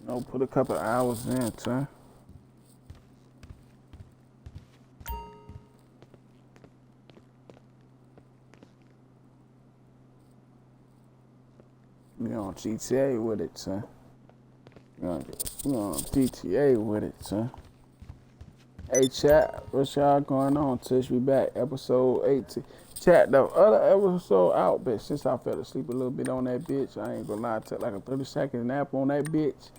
Put a couple of hours in, son. We on GTA with it, son. We on GTA with it, son. Hey, chat, what's y'all going on? Tish, we back, episode 18. Chat, the other episode out, bitch. Since I fell asleep a little bit on that bitch, I ain't gonna lie, I took like a 30-second nap on that bitch.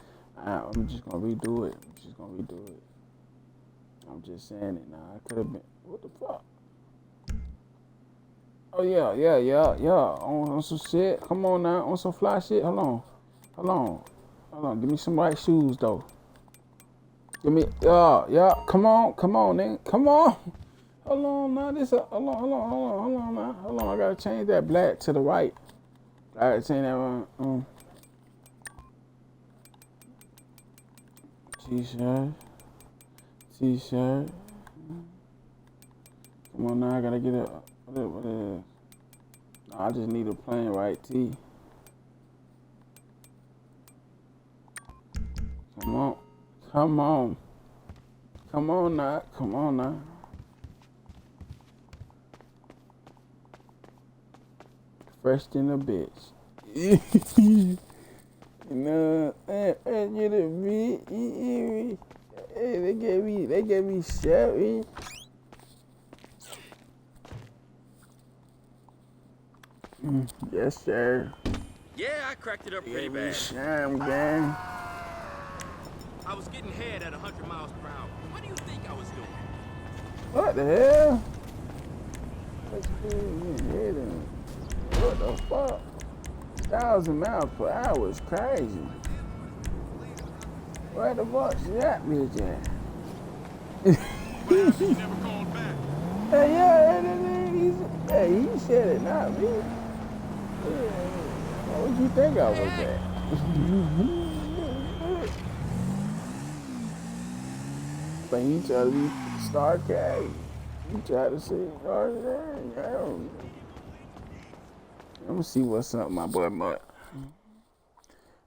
I'm just gonna redo it. I'm just saying it now. I could have been. What the fuck? Oh, yeah. On some shit. Come on now. On some fly shit. Hold on. Give me some right shoes, though. Give me, yeah. Come on, nigga. Come on. Hold on now. Hold on now. Hold on. I gotta change that black to the white. I gotta change that one. T-shirt. Come on now. I gotta get what it is. No, I just need a plain white tee. Come on now. Fresh than a bitch. You know, you the beat. They gave me Sherry. Yes, sir. Yeah, I cracked it up pretty bad. Sham gang. I was getting head at 100 miles per hour. What do you think I was doing? What the hell? What the fuck? 1,000 miles per hour is crazy. Where the fuck is that bitch at? What happened? You never called back. Hey, he said it, not me. What would you think I was at? But he tried to be Star K. He tried to say Star K. Let me see what's up, my boy Mutt.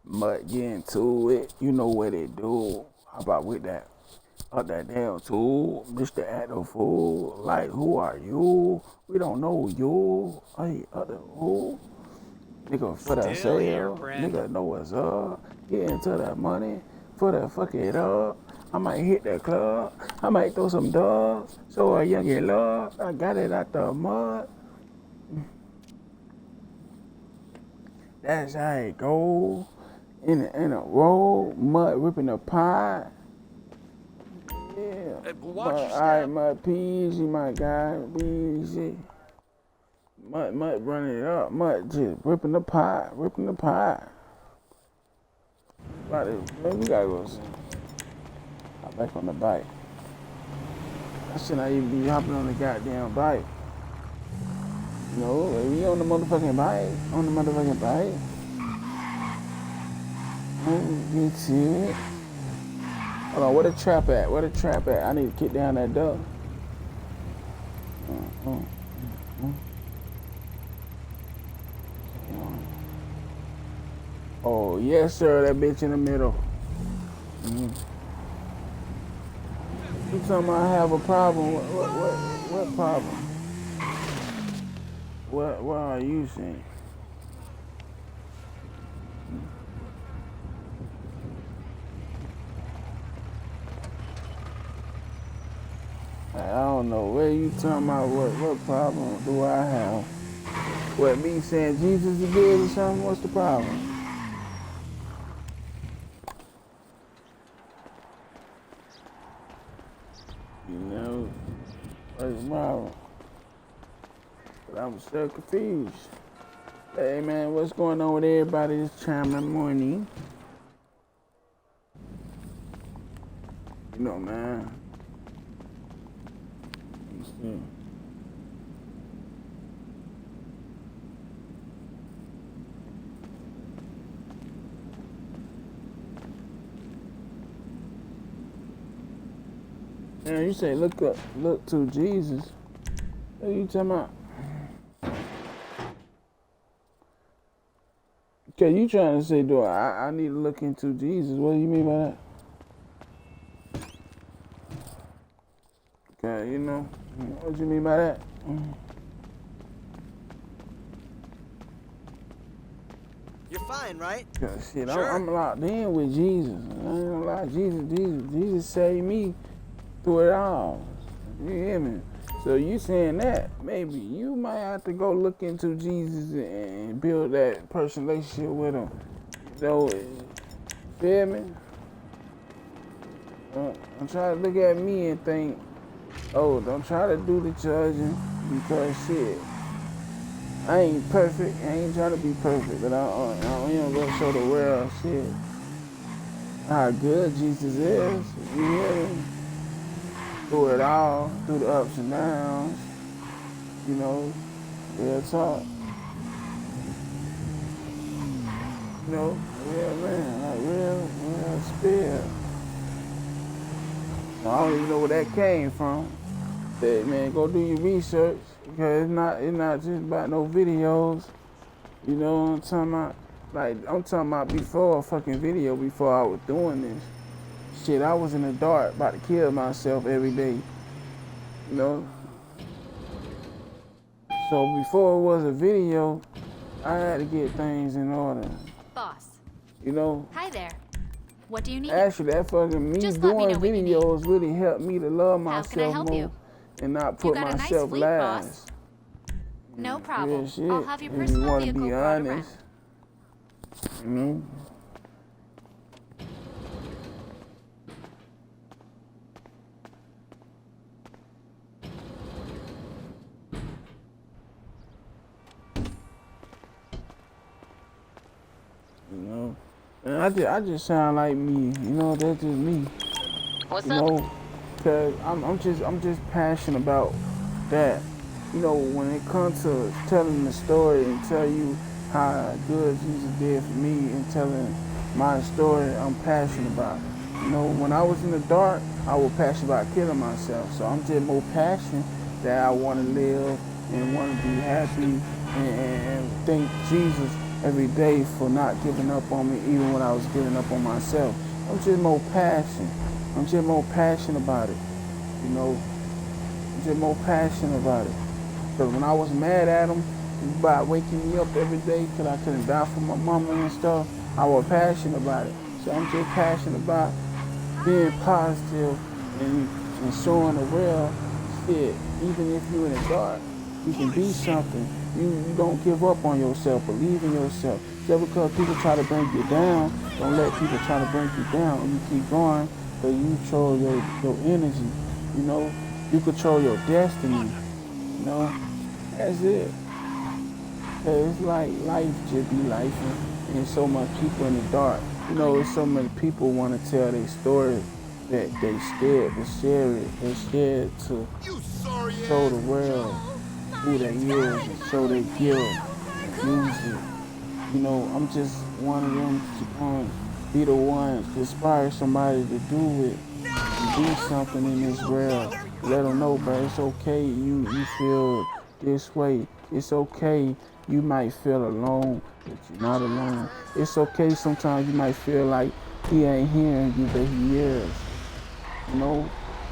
Mutt get into it. You know what it do. How about with that? Up that damn tool, Mr. Actor Fool. Like, who are you? We don't know you. Hey, other who? Nigga, for that sale. Nigga, know what's up. Get into that money. For that fuck it up. I might hit that club. I might throw some dubs. So a young get love. I got it out the mud. That's how it go. In a roll, mud ripping a pie. Yeah. Hey, watch your step. Alright, Mud, peasy, my guy, peasy. Mud running it up. Mud just ripping the pie. Right, man, we gotta go. I'm back on the bike. I should not even be hopping on the goddamn bike. No, we on the motherfucking bike. Get to it. Hold on, where the trap at? I need to kick down that door. Oh, yes, sir, that bitch in the middle. You talking about I have a problem? What problem? What are you saying? I don't know. What are you talking about? What problem do I have? What, me saying Jesus is good or something? What's the problem? You know, what's the problem? But I'm still confused. Hey, man, what's going on with everybody this time of morning? You know, man. Man, you say look to Jesus. What are you talking about? Okay, you trying to say, do I need to look into Jesus? What do you mean by that? Okay, you know, what do you mean by that? You're fine, right? Cause shit, Sure. I'm locked in with Jesus. I ain't gonna lie, Jesus saved me through it all. You hear me? So you saying that, maybe you might have to go look into Jesus and build that personal relationship with him. You know, feel me? I'm trying to look at me and think, oh, don't try to do the judging because shit, I ain't perfect. I ain't trying to be perfect, but I ain't gonna show the world shit how good Jesus is. You hear me? Through it all, through the ups and downs. You know, real talk. You know, real man, like real spill. I don't even know where that came from. That man, go do your research because it's not just about no videos. You know what I'm talking about? Like I'm talking about before a fucking video, before I was doing this. Shit, I was in the dark, about to kill myself every day. You know? So before it was a video, I had to get things in order. Boss. You know? Hi there. What do you need? Actually, that fucking me Just let me doing know what you need. videos really helped me to love How can I myself help more you? and not You put got a nice myself fleet, last. boss. No Real problem. shit. I'll have your If you personal want to vehicle be brought around. honest. You know? You know? And I just sound like me. You know, that's just me. What's You up? know? Cause I'm just passionate about that. You know, when it comes to telling the story and tell you how good Jesus did for me and telling my story, I'm passionate about it. You know, when I was in the dark, I was passionate about killing myself. So I'm just more passionate that I want to live and want to be happy and thank Jesus every day for not giving up on me even when I was giving up on myself. I'm just more passionate. I'm just more passionate about it. You know, I'm just more passionate about it. Because when I was mad at him about waking me up every day because I couldn't die for my mama and stuff, I was passionate about it. So I'm just passionate about being positive and showing the world shit. Even if you're in the dark, you can be something. You don't give up on yourself. Believe in yourself. Just because people try to bring you down, don't let people try to bring you down. You keep going, but you control your energy. You know, you control your destiny. You know, that's it. It's like life just be life and so much people in the dark. You know, so many people want to tell their story that they scared to share it. They scared to show the world who they is and show their guilt and use it. You know, I'm just one of them to be the one to inspire somebody to do it and do something in this world. Let them know, bro, it's okay you feel this way. It's okay you might feel alone, but you're not alone. It's okay sometimes you might feel like he ain't hearing you, but he is. You know,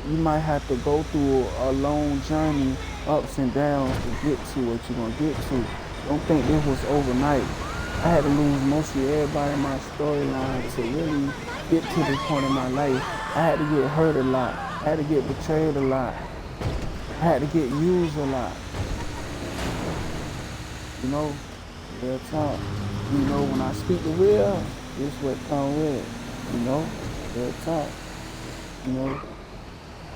you might have to go through a long journey, ups and downs to get to what you're gonna get to. Don't think this was overnight. I had to lose mostly everybody in my storyline to really get to this point in my life. I had to get hurt a lot. I had to get betrayed a lot. I had to get used a lot. You know, real talk. You know, when I speak the real, this is what come with it. You know, real talk. You know,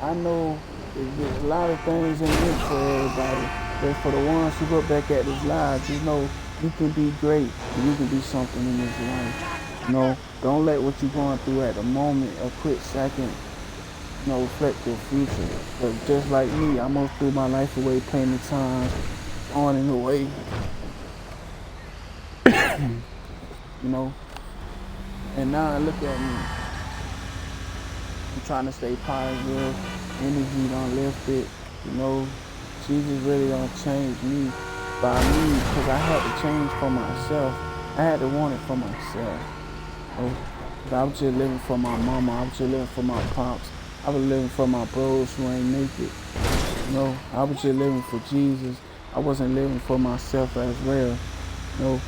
I know there's a lot of things in it for everybody, but for the ones who look back at this life, you know, you can be great and you can be something in this life. You know, don't let what you're going through at the moment, a quick second, you know, reflect your future. Because just like me, I almost threw my life away plenty of times, on and away. You know, and now look at me. I'm trying to stay positive, energy don't lift it, you know. Jesus really don't change me by me because I had to change for myself. I had to want it for myself. Oh, but I was just living for my mama. I was just living for my pops. I was living for my bros who ain't naked. I was just living for Jesus. I wasn't living for myself as well. No,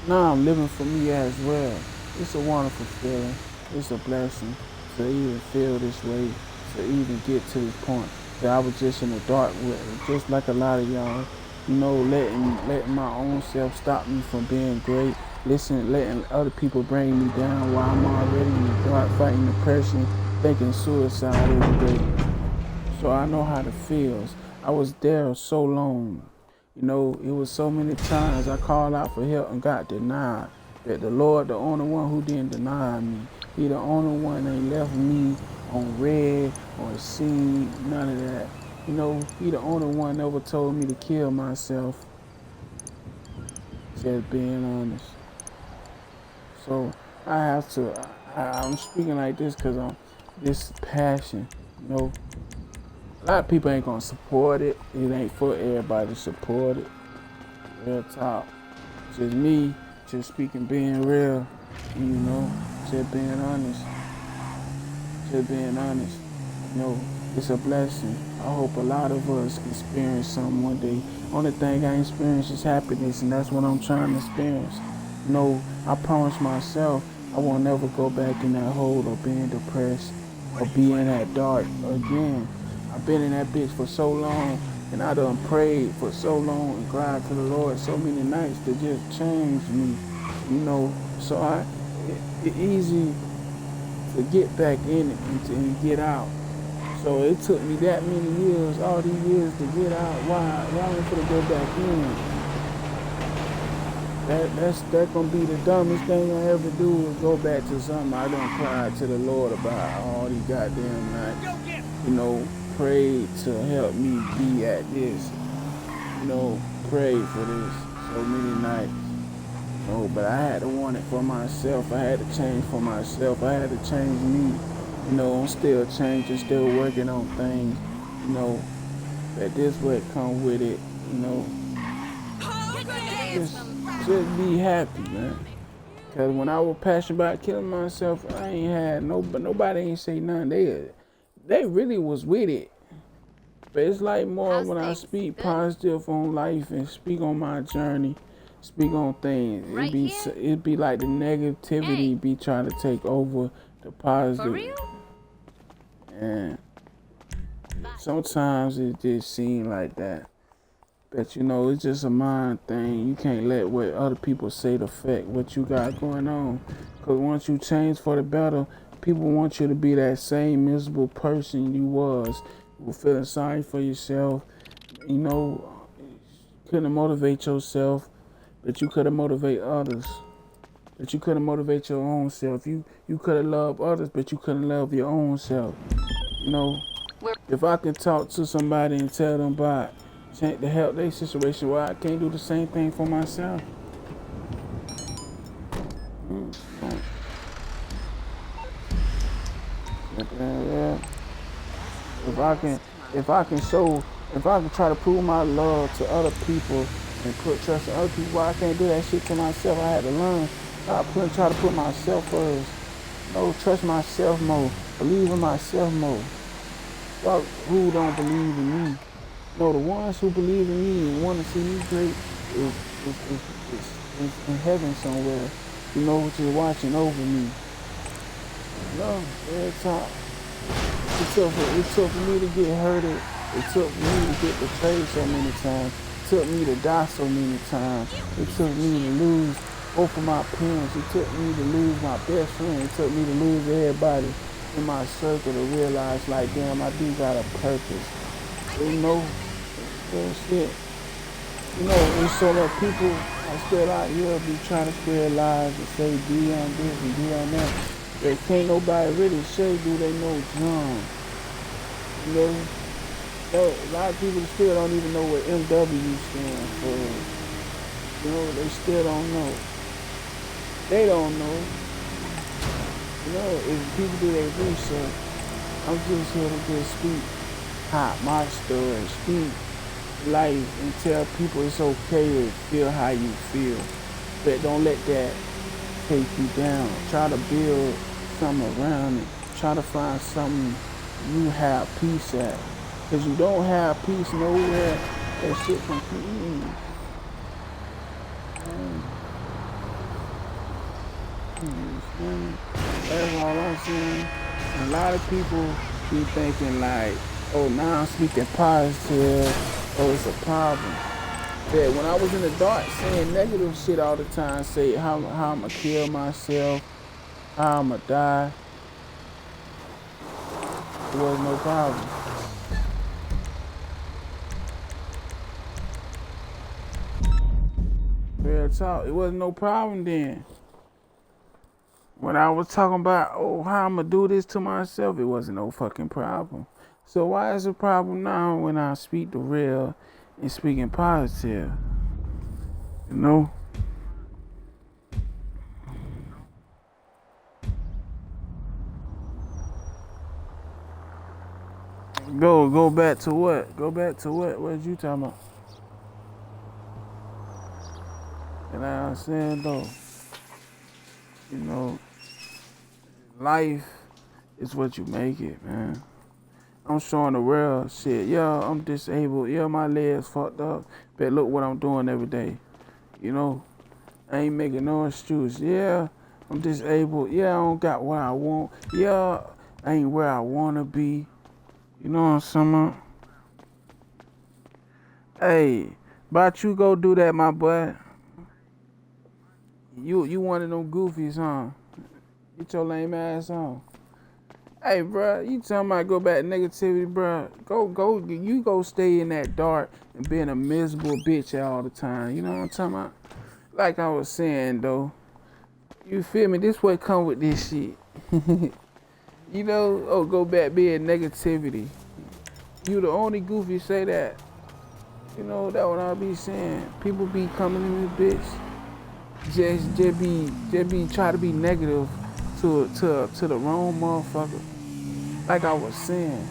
now I'm living for me as well. It's a wonderful feeling. It's a blessing to even feel this way, to even get to this point that I was just in the dark with, just like a lot of y'all. Letting my own self stop me from being great. Letting other people bring me down while I'm already in the dark, fighting depression, thinking suicide every day. So I know how it feels. I was there so long. It was so many times I called out for help and got denied. But the Lord, the only one who didn't deny me. He the only one that ain't left me on red or seen, none of that. He the only one that ever told me to kill myself. Just being honest. So I'm speaking like this because this passion, A lot of people ain't gonna support it. It ain't for everybody to support it. Real talk. Just me, just speaking, being real, just being honest. Just being honest. It's a blessing. I hope a lot of us experience something one day. Only thing I experience is happiness, and that's what I'm trying to experience. I promise myself I won't never go back in that hole of being depressed or being that dark again. I've been in that bitch for so long, and I done prayed for so long and cried to the Lord so many nights to just change me, So it's easy to get back in it and to get out. So it took me that many years, all these years to get out. Why am I gonna go back in? That's gonna be the dumbest thing I ever do is go back to something I done cried to the Lord about all these goddamn nights. Prayed to help me be at this. Prayed for this so many nights. But I had to want it for myself. I had to change for myself. I had to change me. I'm still changing, still working on things. That this what come with it. Just be happy, man. Cause when I was passionate about killing myself, I ain't had nobody ain't say nothing. They really was with it. But it's like more when I speak positive on life and speak on my journey, speak on things. It be like the negativity be trying to take over the positive. For real? And sometimes it just seems like that. But it's just a mind thing. You can't let what other people say affect what you got going on. Because once you change for the better, people want you to be that same miserable person you was. You were feeling sorry for yourself. Couldn't motivate yourself, but you could have motivated others. But you couldn't motivate your own self. You could have loved others, but you couldn't love your own self. If I can talk to somebody and tell them about to help their situation, well, I can't do the same thing for myself. If I can try to prove my love to other people and put trust in other people, well, I can't do that shit to myself. I had to learn. Try to put myself first. Trust myself more. Believe in myself more. Fuck who don't believe in me. The ones who believe in me and want to see me great is in heaven somewhere. Which is watching over me. Every time. It took for me to get hurted. It took me to get betrayed so many times. It took me to die so many times. It took me to lose both of my parents. It took me to lose my best friend. It took me to lose everybody in my circle to realize, like, damn, I do got a purpose. Shit. And so many people are still out here be trying to spread lies and say be on this and be on that. But can't nobody really say, do they know John? A lot of people still don't even know what MW stands for. They still don't know. They don't know. If people do their research, I'm just here to just speak my story, speak life and tell people it's okay to feel how you feel. But don't let that take you down. Try to build something around it. Try to find something you have peace at. Cause you don't have peace nowhere, that shit confused. That's all I'm saying. A lot of people be thinking like, oh, now I'm speaking positive, oh, it's a problem. Yeah, when I was in the dark saying negative shit all the time, say how I'ma kill myself, how I'ma die, it was no problem. Real talk, it wasn't no problem then. When I was talking about, oh, how I'ma do this to myself, it wasn't no fucking problem. So why is it a problem now when I speak the real and speaking positive? You know? Go back to what? Go back to what? What you talking about? And I'm saying though, you know, life is what you make it, man. I'm showing the world shit. Yeah, I'm disabled. Yeah, my legs fucked up. But look what I'm doing every day. You know, I ain't making no excuse. Yeah, I'm disabled. Yeah, I don't got what I want. Yeah, I ain't where I want to be. You know what I'm saying about? Hey, but you go do that, my boy. You one of them goofies, huh? Get your lame ass on. Hey, bro, you talking about go back to negativity, bro? You go stay in that dark and being a miserable bitch all the time. You know what I'm talking about? Like I was saying, though, you feel me? This what come with this shit. You know, oh, go back being negativity. You the only goofy say that. You know, that what I be saying. People be coming in this bitch. Just be try to be negative to the wrong motherfucker. Like I was saying,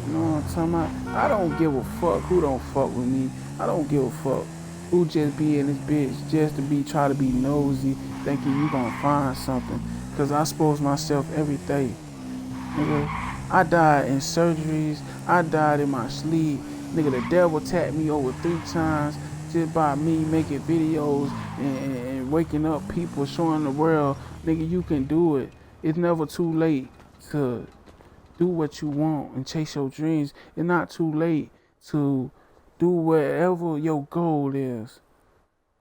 you know what I'm talking about? I don't give a fuck who don't fuck with me. I don't give a fuck who just be in this bitch just to try to be nosy, thinking you gonna find something. Cause I expose myself every day. Nigga, I died in surgeries. I died in my sleep. Nigga, the devil tapped me over 3 times just by me making videos and waking up people, showing the world, nigga, you can do it. It's never too late to do what you want and chase your dreams. It's not too late to do whatever your goal is.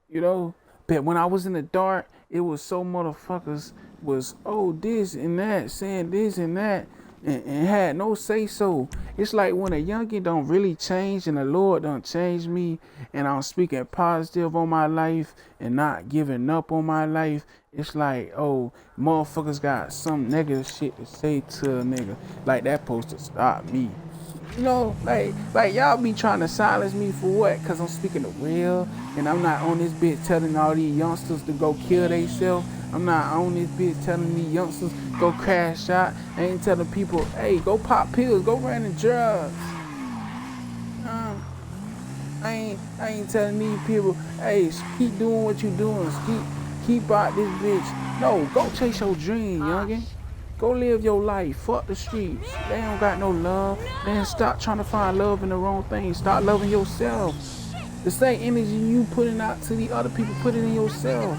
You know? But when I was in the dark, it was so motherfuckers was, oh, this and that, saying this and that, and had no say so. It's like when a youngin' don't really change and the Lord don't change me and I'm speaking positive on my life and not giving up on my life, it's like, oh, motherfuckers got some negative shit to say to a nigga. Like that supposed to stop me. You know, like y'all be trying to silence me for what? Cause I'm speaking the real and I'm not on this bitch telling all these youngsters to go kill themselves. I'm not on this bitch telling these youngsters go crash out. I ain't telling people, hey, go pop pills, go run the drugs. I ain't telling these people, hey, keep doing what you doing. Keep out this bitch. No, go chase your dream, youngin'. Go live your life. Fuck the streets. They don't got no love. Man, stop trying to find love in the wrong thing. Start loving yourself. The same energy you putting out to the other people, put it in yourself.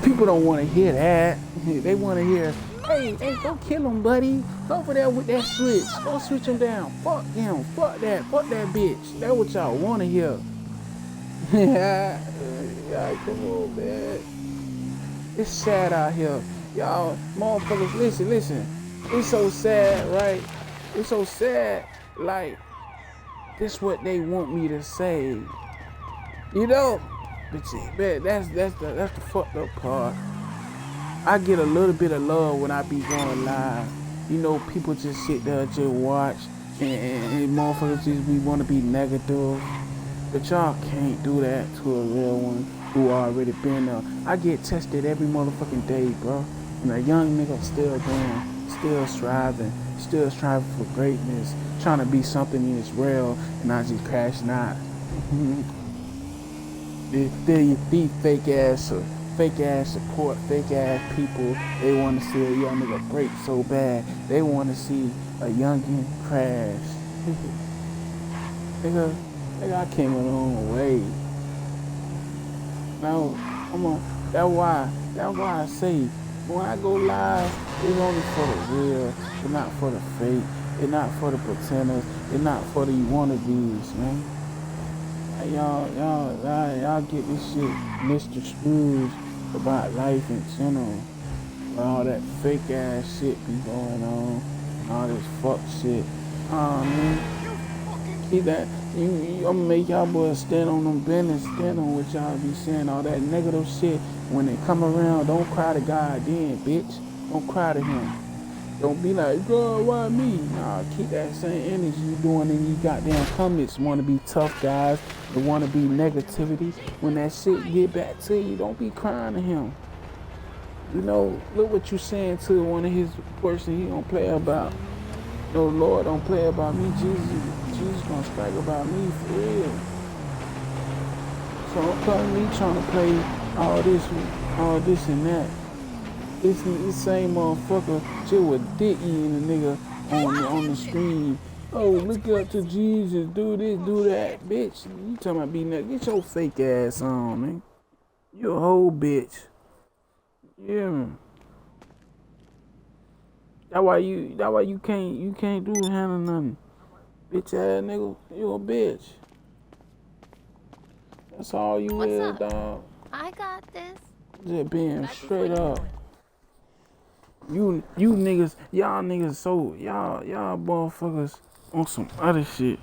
People don't want to hear that. They want to hear, hey, go kill him, buddy. Go over there with that switch. Go switch him down. Fuck him. Fuck that bitch. That's what y'all want to hear. Yeah, come on, man. It's sad out here. Y'all, motherfuckers, listen. It's so sad, right? It's so sad. Like, this what they want me to say. You know? But that's the fucked up part. I get a little bit of love when I be going live. You know, people just sit there and just watch and motherfuckers just want to be negative. But y'all can't do that to a real one who already been there. I get tested every motherfucking day, bro. And a young nigga still going, still striving for greatness, trying to be something in this world and not just crashing out. These fake ass support, fake ass people. They want to see a young nigga break so bad. They want to see a youngin' crash. nigga, I came a long way. Now, that's why I say when I go live, it's only for the real. It's not for the fake. It's not for the pretenders. It's not for the wannabes, man. Y'all get this shit misconstrued about life in general. All that fake ass shit be going on, and all this fuck shit. Man, keep that. I'm gonna make y'all boys stand on them business, stand on what y'all be saying. All that negative shit. When they come around, don't cry to God then, bitch. Don't cry to him. Don't be like, God, why me? Nah, keep that same energy you doing in you goddamn comments. Want to be tough guys. They want to be negativity. When that shit get back to you, don't be crying to him. You know, look what you saying to one of his person he don't play about. No, Lord, don't play about me. Jesus gonna strike about me for real. So don't come me trying to play all this and that. This same motherfucker chill with dick eating a nigga on the screen. Oh, look up to Jesus, do this, do that, bitch. You talking about being that? Get your fake ass on, man. You a whole bitch. Yeah, man. That why you can't do handle nothing. Bitch ass nigga, you a bitch. That's all you What's is, up? dog. I got this. Just being straight up. You niggas, y'all motherfuckers on some other shit.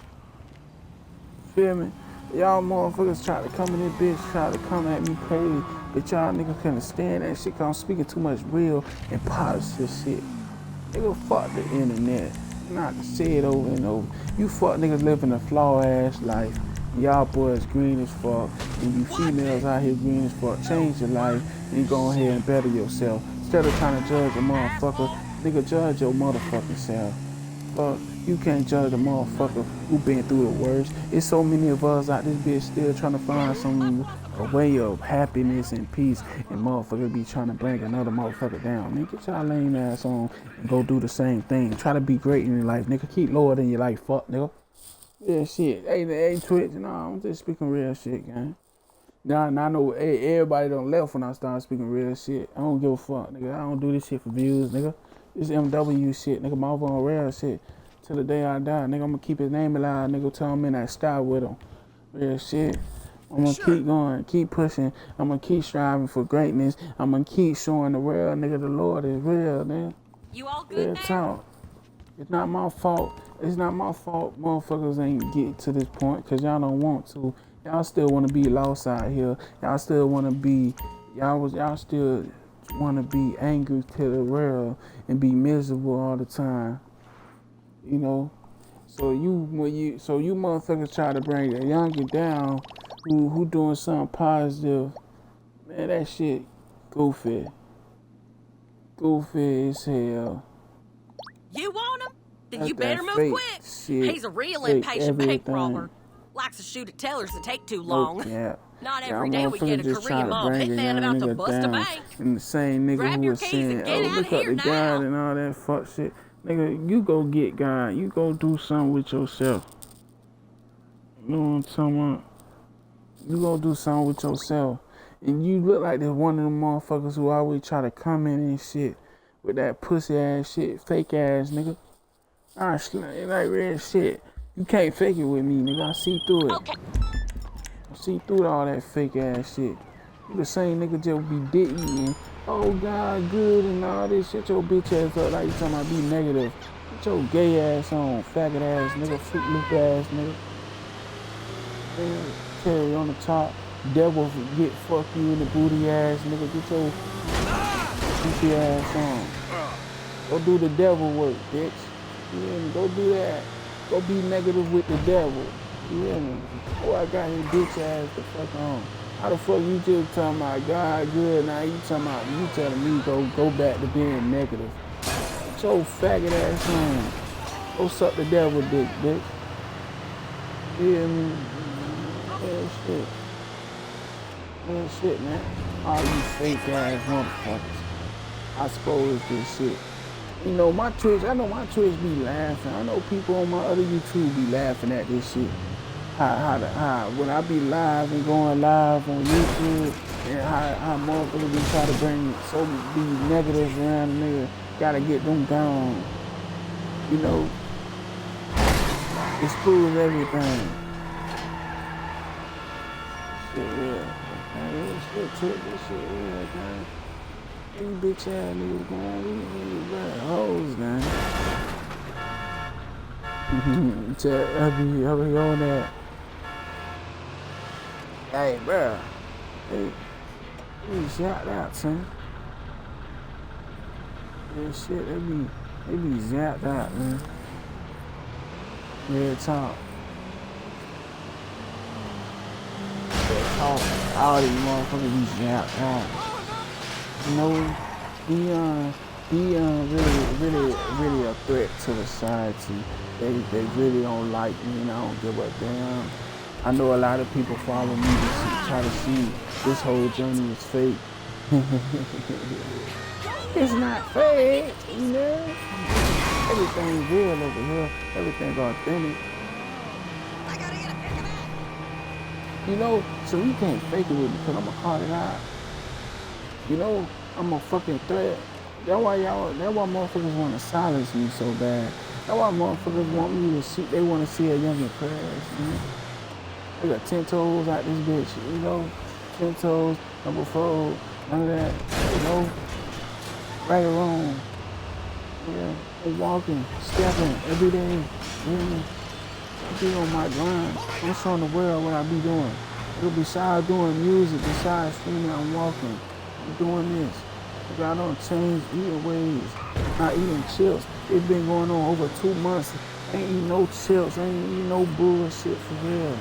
Feel me? Y'all motherfuckers try to come in this bitch, try to come at me crazy, but y'all niggas couldn't stand that shit cause I'm speaking too much real and positive shit. Nigga, fuck the internet. Not to say it over and over. You fuck niggas living a flaw ass life. Y'all boys green as fuck, and you females out here green as fuck. Change your life and go ahead and better yourself. Instead of trying to judge a motherfucker, nigga, judge your motherfucking self. Fuck, you can't judge a motherfucker who been through the worst. It's so many of us out this bitch still trying to find a way of happiness and peace, and motherfucker be trying to bring another motherfucker down. Nigga, get y'all lame ass on and go do the same thing. Try to be great in your life, nigga. Keep lower than your life, fuck, nigga. Yeah, shit. Hey, Twitch, I'm just speaking real shit, gang. Now I know everybody don't left when I start speaking real shit. I don't give a fuck, nigga. I don't do this shit for views, nigga. This MW shit, nigga. My on real shit. Till the day I die, nigga. I'm gonna keep his name alive, nigga. Tell him in that style with him. Real shit. I'm gonna keep going, keep pushing. I'm gonna keep striving for greatness. I'm gonna keep showing the world, nigga, the Lord is real, nigga. You all good Real now? talk. It's not my fault. It's not my fault motherfuckers ain't get to this point because y'all don't want to. Y'all still want to be lost out here. Y'all still want to be, y'all still want to be angry to the world and be miserable all the time. You know? So you motherfuckers try to bring a youngin down who doing something positive. Man, that shit goofy. Goofy as hell. You want him? Then That's you better that move fake quick. shit, He's a real fake impatient bank everything. robber. Likes to shoot at tellers that take too No long. cap. Not Y'all every day we get a motherfuckers just Korean trying to mob bring a hitman young about to nigga bust a down. bank. And the same nigga Grab who your was keys saying, and get oh, out look of up here to God now. and all that fuck shit. Nigga, you go get God. You go do something with yourself. You know what I'm talking about? You go do something with yourself. And you look like the one of them motherfuckers who always try to come in and shit with that pussy ass shit, fake ass nigga. Like real shit. You can't fake it with me, nigga. I see through it. Okay. I see through all that fake ass shit. You the same nigga just be dick eating. Oh God, good and all this shit. Your bitch ass up like you talking about be negative. Get your gay ass on, faggot ass nigga, Fruit Loop ass nigga. Terry on the top. Devil get fuck you in the booty ass nigga. Get your goofy ass on. Go do the devil work, bitch. You hear me? Go do that. Go be negative with the devil. You hear me? Oh, I got his bitch ass the fuck on. How the fuck you just talking about God good? Now you talking about, you telling me go back to being negative. Get your faggot ass on. Go suck the devil dick, bitch. You hear me? Yeah, shit. Man, shit, man. All you fake ass motherfuckers. I suppose this shit. You know, my Twitch, I know my Twitch be laughing. I know people on my other YouTube be laughing at this shit. When I be live and going live on YouTube, and how motherfuckers be try to bring so these negatives around the nigga, gotta get them down. You know, expose everything. Shit real. Man, this shit took this shit real, man. These bitch ass niggas going, we bad hoes, man. I be on that. Hey, bro. Hey, shout out, son. Yeah, shit, they be zapped out, man. Real talk. Real talk. All these motherfuckers be zapped out. You know, he really a threat to society. They really don't like me, and I don't give a damn. I know a lot of people follow me to try to see this whole journey is fake. It's not fake, you know. Everything's real over here. Everything's authentic. I gotta get a pick of that. You know, so you can't fake it with me because I'm gonna call it out. You know, I'm a fucking threat. That's why motherfuckers want to silence me so bad. That's why motherfuckers want me to see, they want to see a younger crash, man. They got 10 toes out this bitch, you know? 10 toes, number 4, none of that, you know? Right or wrong. Yeah, I'm walking, stepping every day, you know? I be on my grind. I'm showing the world what I be doing. Besides doing music, besides streaming, I'm walking. I'm doing this. I don't change eating ways. Not eating chips. It's been going on over 2 months. Ain't eating no chips. Ain't eating no bullshit for real.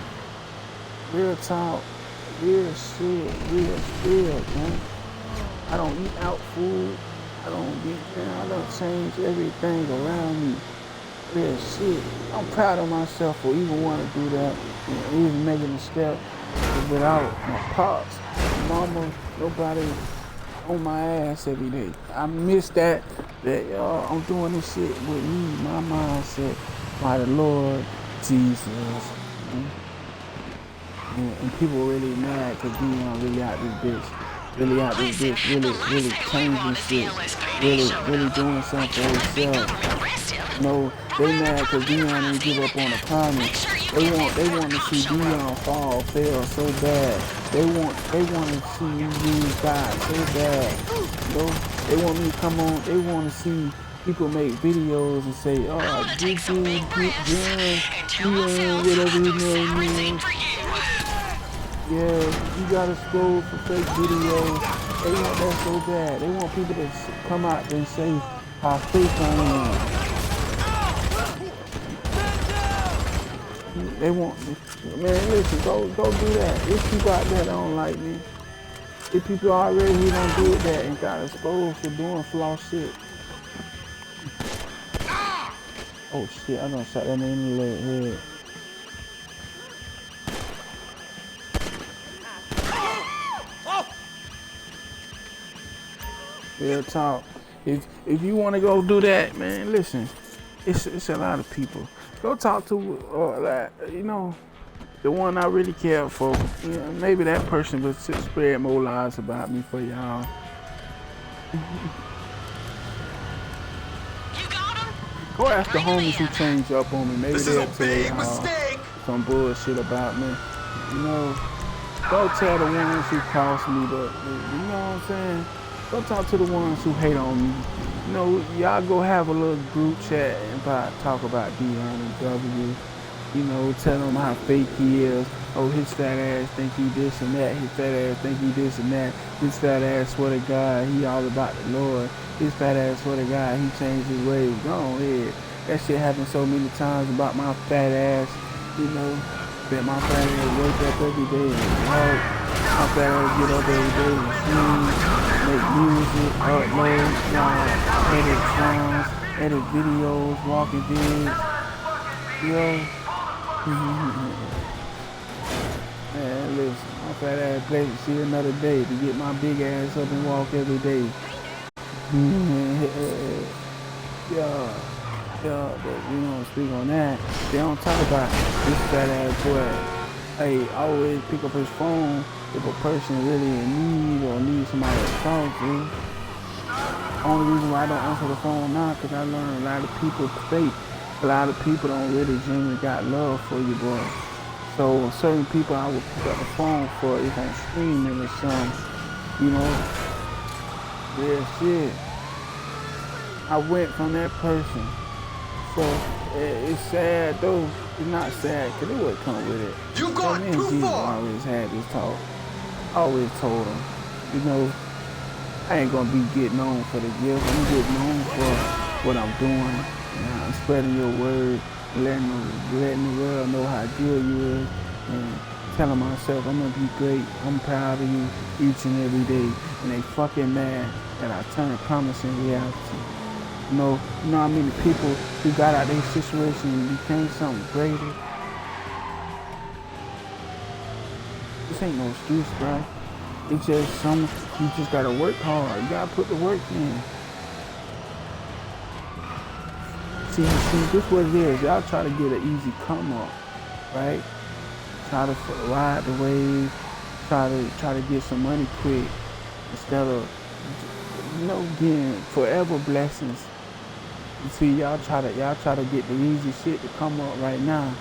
Real talk. Real shit. Real, man. I don't eat out food. I don't change everything around me. Real shit. I'm proud of myself for even want to do that. And even making a step without my pops, my mama, nobody on my ass every day. I miss that I'm doing this shit with me, my mindset, by the Lord Jesus. And people really mad because Dion really out this bitch. Really changing shit. Really doing something for himself. No, they mad because Dion didn't give up on the promise. They want to see Dion fail so bad. They want to see you lose God so bad. You know, they want me to come on. They want to see people make videos and say, oh, this dude, whatever his name is. Yeah, you gotta scroll for fake videos. They want that so bad. They want people to come out and say how fake I am. They want, man, listen, go do that. There's people out there that don't like me. There's people already who don't do that and got exposed for doing flaw shit. Oh shit, I done shot that man in the head. Real talk. If you want to go do that, man, listen, it's a lot of people. Go talk to, you know, the one I really care for. You know, maybe that person would spread more lies about me for y'all. Go ask the homies who changed up on me. Maybe they'll tell y'all some bullshit about me. You know, don't tell the ones who cost me the, you know what I'm saying? Go talk to the ones who hate on me. You know, y'all go have a little group chat and talk about Dion and W. You know, tell him how fake he is. Oh, his fat ass think he this and that. His fat ass think he this and that. His fat ass swear to God, he all about the Lord. His fat ass swear to God, he changed his ways. Go on ahead. That shit happened so many times about my fat ass. You know, that my fat ass wake up every day and work. My fat ass get up every day and stream, make music, upload, edit songs, edit videos, walking vids. You know? Man, listen, my fat ass play to see another day to get my big ass up and walk every day. Yeah, yeah, but we don't speak on that. They don't talk about this fat ass boy. Hey, always pick up his phone if a person really in need or needs somebody to talk to. Only reason why I don't answer the phone now, because I learned a lot of people fake. A lot of people don't really genuinely got love for you, boy. So certain people I would pick up the phone for if I'm streaming or something, you know. Real shit. I went from that person. So it's sad though. It's not sad because it would come with it. You've gone too far. I always had this talk. I always told them, you know, I ain't gonna be getting on for the gift. I'm getting on for what I'm doing. And I'm spreading your word, letting the world know how good you is, and telling myself I'm gonna be great. I'm proud of you each and every day. And they fucking mad that I turn promise in reality. You know how many people who got out their situation and became something greater? This ain't no excuse, bro. It's just you just gotta work hard. You gotta put the work in. See, this what it is. Y'all try to get an easy come up, right? Try to ride the wave, try to get some money quick instead of, you know, getting forever blessings. You see, y'all try to get the easy shit to come up right now.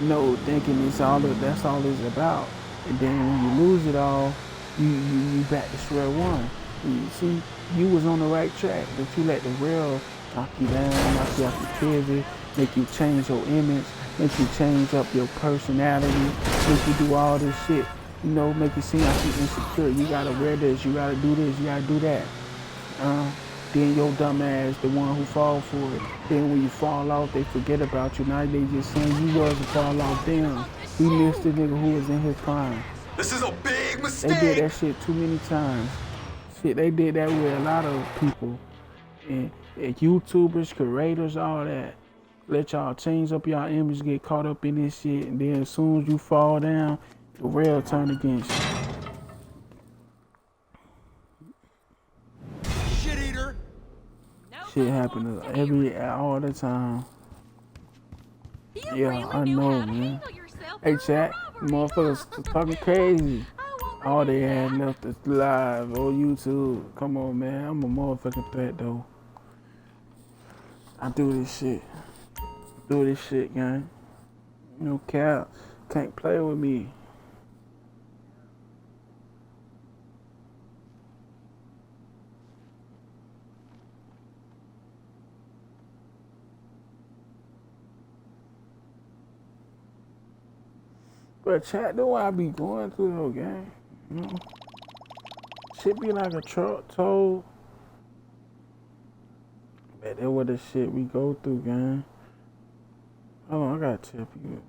You know, thinking that's all it's about. And then when you lose it all, you back to square one. You see, you was on the right track, but you let the world knock you down, knock you off your pivot, make you change your image, make you change up your personality, make you do all this shit. You know, make you seem like you're insecure. You gotta wear this, you gotta do this, you gotta do that. Then your dumb ass, the one who fall for it. Then when you fall off, they forget about you. Now they just saying you was to fall off. Damn, we missed the nigga who was in his prime. This is a big mistake. They did that shit too many times. Shit, they did that with a lot of people. And YouTubers, creators, all that. Let y'all change up y'all image, get caught up in this shit, and then as soon as you fall down, the world turn against you. Shit eater. Shit happen all the time. Yeah, I know, man. Hey, chat, motherfuckers talking crazy. All they had left is live on YouTube. Come on, man. I'm a motherfucking threat, though. I do this shit. Gang. No cap. Can't play with me. But chat, do I be going through though, gang? You know? Shit be like a truck toll. Bet that what the shit we go through, gang. Hold on, I gotta tip you.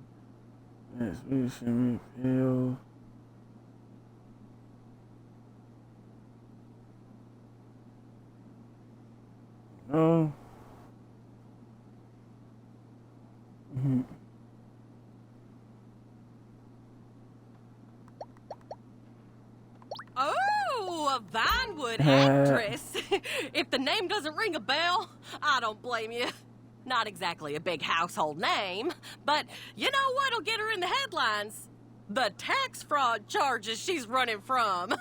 Yes, we should me feel. No. Oh, a Vinewood actress. If the name doesn't ring a bell, I don't blame you. Not exactly a big household name, but you know what'll get her in the headlines? The tax fraud charges she's running from.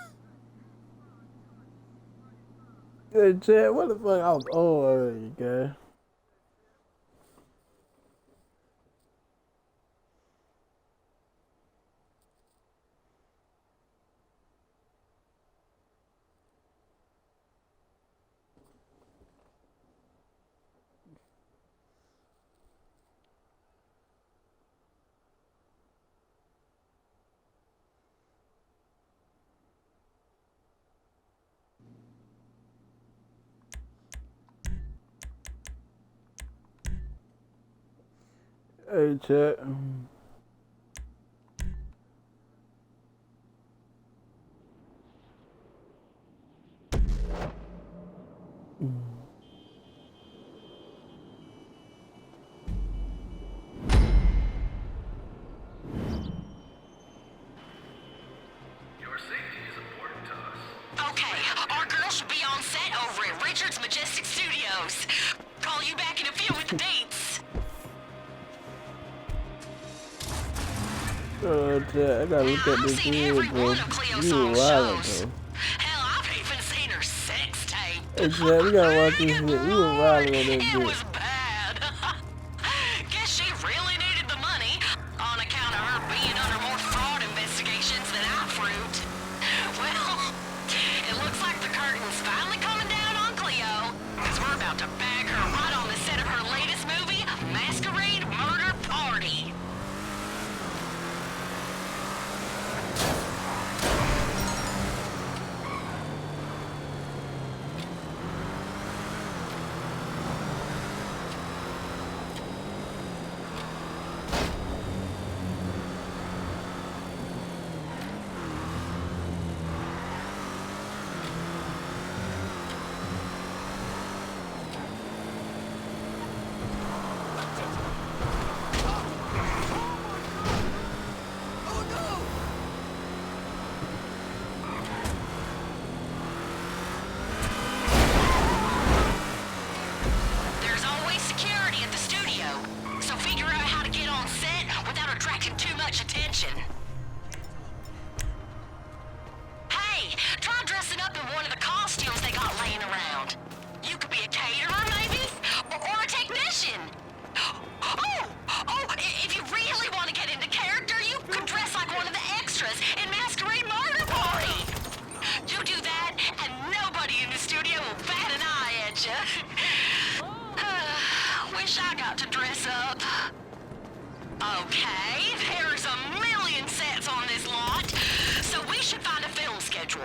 Good chat, what the fuck? I was old already, guy. Hey, chat. Okay, our girl should be on set over at Richard's Majestic Studios. Call you back in a few with the dates. I gotta look at I've this seen video, every bro. one of Cleo You Song's wildin', shows. bro. Hell, I've even seen her sex tape. Hey, Chad, we gotta watch this shit. We was Lord, wildin' on that it bitch. was bad. Guess she really needed the money on account of her being under more fraud investigations than I proved. Well, it looks like the curtain's finally coming down on Cleo, because we're about to bag her right on the set of her latest movie, Masquerade Murder Party. There's always security at the studio, so figure out how to get on set without attracting too much attention. Hey, try dressing up in one of the costumes they got laying around. You could be a caterer, maybe? Or a technician. If you really want to get into character, you could dress like one of the extras in Masquerade Murder Party. You do that, and nobody in the studio will bat an eye at you. Wish I got to dress up. Okay, there's a million sets on this lot, so we should find a film schedule.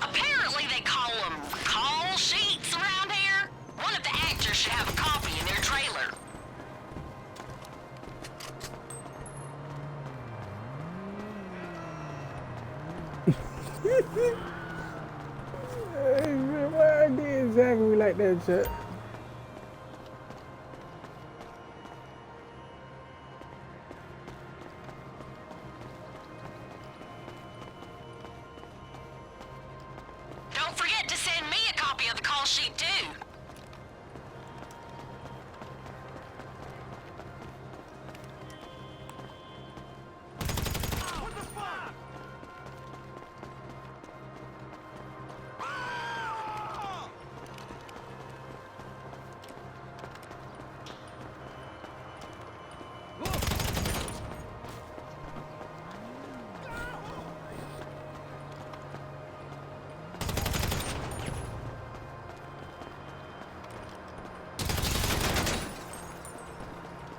Apparently they call them call sheets around here. One of the actors should have a copy in their trailer. Hey, man, why I did exactly like that, Chad? Don't forget to send me a copy of the call sheet, too.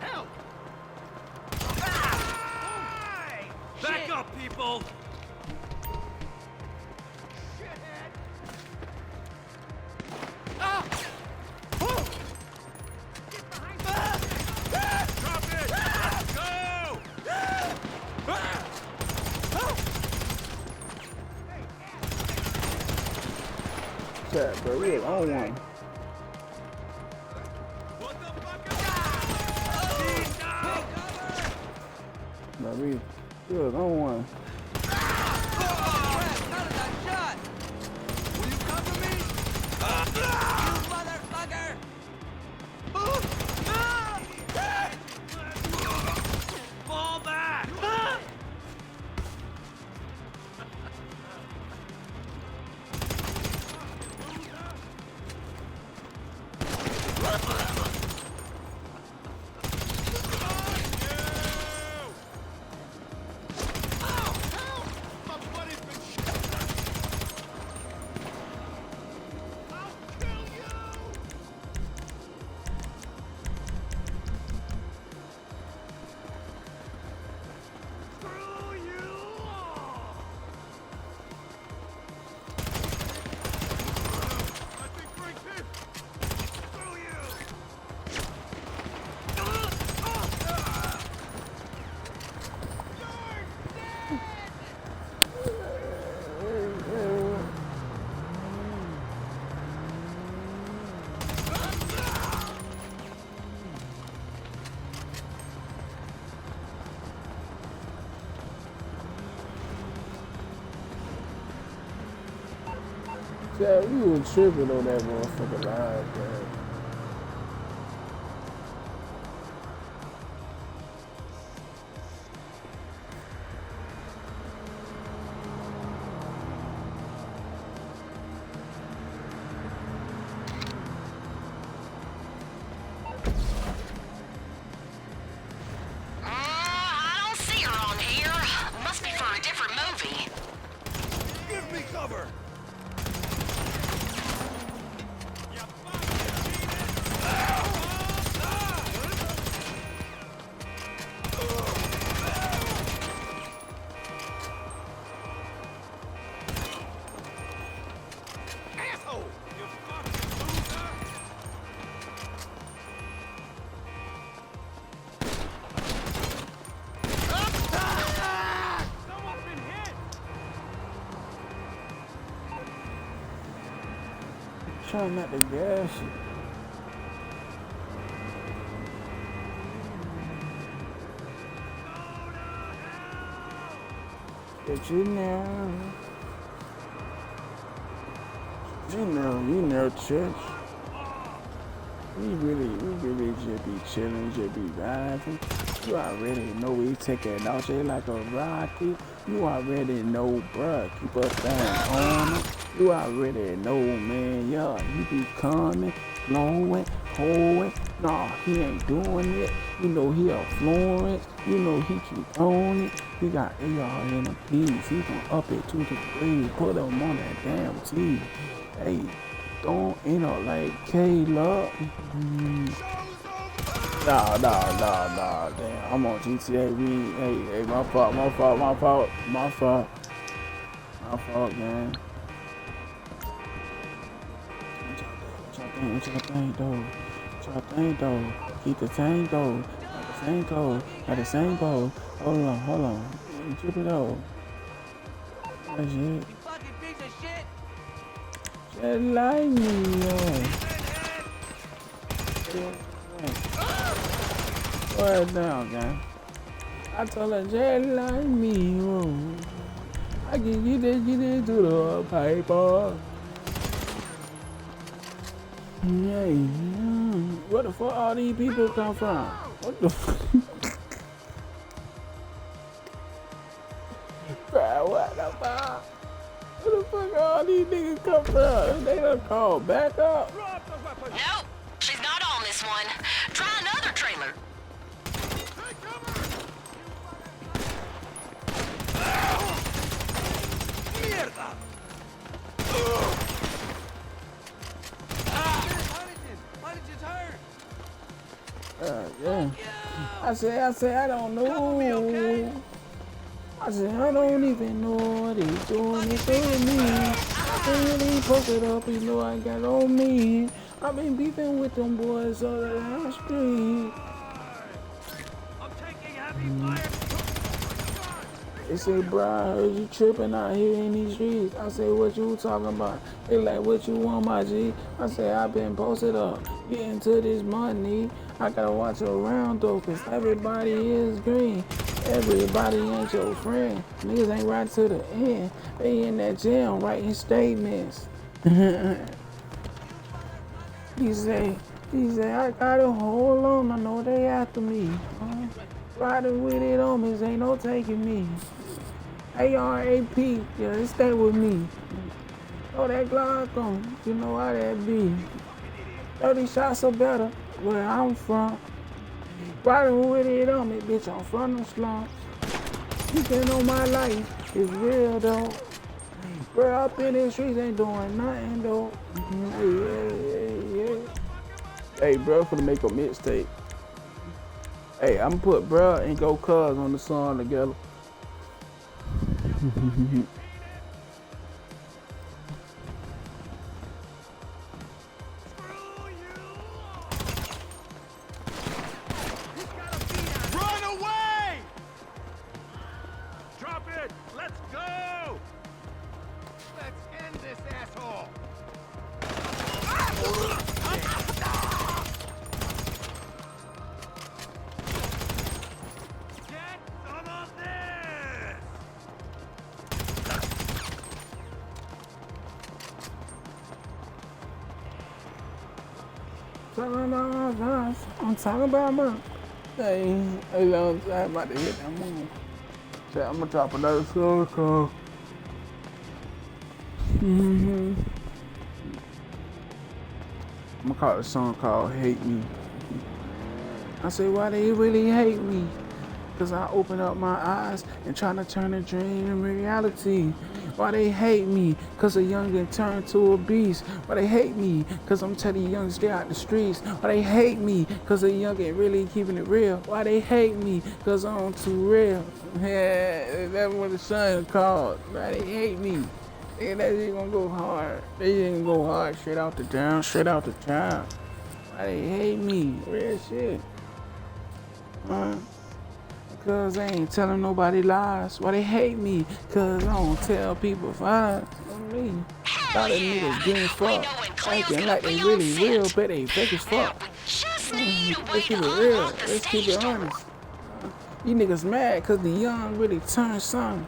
Help! Back up, people! Drop it! Let's go! Chad, bro, we was on one. What the fuck is Bro, we was on one. Fall back! Yeah, we was tripping on that motherfucker live, man. I don't see her on here. Must be for a different movie. Give me cover! Asshole! You fucking loser! Someone's been hit! Trying not to gas it. Get you now. You know, church. We really just be chilling, just be vibing. You already know we taking out shit like a rocket. You already know, bruh, keep us down on it. You already know, man, yeah, you be coming, flowing, holding. Nah, he ain't doing it. You know he a Florence. You know he keep on it. He got AR in a piece. He gon' up it to the grade. Put him on that damn T. Hey, don't end up like K-Love. Nah, damn. I'm on GTA. Hey, my fault, man. What y'all think, though? Keep the same though. Got the same goal. Hold on. Keep it up. That's it. You fucking piece of shit! Just like me, Go ahead down, gang. I told her, just like me, I can get it to the paper. Yeah. Where the fuck all these people come from? What the fuck? Bro, what the fuck? Where the fuck all these niggas come from? They done called back up. Nope, she's not on this one. Try another trailer. Mierda! Huntington's hurt! Yeah. I said, I don't know. Cover me, okay? I said, I don't even know what he's doing. It's on me. I can't really poke it up, you know I got on me. I've been beefing with them boys all the last street. I'm taking heavy fire! They say, bro, I heard you tripping out here in these streets. I say, what you talking about? They like, what you want, my G? I say, I been posted up, getting to this money. I gotta watch around though, cause everybody is green. Everybody ain't your friend. Niggas ain't right to the end. They in that jail writing statements. He say, I gotta hold on. I know they after me. Riding with it on me, ain't no taking me. ARAP, yeah, they stay with me. Oh, that Glock on, you know how that be. 30 shots or better, where I'm from. Riding with it on me, bitch, I'm from the slums. You can know my life is real though. Bro, up in the streets ain't doing nothing though. Yeah. Hey, bro, finna make a mixtape. Hey, I'm gonna put bruh and Go Cuz on the song together. Run away! Drop it! Let's go! Let's end this asshole! Get some of this! I'm talking about my. Hey, I'm about to hit that moon. So I'm gonna drop another song called. I'm gonna call the song called "Hate Me." I say, why they really hate me? Cause I open up my eyes and try to turn a dream in reality. Why they hate me? Cause a youngin' turned to a beast. Why they hate me? Cause I'm telling youngins stay out the streets. Why they hate me? Cause a youngin' really keeping it real. Why they hate me? Cause I'm too real. Yeah, that's what the song called. Why they hate me? Yeah, that shit gonna go hard. They ain't gonna go hard straight out the town, straight out the town. Why they hate me? Real shit. Cause I ain't telling nobody lies. Why they hate me? Cause I don't tell people lies. I mean, a lot of niggas getting fucked, acting like they really real, but they fake as fuck. Let's keep it real. Let's keep it honest. You niggas mad cause the young really turned something.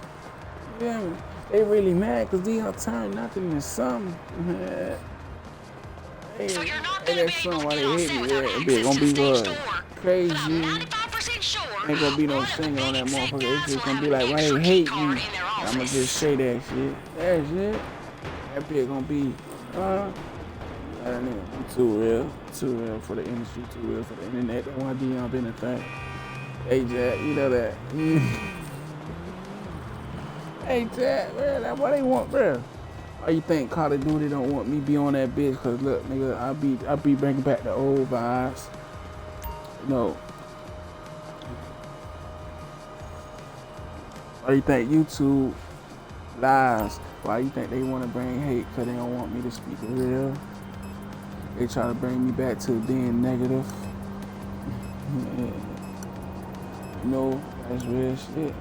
You feel me? They really mad cause the young turned nothing into something. Hey, that song why they hate me. Yeah, that bitch gonna be good. Crazy. Ain't gonna be no singing on that motherfucker. It's just gonna be like, why they hate me? I'ma just say that shit. That's it. That bitch gonna be, I don't know. I'm too real for the industry, too real for the internet. They want Dion been a thing. Hey Jack, you know that. Hey Jack, man, that's what they want, bro. Why you think Call of Duty don't want me be on that bitch? Cause look, nigga, I be bringing back the old vibes. No. Why you think YouTube lies? Why you think they want to bring hate? Cause they don't want me to speak the real. They try to bring me back to being negative. Yeah. No, that's real shit.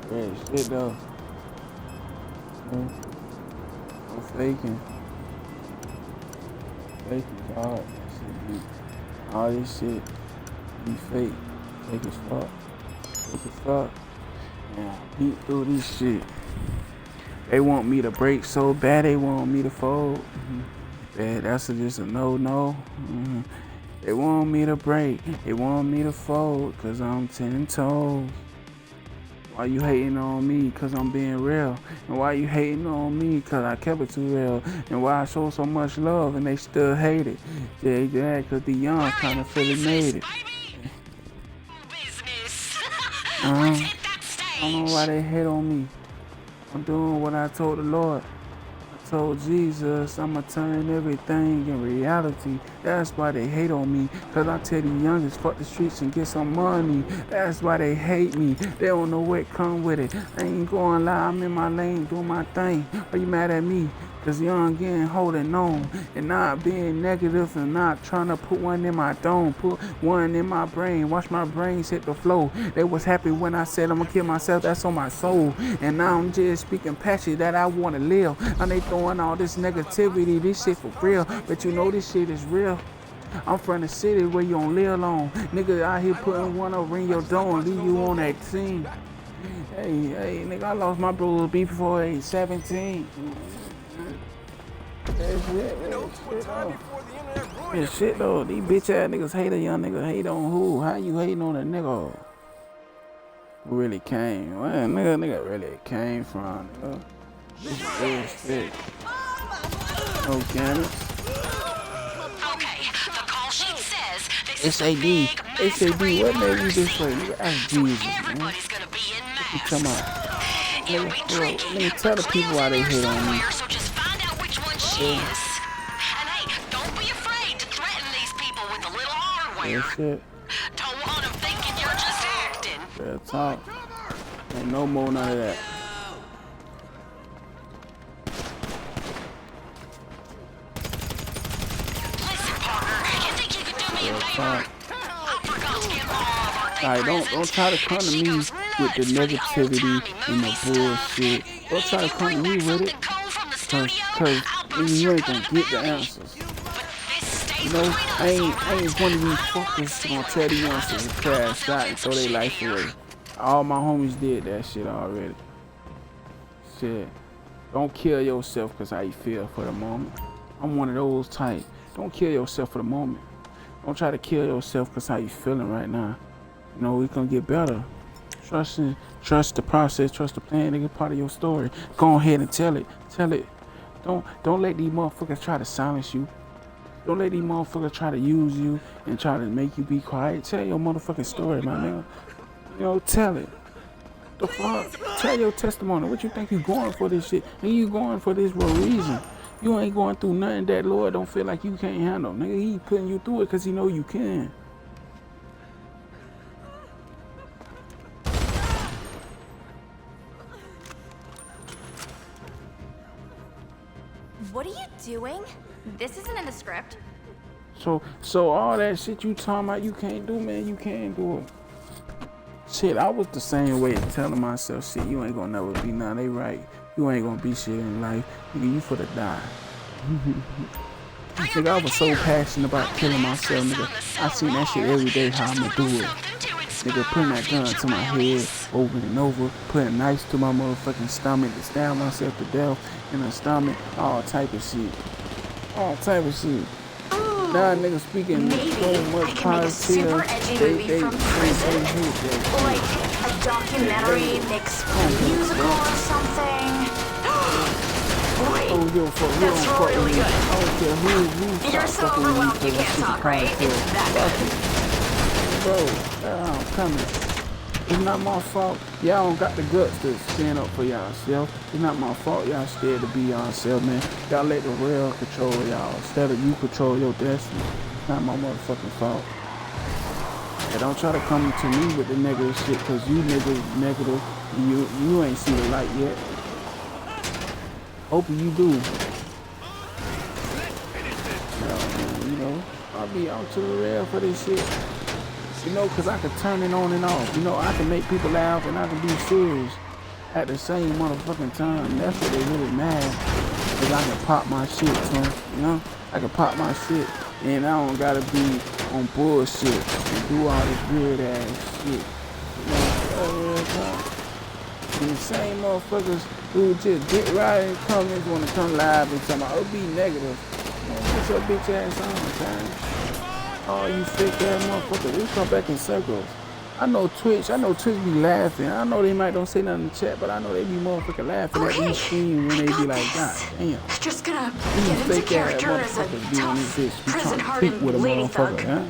Real shit though. I'm faking. Faking hard. All this shit be fake. Fake as fuck. Fake as fuck. Yeah, beat through this shit. They want me to break so bad, they want me to fold. Yeah, that's just a no-no. They want me to break, they want me to fold, cause I'm 10 toes. Why you hating on me? Cause I'm being real. And why you hating on me? Cause I kept it too real. And why I show so much love and they still hate it. Yeah, cause the young kinda feel it made it. I don't know why they hate on me. I'm doing what I told the Lord. I told Jesus I'ma turn everything in reality. That's why they hate on me. Cause I tell the youngest fuck the streets and get some money. That's why they hate me. They don't know what come with it. I ain't going lie, I'm in my lane doing my thing. Why you mad at me? Cause young again holding on and not being negative and not trying to put one in my dome, put one in my brain, watch my brains hit the flow. They was happy when I said I'ma kill myself, that's on my soul. And now I'm just speaking passion that I wanna live. And they throwing all this negativity, this shit for real, but you know this shit is real. I'm from the city where you don't live long. Nigga out here putting one over in your dome, leave you on that team. Hey, nigga, I lost my brother before age 17. That shit though. These bitch ass niggas hate a young nigga. Hate on who? How you hating on a nigga who really came? Well, nigga really came from. This is real shit. No cameras. Okay, the call sheet says this is a SAD. big, SAD. What made you this way? You ask Jesus, man. everybody's gonna be in You masks. come out. It'll be tricky. Let me tell the people why they hate on me. So just find out which one she is. And hey, don't be afraid to threaten these people with a little hardware. Real shit. Don't want them thinking you're just acting. Real talk. Ain't no more none of that. Listen, partner, you think you could do me a Real favor? talk. I forgot to get Mom a birthday Like, don't present, try to come and to she me goes with the nuts for the negativity old-timey and movie the bullshit. stuff. Don't try to If you come to bring me back with it. something cool from the studio, Cause I'll boost you your ain't cut gonna of get the bounty. answers. But this stays You know, between I us, ain't one of these alright? fuckers gonna tell the youngsters to crash out and throw their life away. All my homies did that shit already. Shit. Don't kill yourself cause how you feel for the moment. I'm one of those type. Don't kill yourself for the moment. Don't try to kill yourself because how you feeling right now. You know, it's gonna get better. Trust the process, trust the plan, nigga, part of your story. Go ahead and tell it. Tell it. Don't let these motherfuckers try to silence you. Don't let these motherfuckers try to use you and try to make you be quiet. Tell your motherfucking story, my nigga. You know, tell it. The fuck? Tell your testimony. What you think you going for this shit? And you going for this for a reason. You ain't going through nothing that Lord don't feel like you can't handle. Nigga, he putting you through it because he know you can. What are you doing? This isn't in the script. So all that shit you talking about you can't do, man, you can do it. Shit, I was the same way telling myself, shit, you ain't gonna never be nothing. They right. You ain't gonna be shit in life. Nigga, you for the die. Nigga, I was so passionate about killing myself, nigga. I seen that shit every day, how I'ma do it. Nigga, putting that gun to my head over and over, putting knives to my motherfucking stomach to stab myself to death in the stomach, all type of shit. All type of shit. Now niggas speaking so much positive. They hate that. Like a documentary mixed with a musical or something. Wait, that's really good. I don't care who You're so overwhelmed you can't talk, right? It's that good. Bro, I'm coming. It's not my fault. Y'all don't got the guts to stand up for y'allself. It's not my fault y'all scared to be yourself, man. Y'all let the world control y'all instead of you control your destiny. It's not my motherfucking fault. And don't try to come to me with the negative shit, cause you niggas negative and you ain't see the light yet. Hope you do. You know, I'll be out to the rail for this shit. You know, cause I can turn it on and off. You know, I can make people laugh and I can be serious at the same motherfucking time. That's what they really mad. Cause I can pop my shit, son. You know, I can pop my shit and I don't gotta be on bullshit and do all this weird ass shit. You know, real time. And the same motherfuckers who just get right in comments want to come live and tell me, oh, be negative. Man, put your bitch ass on, man. Oh, you fake ass motherfucker. We come back in circles. I know Twitch be laughing. I know they might don't say nothing in the chat, but I know they be motherfucking laughing at these streams when they be like, God damn. Just gonna get into character as a tough, prison-hardened lady thug. Huh?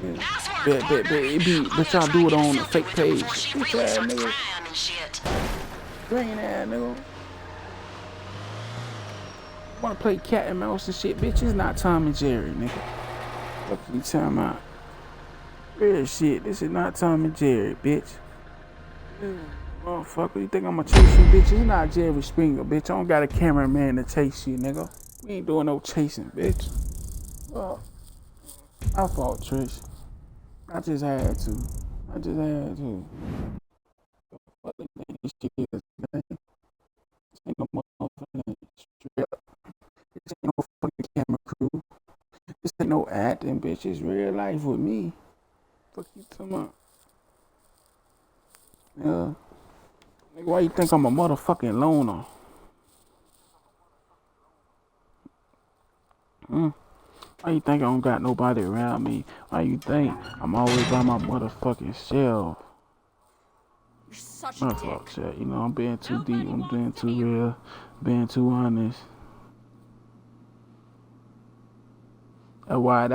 Yeah. But y'all do it on a fake page. Bitch ass nigga. Green ass nigga. Wanna play cat and mouse and shit, bitch. It's not Tom and Jerry, nigga. What you talking about? Real shit. This is not Tom and Jerry, bitch. Motherfucker, you think I'm gonna chase you, bitch? It's not Jerry Springer, bitch. I don't got a cameraman to chase you, nigga. We ain't doing no chasing, bitch. Well, my fault, Trish. I just had to. What the name shit is, man? This ain't no motherfucking strip. This ain't no fucking camera crew. This ain't no acting, bitch. It's real life with me. Fuck you talking about? Yeah. Nigga, why you think I'm a motherfucking loner? Why you think I don't got nobody around me? Why you think I'm always by my motherfucking self? You're such a My dick. fault, chat. You know, I'm being too deep. I'm being too real. Being too honest. That's why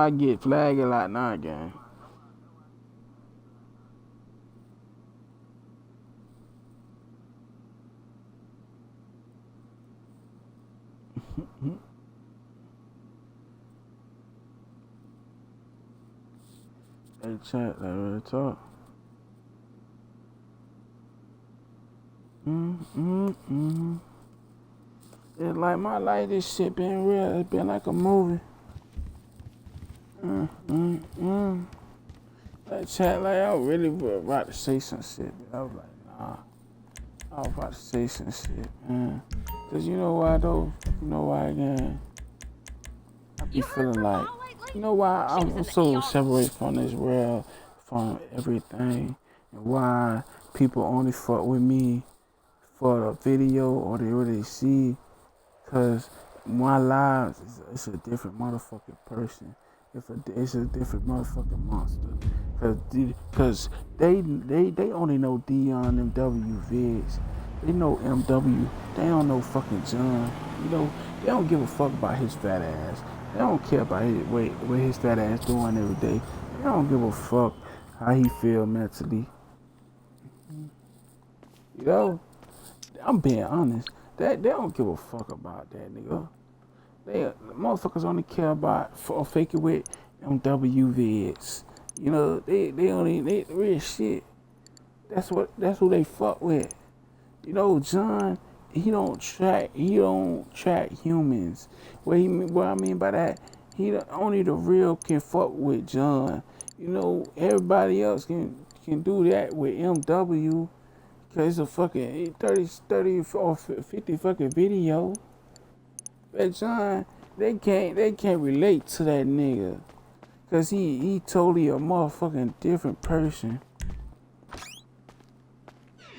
I get flagged a lot now, gang. Hey, chat, that real talk. It's like my life, this shit been real. It's been like a movie. That chat, like, I was really about to say some shit. But I was like, nah. I was about to say some shit, man. Cause you know why, though? You know why, again? I be feeling like, you know why I'm so separated from this world, from everything, and why people only fuck with me for the video or they really see, cause my lives, it's a different motherfucking person. It's a different motherfucking monster. Cause they only know Dion and W Vids. They know MW. They don't know fucking John. You know, they don't give a fuck about his fat ass. They don't care about what his fat ass doing every day. They don't give a fuck how he feel mentally. You know, I'm being honest. They don't give a fuck about that, nigga. Motherfuckers only care about fake it with MW Vids. You know, they real shit. That's who they fuck with. You know, John, he don't track humans. What I mean by that, only the real can fuck with John. You know, everybody else can do that with MW, cause it's a fucking 30 or 50 fucking video. But John, they can't relate to that nigga, cause he totally a motherfucking different person.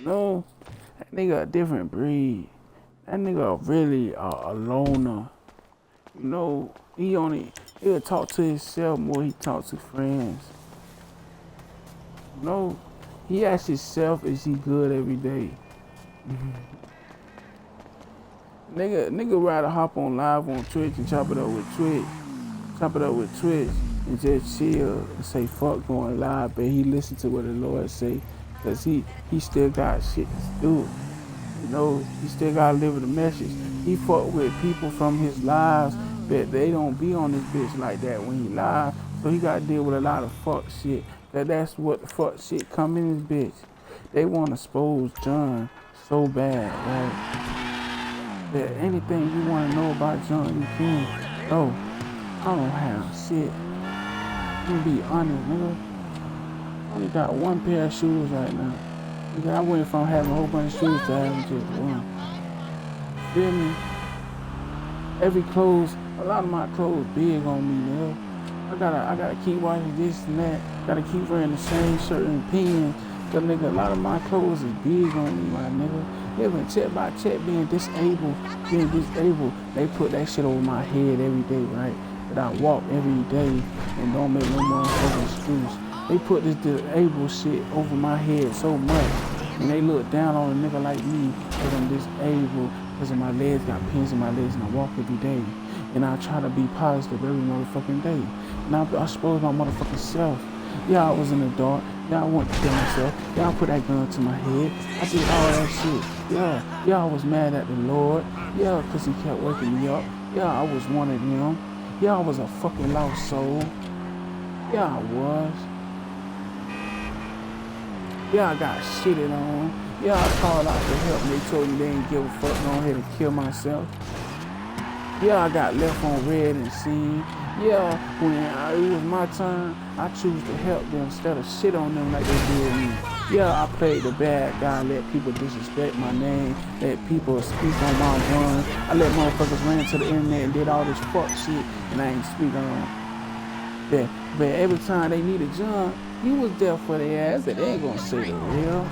No. That nigga a different breed. That nigga really a loner. You know, he'll talk to himself more he talk to friends. You know, he asks himself, is he good every day? Nigga rather hop on live on Twitch and chop it up with Twitch and just chill and say fuck going live, but he listen to what the Lord say. Cause he still got shit to do. You know, he still gotta live with the message. He fuck with people from his lives, but they don't be on this bitch like that when he live. So he gotta deal with a lot of fuck shit. That's what the fuck shit come in this bitch. They wanna expose John so bad, right? That anything you wanna know about John, you can. Oh, I don't have shit. I'm gonna be honest, nigga. I only got one pair of shoes right now. Because I went from having a whole bunch of shoes to having just one. Feel me? A lot of my clothes big on me, nigga. I gotta keep washing this and that. Gotta keep wearing the same shirt and pants. Cause nigga, a lot of my clothes is big on me, my nigga. Living check by check, being disabled. They put that shit over my head every day, right? But I walk every day and don't make no motherfucking excuse. They put this disabled shit over my head so much, and they look down on a nigga like me because I'm disabled, because my legs got pins in my legs and I walk every day. And I try to be positive every motherfucking day. And I expose my motherfucking self. Yeah, I was in the dark. Yeah, I wanted to kill myself. Yeah, I put that gun to my head. I did all that shit. Yeah, I was mad at the Lord. Yeah, because he kept waking me up. Yeah, I was one of them. Yeah, I was a fucking lost soul. Yeah, I was. Yeah, I got shitted on. Yeah, I called out for help and they told me they didn't give a fuck, go ahead and kill myself. Yeah, I got left on red and seen. Yeah, when it was my turn, I choose to help them instead of shit on them like they did me. Yeah, I played the bad guy, let people disrespect my name, let people speak on my gun. I let motherfuckers ran to the internet and did all this fuck shit and I ain't speak on. But every time they needed John, he was there for their ass, but they ain't gonna say the real.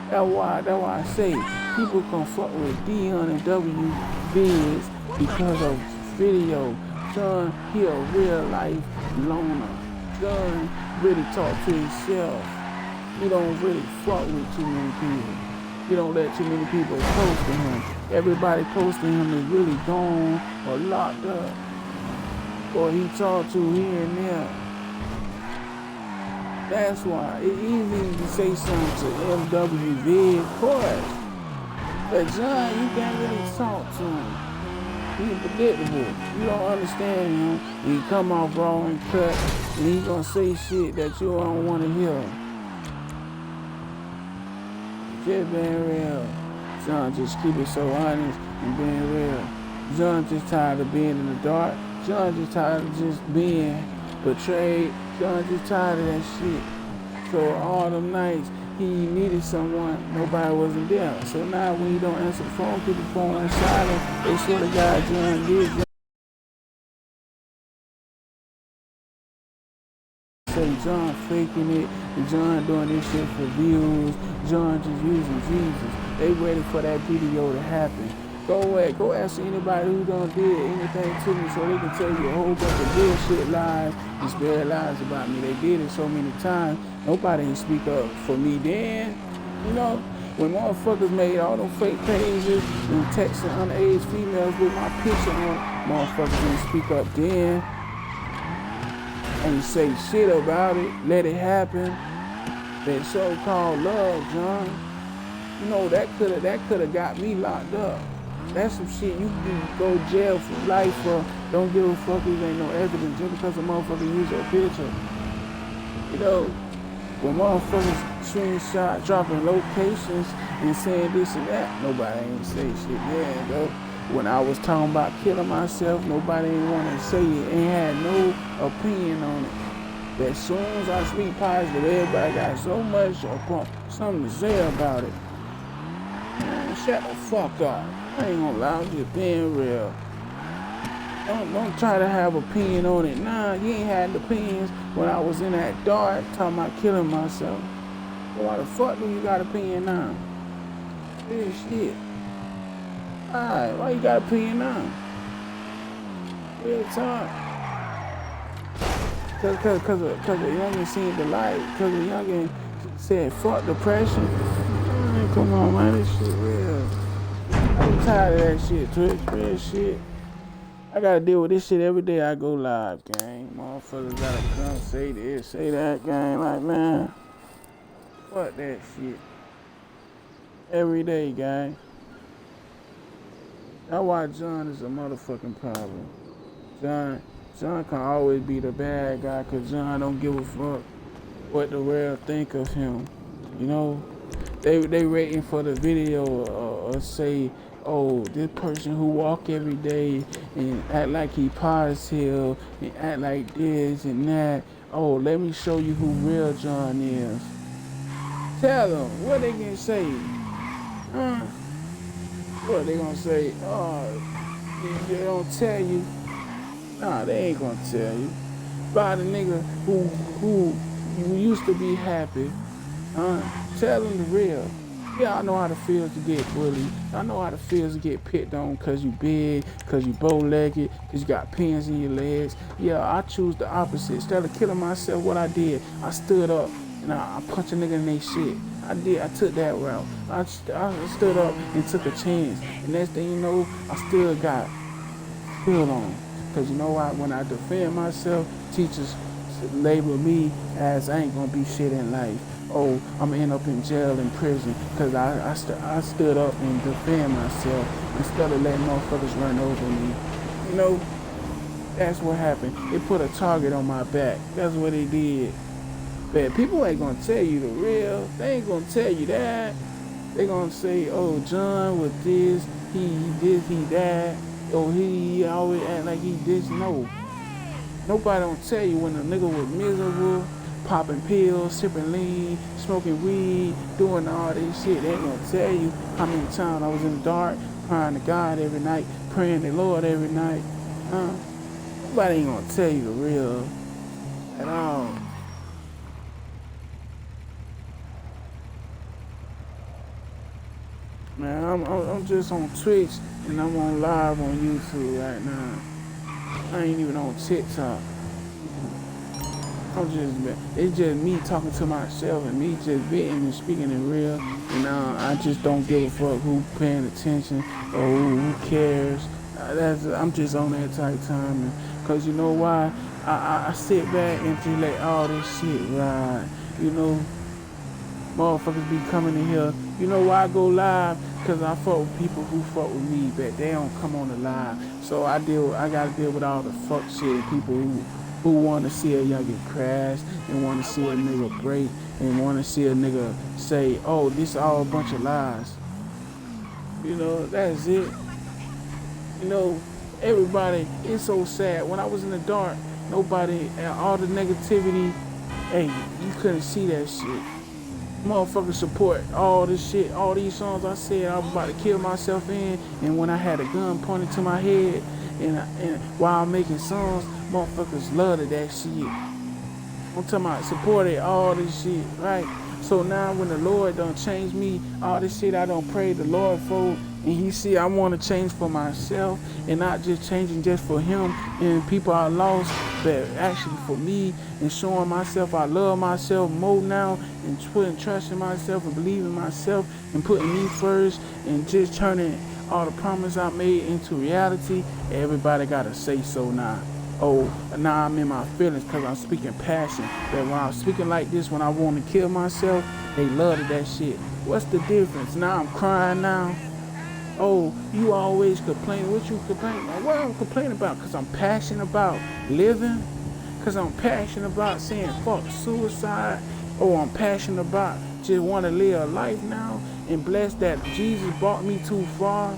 That's why I say people gonna fuck with Dion and W Vids because of video. John, he a real life loner. John really talk to himself. He don't really fuck with too many people. He don't let too many people close to him. Everybody close to him is really gone or locked up. Or he talk to here and there. That's why it's easy to say something to MWV, of course. But John, you can't really talk to him. He's predictable. You don't understand him. He come off raw and cut, and he gonna say shit that you don't want to hear. Just being real. John just keep it so honest and being real. John just tired of being in the dark. John just tired of just being betrayed. John just tired of that shit. So all them nights he needed someone, nobody wasn't there. So now when he don't answer the phone, keep the phone on silent, they swear to God John did. Say John faking it, and John doing this shit for views, John just using Jesus. They ready for that video to happen. Go ask anybody who done did anything to me so they can tell you a whole bunch of bullshit lies and spread lies about me. They did it so many times. Nobody ain't speak up for me then. You know, when motherfuckers made all them fake pages and texting underage females with my picture on, motherfuckers ain't speak up then. Ain't say shit about it. Let it happen. That so-called love, John. You know, that coulda got me locked up. That's some shit you can go jail for life for. Don't give a fuck if ain't no evidence just because a motherfucker use your picture. You know, when motherfuckers screenshot dropping locations and saying this and that, nobody ain't say shit then, though. When I was talking about killing myself, nobody ain't want to say it, ain't had no opinion on it. But as soon as I speak positive, everybody got so much something to say about it. Man, shut the fuck up. I ain't gonna lie, I'm just being real. Don't try to have opinion on it. Nah, you ain't had opinions when I was in that dark talking about killing myself. Well, why the fuck do you got opinion now? Real shit. Alright, why you got opinion now? Real talk. Cause the youngin' seen the light. Cause the youngin' said fuck depression. Man, come on, man, this shit real. I'm tired of that shit, Twitch. Real shit. I gotta deal with this shit every day I go live, gang. Motherfuckers gotta come say this, say that, gang. Like, man, fuck that shit. Every day, gang. That's why John is a motherfucking problem. John can always be the bad guy, cause John don't give a fuck what the world think of him. You know, they waiting for the video or say, oh, this person who walk every day and act like he positive and act like this and that. Oh, let me show you who real John is. Tell them what they gonna say. What they gonna say? Oh, they don't tell you. Nah, they ain't gonna tell you. By the nigga who you used to be happy. Tell them the real. Yeah, I know how it feels to get bullied. I know how it feels to get picked on because you big, because you bow-legged, because you got pins in your legs. Yeah, I choose the opposite. Instead of killing myself, what I did, I stood up and I punched a nigga in their shit. I took that route. I stood up and took a chance. And next thing you know, I still got killed on. Because you know what? When I defend myself, teachers label me as I ain't gonna be shit in life. Oh, I'm gonna end up in jail and prison because I stood up and defend myself instead of letting motherfuckers run over me. You know, that's what happened. They put a target on my back. That's what they did. But people ain't gonna tell you the real. They ain't gonna tell you that. They gonna say, oh, John was this, he this, he that. Oh, he always act like he this. No. Nobody don't tell you when a nigga was miserable, popping pills, sipping lean, smoking weed, doing all this shit. They ain't gonna tell you how many times I was in the dark, crying to God every night, praying to the Lord every night. Nobody ain't gonna tell you the real at all. Man, I'm just on Twitch and I'm on live on YouTube right now. I ain't even on TikTok. It's just me talking to myself and me just being and speaking in real. And I just don't give a fuck who paying attention or who cares. I'm just on that type time. Cause you know why? I sit back and just let all this shit ride. You know, motherfuckers be coming in here. You know why I go live? Cause I fuck with people who fuck with me, but they don't come on the live. So I gotta deal with all the fuck shit, people who want to see a youngin' crash and want to see a nigga break and want to see a nigga say, oh, this all a bunch of lies. You know, that's it. You know, everybody, it's so sad. When I was in the dark, nobody, all the negativity, hey, you couldn't see that shit. Motherfuckers support all this shit, all these songs I said I was about to kill myself in, and when I had a gun pointed to my head, and while I'm making songs, motherfuckers loved that shit. I'm talking about supported all this shit, right? So now when the Lord done change me, all this shit I don't pray the Lord for, and he see I want to change for myself and not just changing just for him and people I lost, but actually for me and showing myself I love myself more now and putting trust in myself and believing myself and putting me first and just turning all the promise I made into reality. Everybody got to say so now. Oh, now I'm in my feelings because I'm speaking passion. But when I'm speaking like this, when I want to kill myself, they love that shit. What's the difference? Now I'm crying now. Oh, you always complain. What you complaining about? What I'm complaining about? Because I'm passionate about living. Because I'm passionate about saying fuck suicide. Oh, I'm passionate about just want to live a life now and blessed that Jesus brought me too far.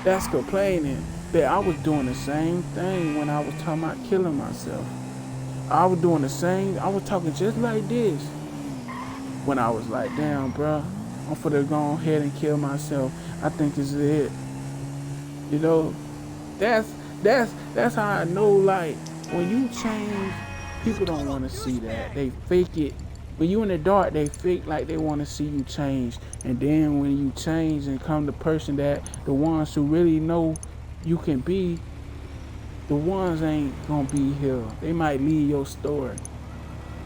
That's complaining. But I was doing the same thing when I was talking about killing myself. I was doing the same. I was talking just like this when I was like, damn, bro, I'm finna go ahead and kill myself. I think this is it. You know, that's how I know, like, when you change, people don't want to see that. They fake it. When you in the dark, they fake like they want to see you change. And then when you change and come the person that the ones who really know you can be, the ones ain't gonna be here. They might leave your story.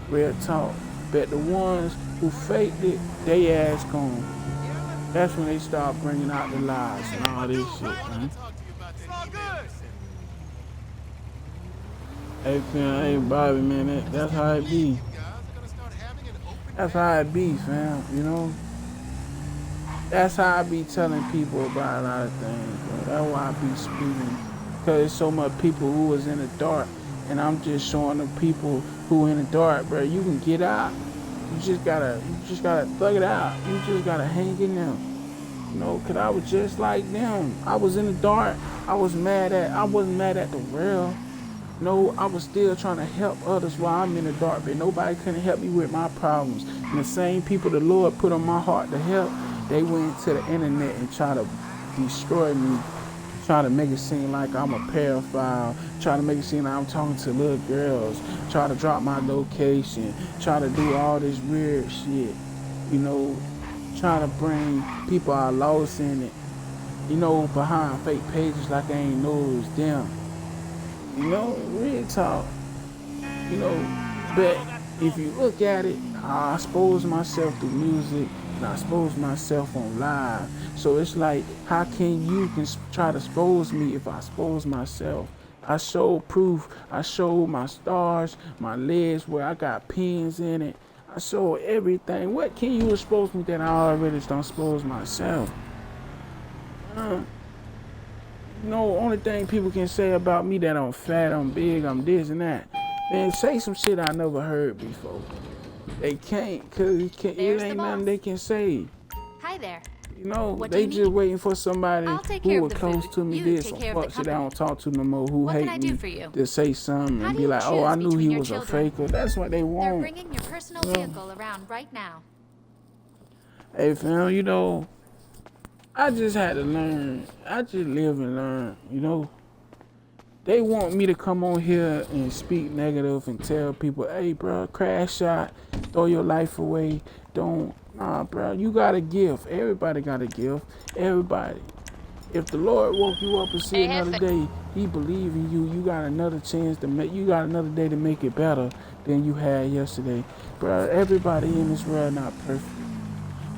Real talk. But the ones who faked it, they ass gone. That's when they start bringing out the lies and all this shit, man. Hey, fam, hey, Bobby, man, that's how it be. That's how it be, fam, you know? That's how I be telling people about a lot of things, bro. That's why I be speaking. Because there's so much people who was in the dark, and I'm just showing the people who in the dark, bro, you can get out. You just gotta thug it out. You just gotta hang in there. You know, because I was just like them. I was in the dark. I wasn't mad at the world. No, I was still trying to help others while I'm in the dark, but nobody couldn't help me with my problems. And the same people the Lord put on my heart to help, they went to the internet and try to destroy me, try to make it seem like I'm a pedophile, try to make it seem like I'm talking to little girls, try to drop my location, try to do all this weird shit, you know, try to bring people I lost in it, you know, behind fake pages like I ain't know it was them. You know, real talk. You know, but if you look at it, I expose myself through music and I expose myself on live. So it's like, how can you try to expose me if I expose myself? I show proof. I show my stars, my legs where I got pins in it. I show everything. What can you expose me that I already don't expose myself? You know, only thing people can say about me that I'm fat, I'm big, I'm this and that. Man, say some shit I never heard before. They can't, cause it ain't nothing they can say. Hi there. You know, What they do you just need? waiting for somebody I'll take care who of was the close food. to me, You did take some care of the fuck shit I company. don't talk to no more, who What can hate I do me, for you? to say something How and do be you like, oh, I choose knew between he your was a children? faker. That's what they They're want. bringing your personal vehicle around right now. Hey, fam, you know, I just had to learn. I just live and learn, you know. They want me to come on here and speak negative and tell people, hey, bro, crash out, throw your life away. Nah, bro, you got a gift. Everybody got a gift. Everybody. If the Lord woke you up and see another day, he believe in you. You got another chance to make, you got another day to make it better than you had yesterday. Bro, everybody in this world not perfect.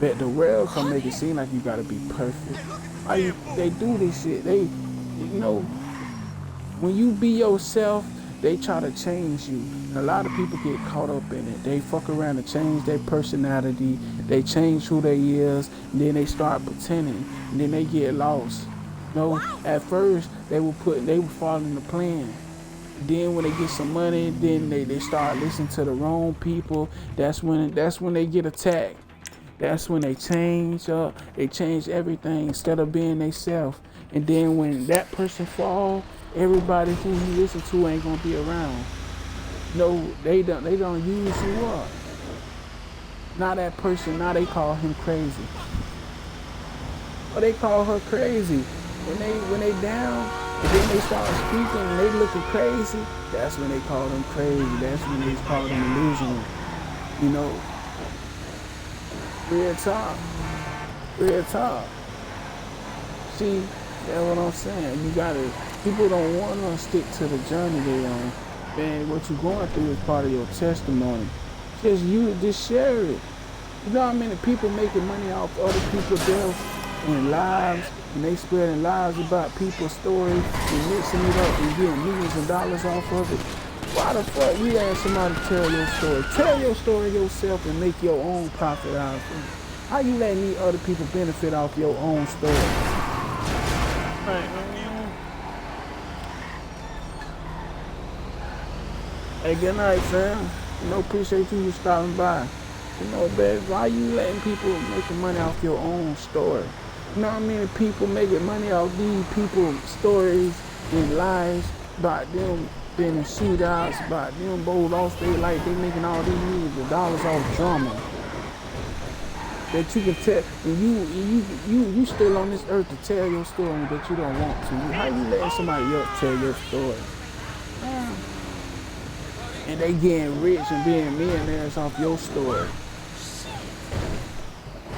But the world can make it seem like you gotta be perfect. They do this shit. They, you know, when you be yourself, they try to change you. And a lot of people get caught up in it. They fuck around and change their personality. They change who they is. And then they start pretending. And then they get lost. You know, at first they were following the plan. Then when they get some money, then they start listening to the wrong people. That's when they get attacked. That's when they change up. They change everything instead of being themselves. And then when that person fall, everybody who you listen to ain't gonna be around. No, they don't use you up. Now that person, now they call him crazy. Or they call her crazy. When they down, and then they start speaking and they looking crazy, that's when they call them crazy. That's when they call them illusional. You know. Real talk. Real talk. See, that's what I'm saying. You gotta, people don't want to stick to the journey they on. Man, what you're going through is part of your testimony. Just share it. You know how many people making money off other people's deaths and lives, and they spreading lies about people's stories and mixing it up and getting millions of dollars off of it? Why the fuck you let somebody tell your story? Tell your story yourself and make your own profit out of it. How you letting these other people benefit off your own story? Right, man. Hey, good night, fam. You know, appreciate you stopping by. You know, babe, why you letting people making money off your own story? You know how many people making money off these people's stories and lies about them being in shootouts, about them both lost their life, they making all these millions of dollars off drama. That you can tell, and you still on this earth to tell your story, but you don't want to. How you letting somebody else tell your story? And they getting rich and being millionaires off your story.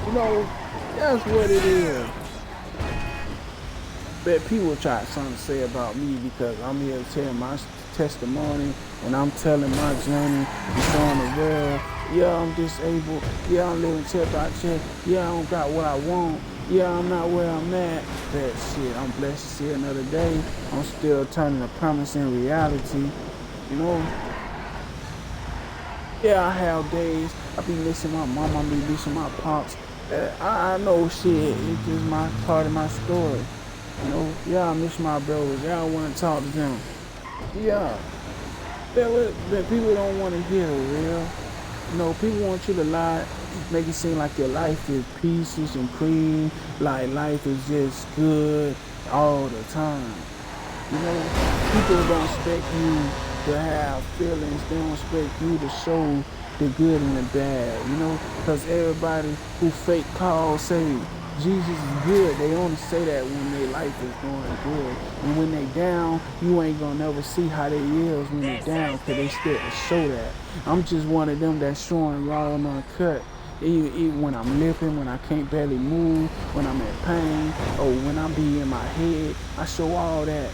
You know, that's what it is. But people try something to say about me because I'm here to tell my testimony and I'm telling my journey and showing the world. Yeah, I'm disabled. Yeah, I'm living check by check. Yeah, I don't got what I want. Yeah, I'm not where I'm at. But shit, I'm blessed to see another day. I'm still turning a promise in reality. You know? Yeah, I have days. I be missing my mom. I be missing my pops. I know shit. It's just my part of my story. You know? Yeah, I miss my brothers. Yeah, I want to talk to them. Yeah. But people don't want to hear the real. You know, people want you to lie, make it seem like your life is peaches and cream, like life is just good all the time. You know, people don't expect you to have feelings. They don't expect you to show the good and the bad, you know, because everybody who fake calls say Jesus is good. They only say that when their life is going good. And when they down, you ain't gonna never see how they is when they down, because they still show that. I'm just one of them that's showing raw and uncut. Even when I'm limping, when I can't barely move, when I'm in pain, or when I'm be in my head, I show all that.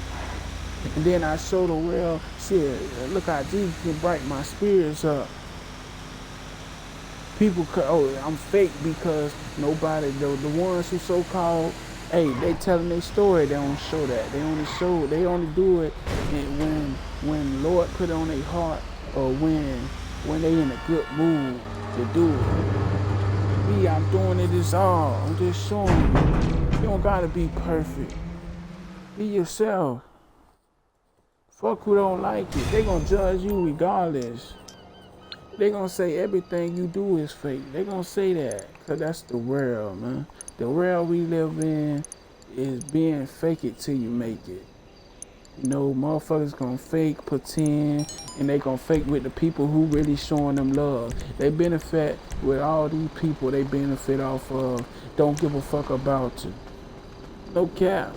And then I show the real shit. Look how Jesus can brighten my spirits up. People, I'm fake because nobody, the ones who so-called, hey, they telling their story, they don't show that. They only do it when Lord put it on their heart, or when they in a good mood to do it. Me, I'm doing it as all. I'm just showing you. You don't gotta be perfect. Be yourself. Fuck who don't like it. They gonna judge you regardless. They gonna say everything you do is fake. They gonna say that, cause that's the world, man. The world we live in is being fake it till you make it. You know, motherfuckers gonna fake, pretend, and they gonna fake with the people who really showing them love. They benefit with all these people they benefit off of. Don't give a fuck about you. No cap.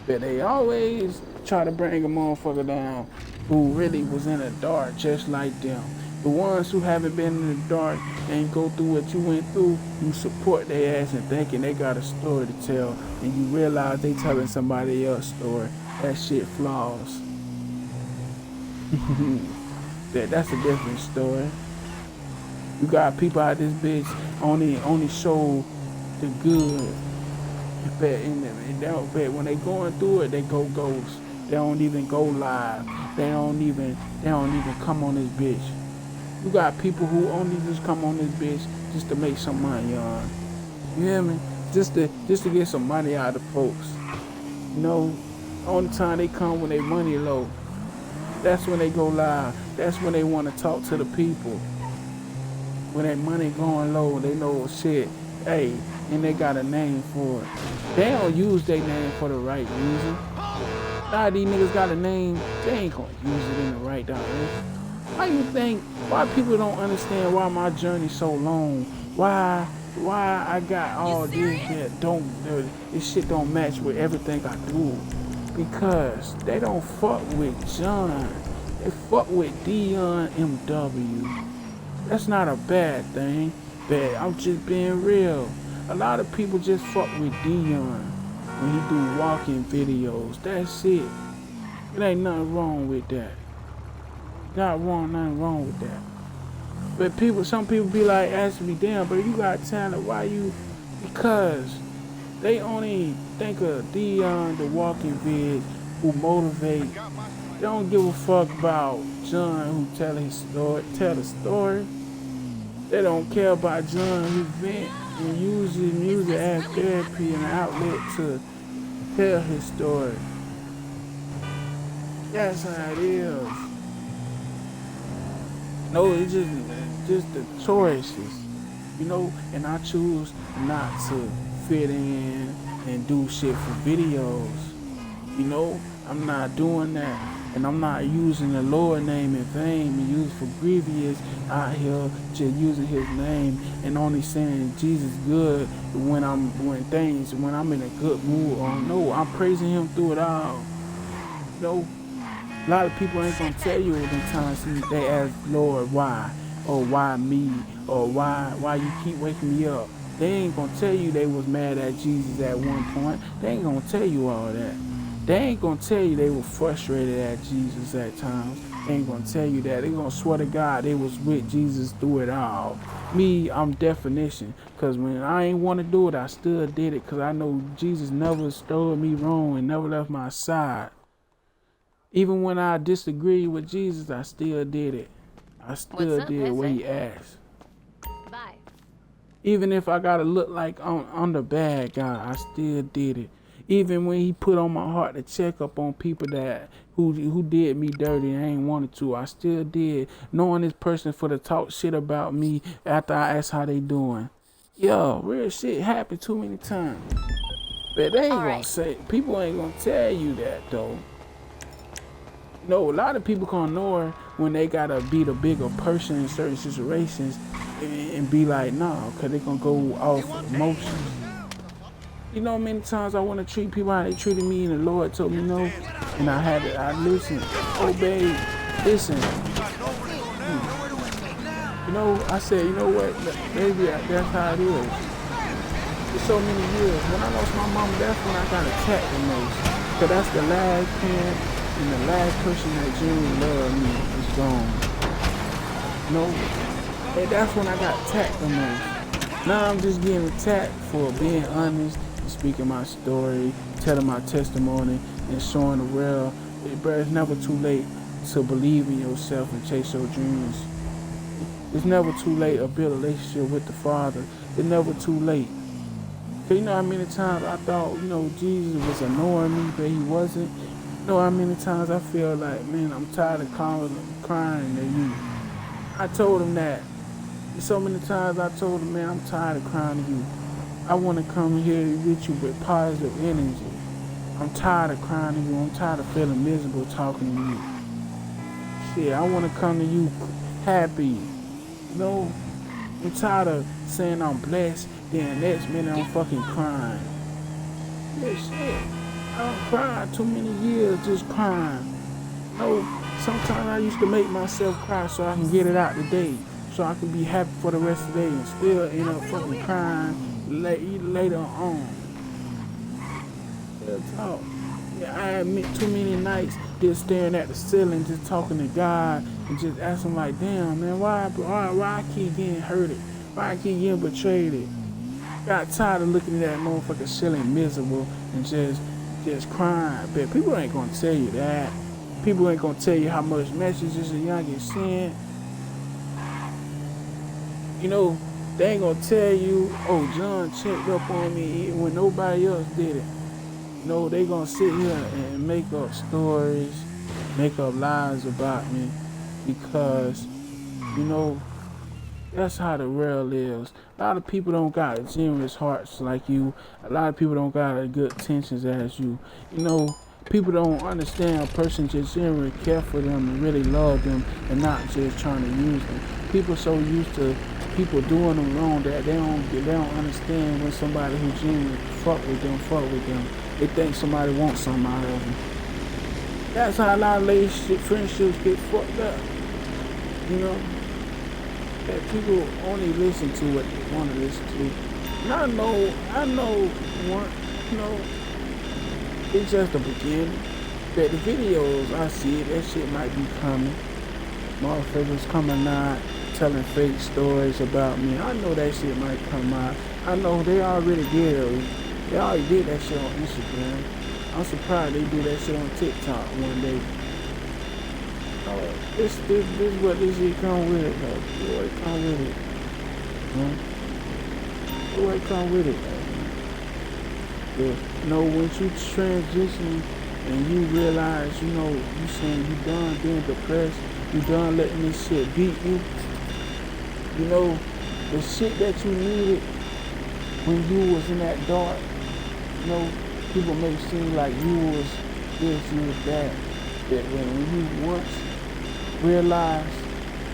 But they always try to bring a motherfucker down who really was in the dark just like them. The ones who haven't been in the dark and go through what you went through, you support their ass and thinking they got a story to tell, and you realize they telling somebody else's story. That shit flaws. That's a different story. You got people out this bitch only show the good. But when they going through it, they go ghost. They don't even go live. They don't even come on this bitch. You got people who only just come on this bitch just to make some money on. You hear me? Just to get some money out of folks. You know, only time they come when they money low. That's when they go live. That's when they want to talk to the people. When that money going low, they know shit. Hey, and they got a name for it. They don't use their name for the right reason. A lot of these niggas got a name, they ain't gonna use it in the right direction. Why people don't understand why my journey's so long? Why I got all this that this shit don't match with everything I do? Because they don't fuck with John. They fuck with Dion MW. That's not a bad thing. But I'm just being real. A lot of people just fuck with Dion when he do walking videos. That's it. It ain't nothing wrong with that. Nothing wrong with that. But some people be like, asking me, damn, but you got talent, why you? Because they only think of Dion, the walking vid, who motivate. They don't give a fuck about John, who tell the story. They don't care about John, who vent and uses music as therapy and an outlet to tell his story. That's how it is. No, it's just the choices, you know, and I choose not to fit in and do shit for videos. You know, I'm not doing that. And I'm not using the Lord name in vain and use for grievous out here just using his name and only saying Jesus good when I'm in a good mood. Or no, I'm praising him through it all. You know, a lot of people ain't gonna tell you the times they ask Lord why, or why me, or why you keep waking me up. They ain't gonna tell you they was mad at Jesus at one point. They ain't gonna tell you all that. They ain't gonna tell you they were frustrated at Jesus at times. They ain't gonna tell you that. They gonna swear to God they was with Jesus through it all. Me, I'm definition. Cause when I ain't want to do it, I still did it. Cause I know Jesus never stood me wrong and never left my side. Even when I disagreed with Jesus, I still did it. I still did what he asked. Bye. Even if I gotta look like I'm the bad guy, I still did it. Even when he put on my heart to check up on people that who did me dirty and I ain't wanted to, I still did. Knowing this person for to talk shit about me after I asked how they doing. Yo, real shit happened too many times. But they ain't gonna say, people ain't gonna tell you that though. No, a lot of people gonna know her when they gotta be the bigger person in certain situations and be like, nah, cause they gonna go off emotions. You know how many times I want to treat people how they treated me and the Lord told me no? And I listened, obeyed, listen. You know, I said, you know what, maybe that's how it is. For so many years. When I lost my mama, that's when I got attacked the most. Cause that's the last parent and the last person that genuinely loved me is gone. You know, and that's when I got attacked the most. Now I'm just getting attacked for being honest, speaking my story, telling my testimony, and showing the world, bro, it's never too late to believe in yourself and chase your dreams. It's never too late to build a relationship with the Father. It's never too late. Cause you know how many times I thought, you know, Jesus was annoying me, but he wasn't. You know how many times I feel like, man, I'm tired of crying to you. I told him that. So many times I told him, man, I'm tired of crying to you. I want to come here with you with positive energy. I'm tired of crying to you. I'm tired of feeling miserable talking to you. Shit, I want to come to you happy. You know, I'm tired of saying I'm blessed, then next minute I'm fucking crying. Yeah, shit. I don't cry too many years just crying. You know, sometimes I used to make myself cry so I can get it out today. So I can be happy for the rest of the day and still end up fucking crying later on. Real talk. Yeah, I admit too many nights just staring at the ceiling, just talking to God and just asking like, damn man, why I keep getting hurted? Why I keep getting betrayed? Got tired of looking at that motherfucking ceiling miserable and just crying. But people ain't gonna tell you that. People ain't gonna tell you how much messages a youngin send. You know, they ain't gonna tell you, oh, John checked up on me when nobody else did it. You know, they gonna sit here and make up stories, make up lies about me because, you know, that's how the world is. A lot of people don't got generous hearts like you. A lot of people don't got good intentions as you. You know, people don't understand a person just genuinely care for them and really love them and not just trying to use them. People so used to people doing them wrong that they don't understand when somebody who genuinely fuck with them. They think somebody wants something out of them. That's how a lot of friendships get fucked up. You know? that people only listen to what they want to listen to. And I know, one, you know, it's just the beginning. That the videos I see, that shit might be coming. Motherfuckers coming out telling fake stories about me. I know that shit might come out. I know they already did it. They already did that shit on Instagram. I'm surprised they do that shit on TikTok one day. This what this shit come with it, though. This what it come with it. This what it come with it, though. You know, once you transition and you realize, you know, you saying you done being depressed, you done letting this shit beat you. You know, the shit that you needed when you was in that dark, you know, people may seem like you was this, you was that. That when you once realize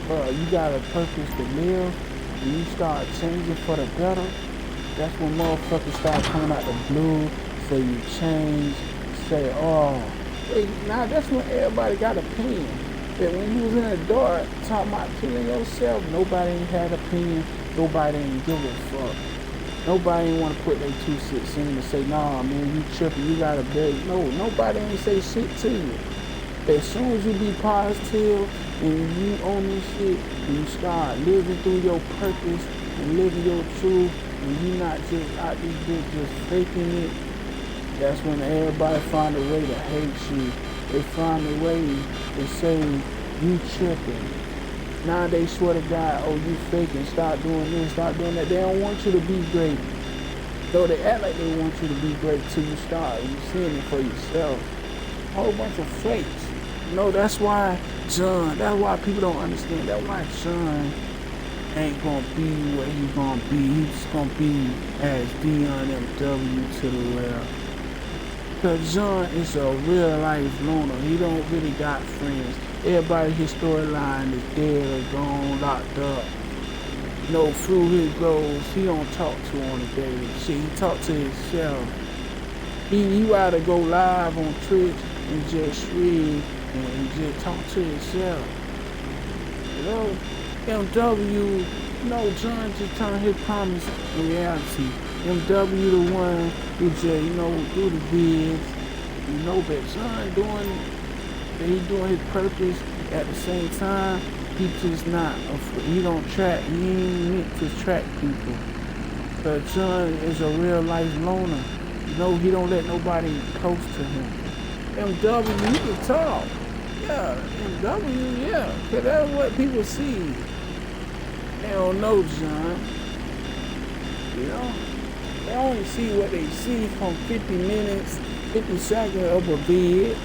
you got a purpose to live and you start changing for the better, that's when motherfuckers start coming out the blue, say you change, say, oh, hey, now that's when everybody got opinion. That when you was in the dark talking about killing yourself, nobody ain't had opinion, nobody ain't give a fuck. Nobody ain't want to put their 2 cents in and say, nah, man, you tripping, you got to beg. No, nobody ain't say shit to you. As soon as you be positive and you own this shit and you start living through your purpose and living your truth and you not just out this bitch just faking it, that's when everybody find a way to hate you. They find a way to say you tripping. Now they swear to God, oh, you faking, stop doing this, stop doing that. They don't want you to be great. Though they act like they want you to be great till you start. You seeing it for yourself. A whole bunch of fakes. You know, that's why John, that's why people don't understand. That's why John ain't gonna be what he's gonna be. He's gonna be as Dion MW to the left. Cause John is a real life loner. He don't really got friends. Everybody his storyline is dead or gone, locked up. You know, through his goals, he don't talk to on a daily. Shit, he talk to himself. He rather go live on Twitch and just read and just talk to himself. You know, MW, you know, John just turned his promise in reality. MW the one who just, you know, do the bids. You know, but John he doing his purpose at the same time. He just not, he don't track, he ain't meant to track people. But John is a real life loner. You know, he don't let nobody close to him. MW, he can talk. Yeah, MW, yeah. Cause that's what people see. They don't know John. You know? They only see what they see from 50 minutes, 50 seconds of a vid.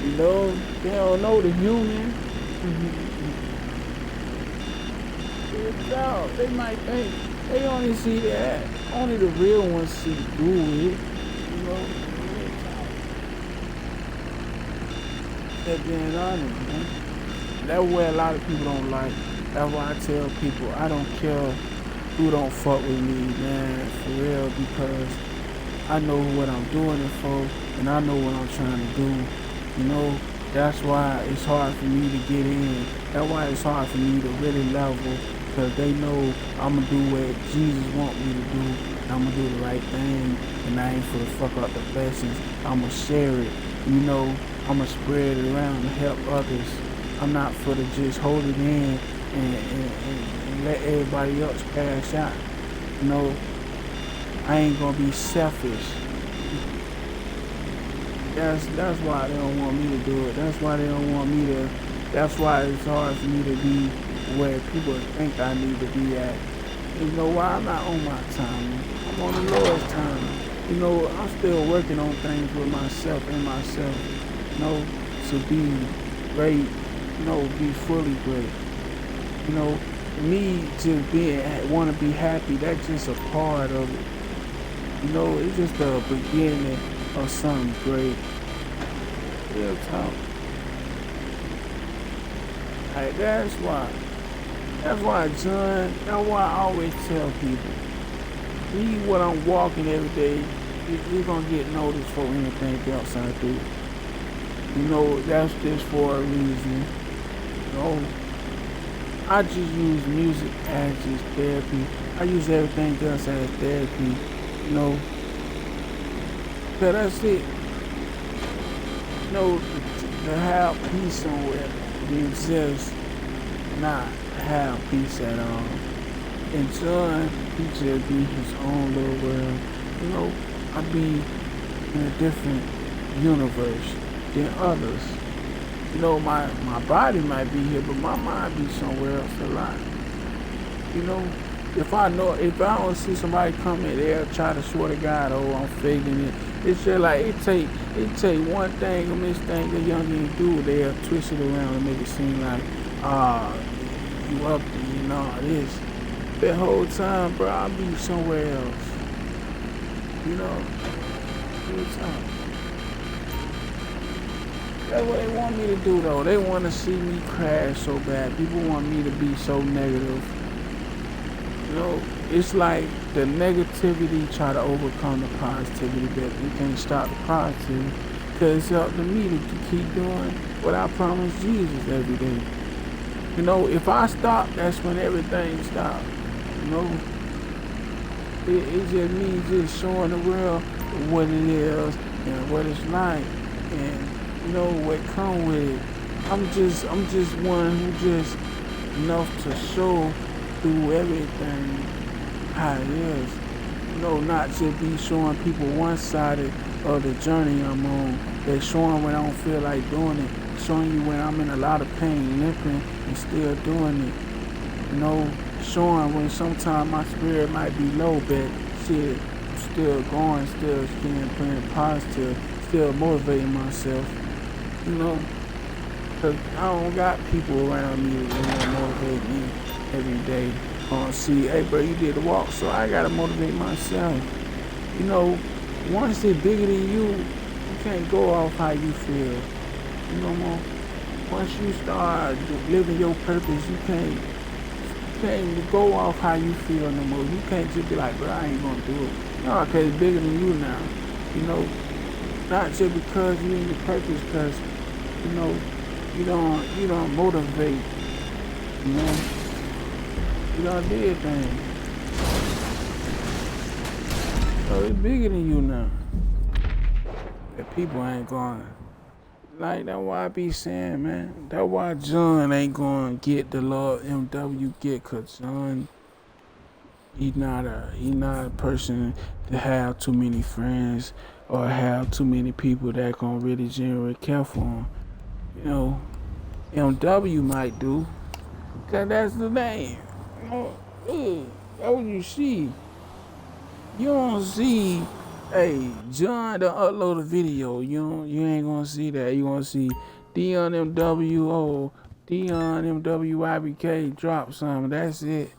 You know, they don't know the human. They might think, they only see that. Only the real ones see through it. You know? That being honest, man. That's where a lot of people don't like. That's why I tell people, I don't care who don't fuck with me, man, for real, because I know what I'm doing it for, and I know what I'm trying to do. You know, that's why it's hard for me to get in. That's why it's hard for me to really level, because they know I'm going to do what Jesus want me to do. I'm going to do the right thing, and I ain't for to fuck up the blessings. I'm going to share it. You know, I'm going to spread it around to help others. I'm not for to just hold it in and let everybody else pass out. You know, I ain't going to be selfish. That's why they don't want me to do it. That's why they don't want me to. That's why it's hard for me to be where people think I need to be at. You know why? I'm not on my time. I'm on the Lord's time. You know, I'm still working on things with myself and myself. You know, to be great. You know, be fully great. You know, me just want to be happy. That's just a part of it. You know, it's just the beginning of something great. Real talk. Like, that's why, John, that's why I always tell people, be what I'm walking every day, you're going to get noticed for anything else I do. You know, that's just for a reason. You know, I just use music as just therapy. I use everything else as therapy, you know. Cause that's it. You know, to have peace somewhere, to exist, not have peace at all. And John, he just be his own little world. You know, I be in a different universe than others. You know, my body might be here, but my mind be somewhere else a lot. You know, if I don't see somebody come in, they'll try to swear to God, oh, I'm faking it. It's just like it take one thing, a mistake a youngin do, they'll twist it around and make it seem like, you up there, you know, this. That whole time, bro, I'll be somewhere else. You know, what's up? That's what they want me to do, though. They want to see me crash so bad. People want me to be so negative. You know, it's like the negativity try to overcome the positivity, but you can't stop the positivity. Because it's up to me to keep doing what I promised Jesus every day. You know, if I stop, that's when everything stops. You know, it's just me just showing the world what it is and what it's like. And you know what come with it. I'm just one who just enough to show through everything how it is. You know, not just be showing people one side of the journey I'm on. They're showing when I don't feel like doing it. Showing you when I'm in a lot of pain, limping and still doing it. You know, showing when sometimes my spirit might be low, but shit, I'm still going, still playing positive, still motivating myself. You know, cause I don't got people around me that motivate me every day. See, hey bro, you did the walk, so I gotta motivate myself. You know, once it's bigger than you can't go off how you feel. You know, more. Once you start living your purpose, you can't go off how you feel no more. You can't just be like, bro, I ain't gonna do it. No, cause it's bigger than you now. You know, not just because you in your purpose, cause you know, you don't motivate, you know, you don't do things. So it's bigger than you now. And people ain't going, like, that's why I be saying, man, that's why John ain't going to get the love MW get, cause John, he not a person to have too many friends or have too many people that gonna really genuinely care for him. You know, MW might do, cause that's the name. You know, that's what you see. You don't see, hey, John done upload a video. You ain't gonna see that. You gonna see Dion MWO, Dion MWYBK drop something. That's it.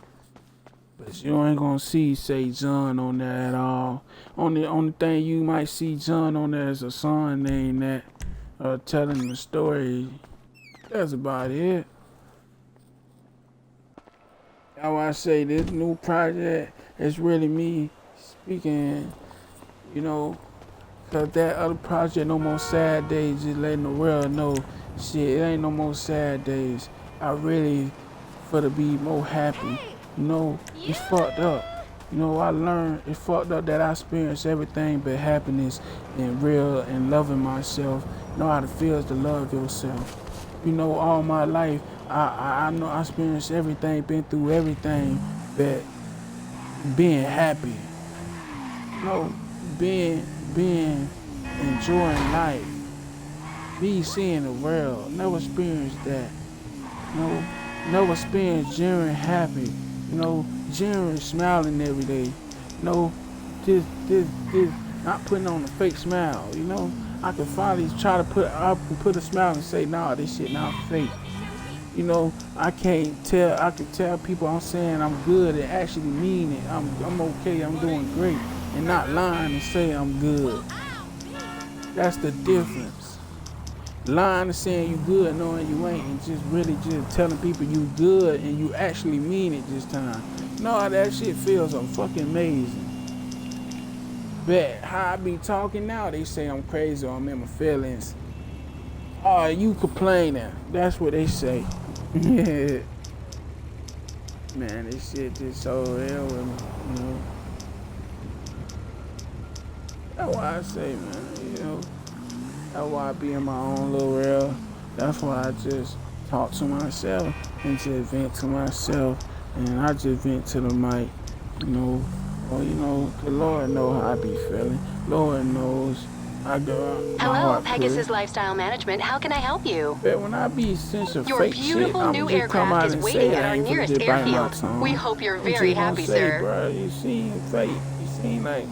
But you ain't gonna say John on there at all. Only thing you might see John on there is a song named that. Telling the story. That's about it. That's why I say this new project is really me speaking, you know, cause that other project, No More Sad Days, just letting the world know, shit, it ain't no more sad days. I really, for to be more happy. You know, it's fucked up. You know, I learned it's fucked up that I experienced everything but happiness and real and loving myself. Know how to feel is to love yourself. You know, all my life, I know I experienced everything, been through everything, but being happy. You know, being enjoying life. Me seeing the world. Never experienced that. You know, never experienced genuine happy. You know, genuine smiling every day. You know, just not putting on a fake smile. You know, I can finally try to put a smile and say, nah, this shit not fake. You know, I can tell people I'm saying I'm good and actually mean it. I'm okay, I'm doing great, and not lying and say I'm good. That's the difference. Lying and saying you good, knowing you ain't, and just really just telling people you good and you actually mean it this time. No, that shit feels fucking amazing. But how I be talking now, they say I'm crazy or I'm in my feelings. Oh, you complaining. That's what they say. Man, this shit just so real with me, you know. That's why I say, man, you know, that's why I be in my own little world. That's why I just talk to myself and just vent to myself. And I just vent to the mic, you know. Well, you know, the Lord know how I be feeling. Lord knows I go out my Hello, heart Pegasus pure. Lifestyle Management. How can I help you? But when I be sense Your fake shit, beautiful I'm new just come aircraft out is and waiting say it. at I our ain't finna nearest just bite my airfield. tongue. We hope you're I'm very just gonna happy, say, sir. bro, you seem fake. You seem like,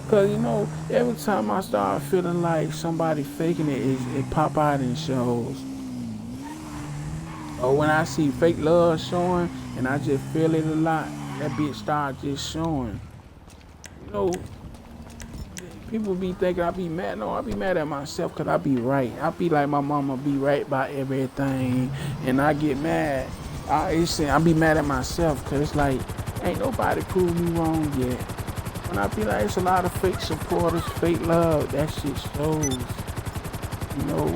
cause you know, every time I start feeling like somebody faking it, it pop out in shows. Or when I see fake love showing, and I just feel it a lot, that bitch start just showing. You know, people be thinking I be mad. No, I be mad at myself because I be right. I be like my mama be right about everything. And I get mad. I be mad at myself because it's like, ain't nobody proved me wrong yet. When I be like, it's a lot of fake supporters, fake love, that shit shows. You know,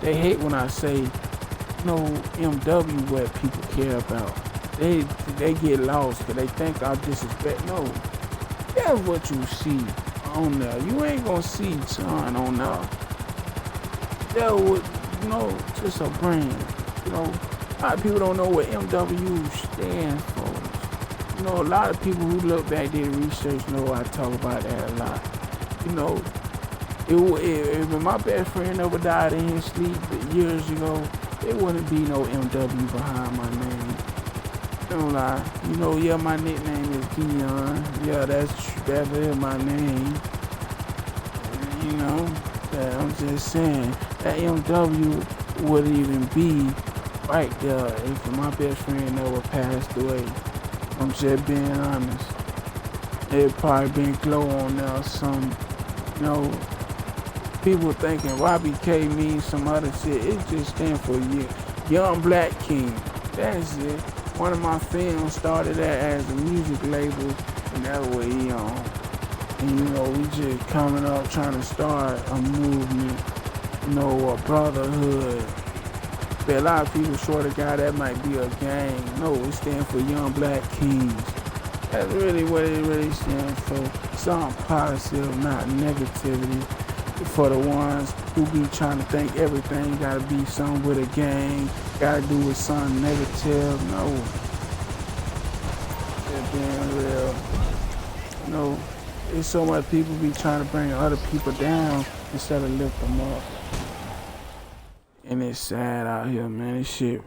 they hate when I say, you know, MW what people care about. They get lost because they think I disrespect. No, that's what you see on there. You ain't gonna see John on there. That would, you know, just a brand. You know, a lot of people don't know what MW stands for. You know, a lot of people who look back did research know I talk about that a lot. You know, if my best friend ever died in his sleep years ago, it wouldn't be no MW behind my name. Don't lie. You know, yeah, my nickname is Dion. Yeah, that is my name. You know, I'm just saying that MW wouldn't even be right there if my best friend never passed away. I'm just being honest. It probably been glow on there or something. You know, people thinking Robbie K means some other shit. It just stands for Young Black King. That's it. One of my films started that as a music label, and that's what he on. And you know, we just coming up trying to start a movement, you know, a brotherhood. But a lot of people swear to God that might be a gang. No, it stands for Young Black Kings. That's really what it really stands for. Something positive, not negativity. For the ones who be trying to think everything gotta be something with a gang, gotta do with something negative. No. It's being real. You know, there's so much people be trying to bring other people down instead of lift them up. And it's sad out here, man. This shit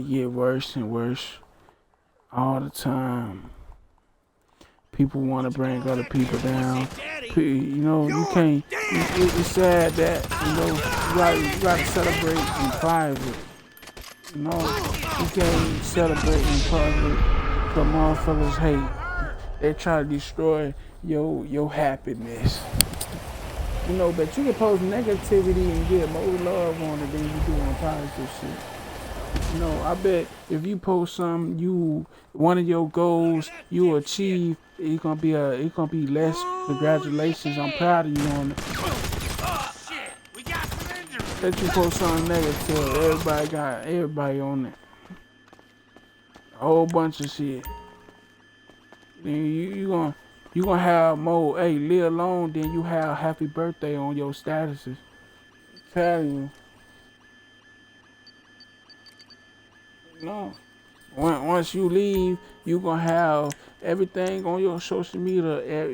get worse and worse all the time. People want to bring other people down. You know, you can't. It's sad that, you know, you gotta celebrate in private. You know, you can't celebrate in public because motherfuckers hate. They try to destroy your happiness. You know, but you can post negativity and get more love on it than you do on positive shit. You know, I bet if you post something, one of your goals you achieve, it's gonna be less congratulations. I'm proud of you on it. Shit, we got some injuries. Let you post something negative, everybody on it. A whole bunch of shit. Then you gonna have more, hey, live alone, then you have happy birthday on your statuses. I'm telling you. No. Once you leave, you gonna have everything on your social media.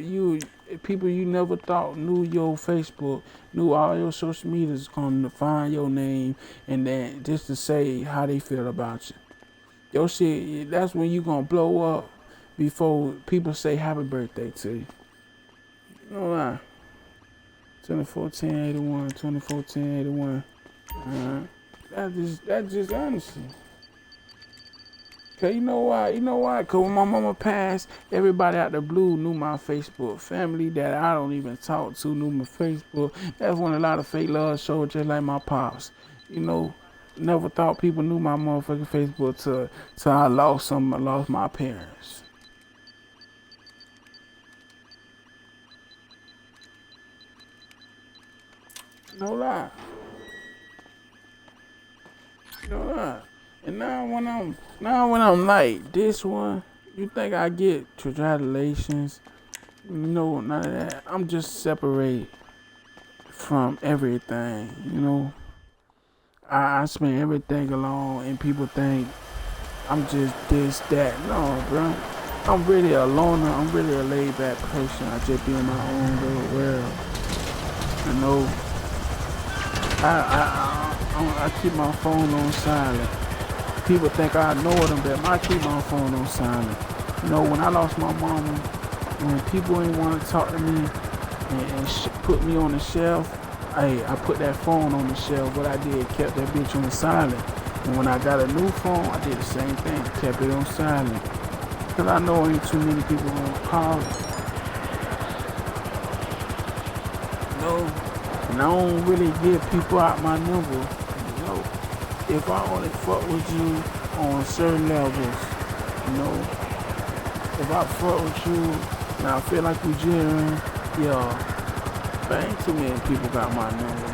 People you never thought knew your Facebook, knew all your social medias gonna find your name, and then just to say how they feel about you. Your shit, that's when you gonna blow up before people say happy birthday to you. No lie. 24-10-81, 24-10-81. That's just honesty. Cause you know why? Cause when my mama passed, everybody out the blue knew my Facebook. Family that I don't even talk to knew my Facebook. That's when a lot of fake love showed, just like my pops. You know, never thought people knew my motherfucking Facebook till I lost my parents. No lie. No lie. And now when I'm like this one, you think I get congratulations? No, none of that. I'm just separated from everything, you know. I spend everything alone, and people think I'm just this, that. No, bro. I'm really a loner. I'm really a laid back person. I just be in my own little world. You know, I keep my phone on silent. People think I know them, but I keep my phone on silent. You know, when I lost my mama, when people ain't want to talk to me and put me on the shelf, I put that phone on the shelf. What I did, kept that bitch on silent. And when I got a new phone, I did the same thing, kept it on silent. Cause I know ain't too many people gonna call it. No, and I don't really give people out my number. You know, if I only fuck with you on certain levels, you know, if I fuck with you and I feel like we genuine, yeah, but ain't too many people got my number.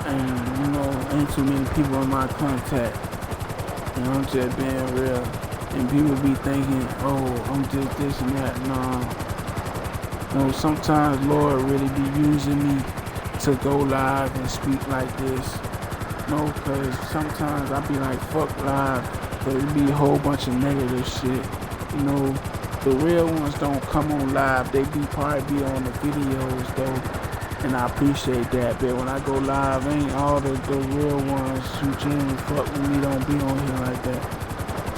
And, you know, ain't too many people in my contact. You know, I'm just being real. And people be thinking, oh, I'm just this and that. Nah. You know, sometimes Lord really be using me to go live and speak like this. No, cause sometimes I be like, fuck live. Cause it be a whole bunch of negative shit. You know, the real ones don't come on live. They probably be on the videos though. And I appreciate that. But when I go live, ain't all the real ones who genuinely fuck with me don't be on here like that.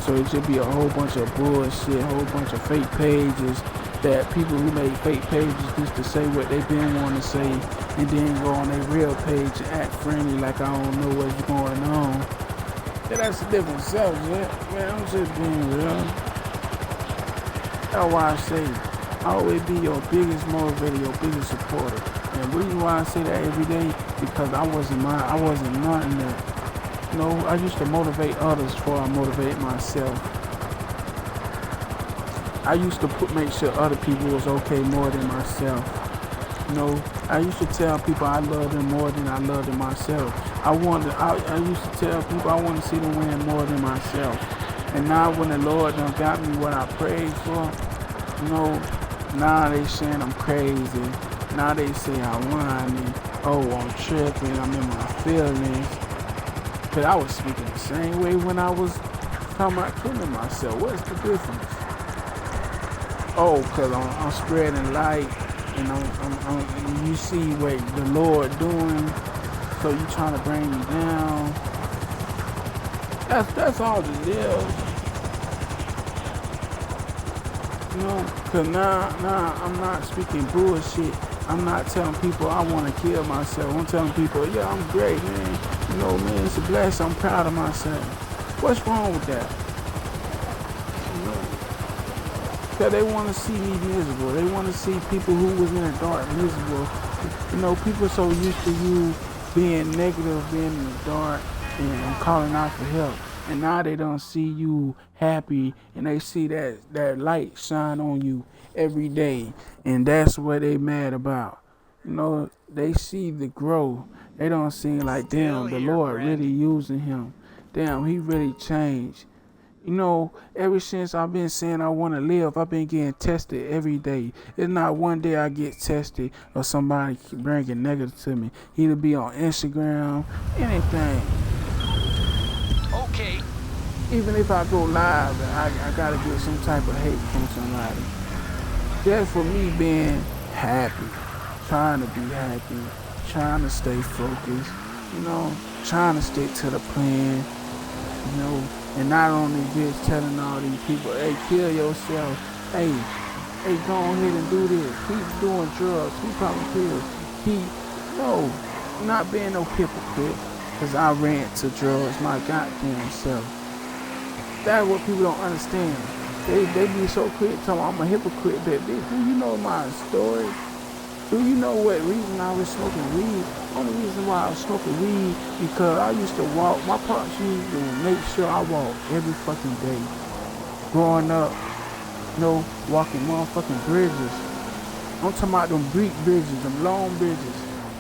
So it should be a whole bunch of bullshit, a whole bunch of fake pages that people who make fake pages just to say what they been wanting to say and then go on their real page and act friendly like I don't know what's going on. Yeah, that's a different subject. Man, I'm just being real. That's why I say I always be your biggest motivator, your biggest supporter. And the reason why I say that every day, because I wasn't nothing that. You know, I used to motivate others before I motivate myself. I used to make sure other people was okay more than myself. You know, I used to tell people I love them more than I love them myself. I used to tell people I want to see them win more than myself. And now when the Lord done got me what I prayed for, you know, now they saying I'm crazy. Now they say I'm whining. Oh, I'm tripping. I'm in my feelings. But I was speaking the same way when I was talking about killing myself. What's the difference? Oh, because I'm spreading light, and you see what the Lord doing, so you trying to bring me down. That's all it is. You know, because now I'm not speaking bullshit. I'm not telling people I want to kill myself. I'm telling people, yeah, I'm great, man. You know, man, it's a blessing. I'm proud of myself. What's wrong with that? You know, because they want to see me miserable. They want to see people who was in the dark miserable. You know, people are so used to you being negative, being in the dark, and calling out for help. And now they don't see you happy, and they see that light shine on you every day. And that's what they mad about. You know, they see the growth. They don't see like, damn, the Lord really using him. Damn, he really changed. You know, ever since I've been saying I want to live, I've been getting tested every day. It's not one day I get tested or somebody bringing negative to me. Either be on Instagram, anything. Okay. Even if I go live, I got to get some type of hate from somebody. Just for me being happy, trying to be happy, trying to stay focused, you know, trying to stick to the plan, you know, and not only just telling all these people, hey, kill yourself, hey, go ahead and do this, keep doing drugs, keep popping pills, no, not being no hypocrite, because I ran to drugs my goddamn self. That's what people don't understand. They be so quick telling me I'm a hypocrite, but bitch, do you know my story? Do you know what reason I was smoking weed? Only reason why I was smoking weed, because I used to walk, my pops used to make sure I walked every fucking day. Growing up, you know, walking motherfucking bridges. I'm talking about them Greek bridges, them long bridges.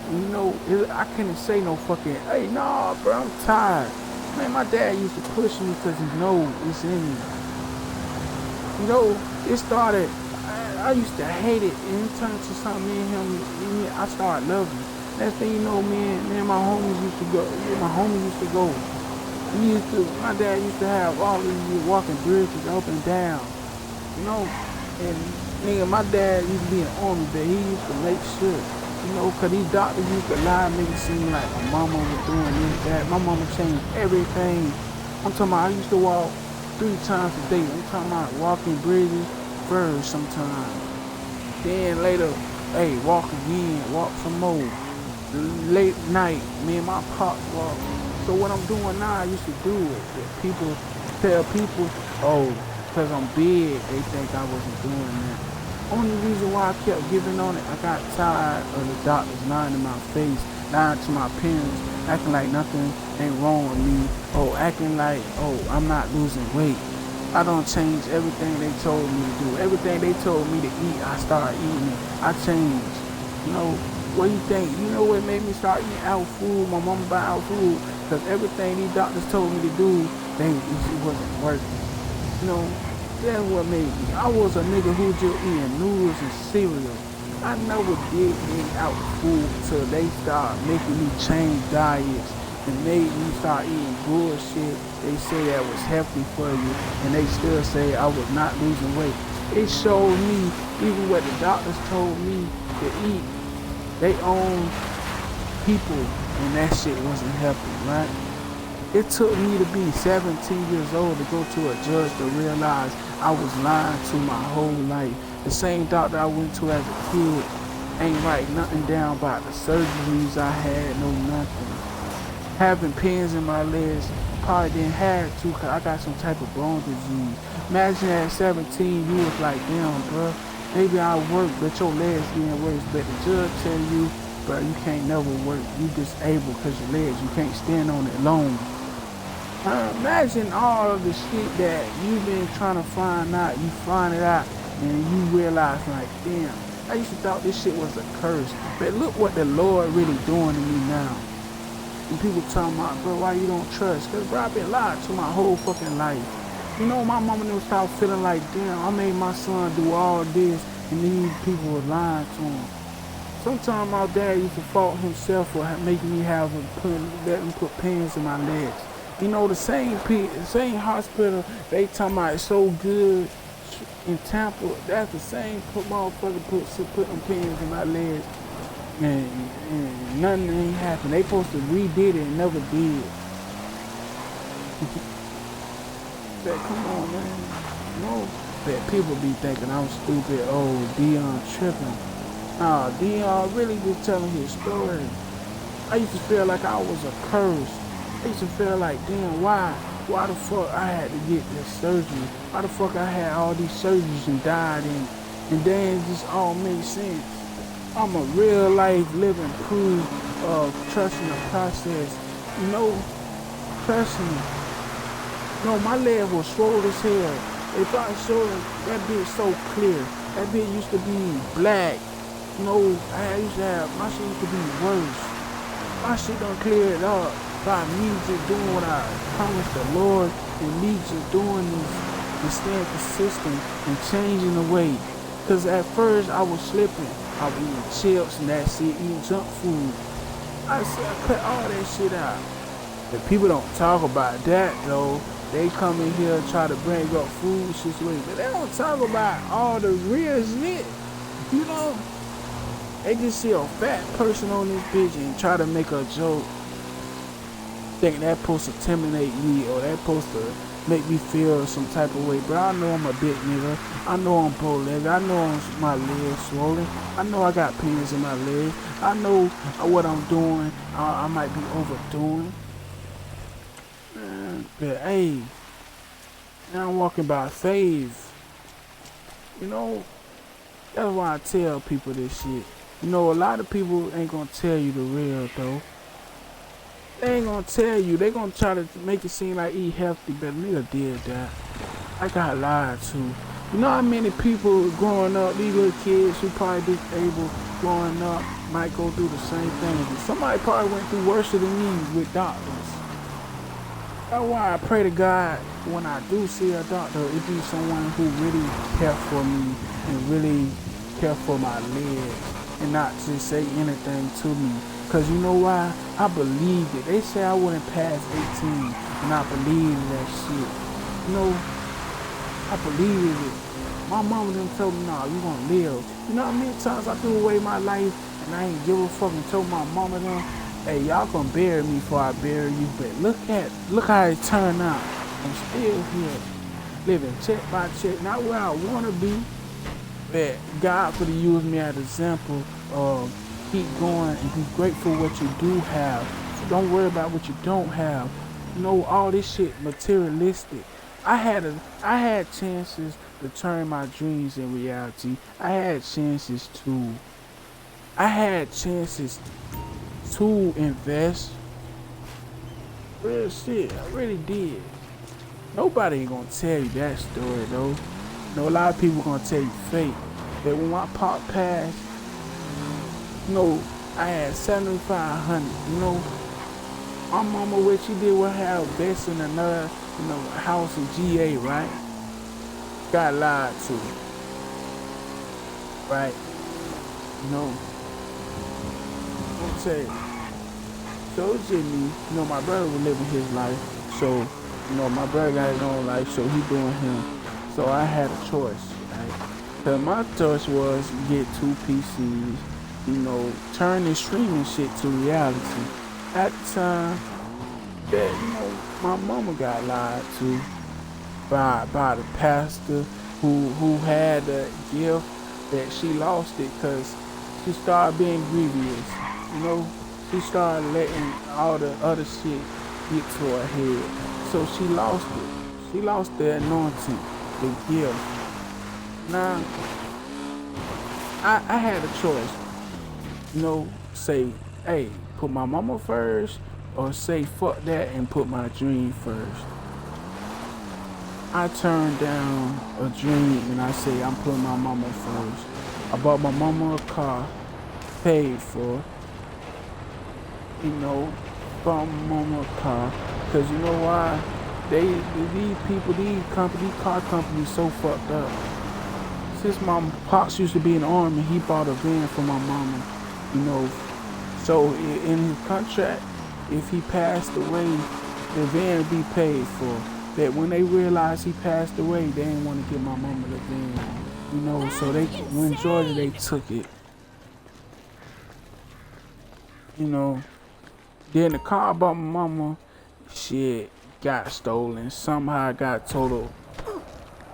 You know, I couldn't say no fucking, hey, nah, bro, I'm tired. Man, my dad used to push me because he knows it's in me. You know, it started, I used to hate it, and it turned to something me and him, I started loving it. Next thing you know, me and my homies used to go, my dad used to have all these walking bridges up and down, you know, and nigga, my dad used to be an army, but he used to make sure, you know, cause these doctors used to lie, make it seem like my mama was doing this, that. My mama changed everything. I'm talking about I used to walk 3 times a day. I'm talking about walking bridges first sometimes. Then later, hey, walk again, walk some more. Late night, me and my pops walk. So what I'm doing now, I used to do it. People tell people, oh, because I'm big, they think I wasn't doing that. Only reason why I kept giving on it, I got tired of the doctors lying in my face, lying to my parents, acting like nothing ain't wrong with me, or acting like, oh, I'm not losing weight. I don't change everything they told me to do. Everything they told me to eat, I started eating it. I changed. You know, what do you think? You know what made me start eating out food? My mama buy out food. Because everything these doctors told me to do, it wasn't working. You know, that's what made me. I was a nigga who just eating noodles and cereal. I never did eat out food until they started making me change diets and made me start eating bullshit. They say that was healthy for you, and they still say I was not losing weight. It showed me, even what the doctors told me to eat, they own people, and that shit wasn't healthy, right? It took me to be 17 years old to go to a judge to realize I was lying to my whole life. The same doctor I went to as a kid ain't write nothing down about the surgeries I had, no nothing. Having pains in my legs, probably didn't have to because I got some type of bone disease. Imagine at 17, you was like, damn, bro, maybe I'll work, but your legs getting worse. But the judge tell you, bro, you can't never work. You disabled because your legs, you can't stand on it long. Imagine all of the shit that you've been trying to find out. You find it out and you realize like, damn, I used to thought this shit was a curse. But look what the Lord really doing to me now. And people talking about, bro, why you don't trust? Because, bro, I've been lied to my whole fucking life. You know, my mama never started feeling like, damn, I made my son do all this and these people were lying to him. Sometimes my dad used to fault himself for making me let him put pins in my legs. You know, the same hospital they talking about it's so good in Tampa, that's the same motherfucker putting pins in my legs. And nothing ain't happened. They supposed to redid it and never did. But come on, man. No. But people be thinking I'm stupid. Oh, Dion tripping. Nah, Dion really just telling his story. I used to feel like I was a curse. I used to feel like, damn, why the fuck I had to get this surgery? Why the fuck I had all these surgeries and died and then it just all made sense. I'm a real life living proof of trusting the process. You know, trusting it. You know, my leg was swollen as hell. They thought showed that bitch so clear. That bitch used to be black. You know, I used to have, my shit used to be worse. My shit done cleared up by me just doing what I promised the Lord and me just doing this and staying consistent and changing the way. Because at first I was slipping. I was eating chips and that shit, eating junk food. I said, I cut all that shit out. But people don't talk about that though. They come in here and try to bring up food situations, but they don't talk about all the real shit. You know? They just see a fat person on this bitch and try to make a joke. Think that supposed to intimidate me or that supposed to make me feel some type of way. But I know I'm a big nigga. I know I'm bow-legged. I know my legs swollen. I know I got pins in my legs. I know what I'm doing. I might be overdoing. But hey, now I'm walking by faith. You know, that's why I tell people this shit. You know, a lot of people ain't gonna tell you the real though. They ain't gonna tell you. They gonna try to make it seem like eat healthy, but nigga did that. I got lied to. You know how many people growing up, these little kids who probably disabled growing up might go through the same thing. Somebody probably went through worse than me with doctors. That's why I pray to God when I do see a doctor, it be someone who really care for me and really care for my legs and not just say anything to me. Cause you know why? I believed it. They say I wouldn't pass 18 and I believed that shit. You know, I believed it. My mama done told me, nah, you gonna live. You know how many times I threw away my life and I ain't give a fuck and told my mama them, hey, y'all gonna bury me before I bury you. But look how it turned out. I'm still here, living check by check, not where I wanna be, but God could have used me as an example of keep going and be grateful for what you do have. So don't worry about what you don't have. You know, all this shit materialistic. I had chances to turn my dreams in reality. I had chances to invest. Real shit, I really did. Nobody ain't gonna tell you that story though. You know, a lot of people gonna tell you fake. But when my pop passed, you know, I had 7,500. You know, my mama, what she did was have best in another, you know, house in GA, right? Got lied to, right? You know, I'm saying. So it's just me. You know, my brother was living his life. So, you know, my brother got his own life, so he doing him. So I had a choice, right? Cause my choice was get 2 PCs, you know, turn this streaming shit to reality. At the time that, you know, my mama got lied to by the pastor who had a gift that she lost it because she started being grievous. You know, she started letting all the other shit get to her head. So she lost it. She lost the anointing, the gift. Now, I had a choice. You know, say, hey, put my mama first, or say fuck that and put my dream first. I turned down a dream and I say I'm putting my mama first. I bought my mama a car, paid for, you know, bought my mama a car. Cause you know why? These car companies so fucked up. Since my pops used to be in the army, he bought a van for my mama, you know. So in his contract, if he passed away, the van would be paid for. That when they realized he passed away, they didn't want to give my mama the van, you know. So when Georgia, they took it, you know. Then the car I bought my mama, shit, got stolen. Somehow it got total.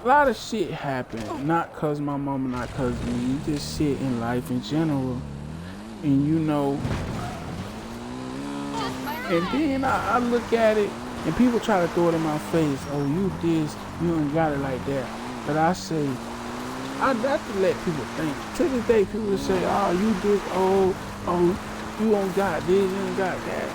A lot of shit happened, not cause my mama, not cause me, just shit in life in general. And you know, and then I look at it, and people try to throw it in my face. Oh, you this, you ain't got it like that. But I say, I have to let people think. To this day, people say, oh, you this, oh, you don't got this, you ain't got that.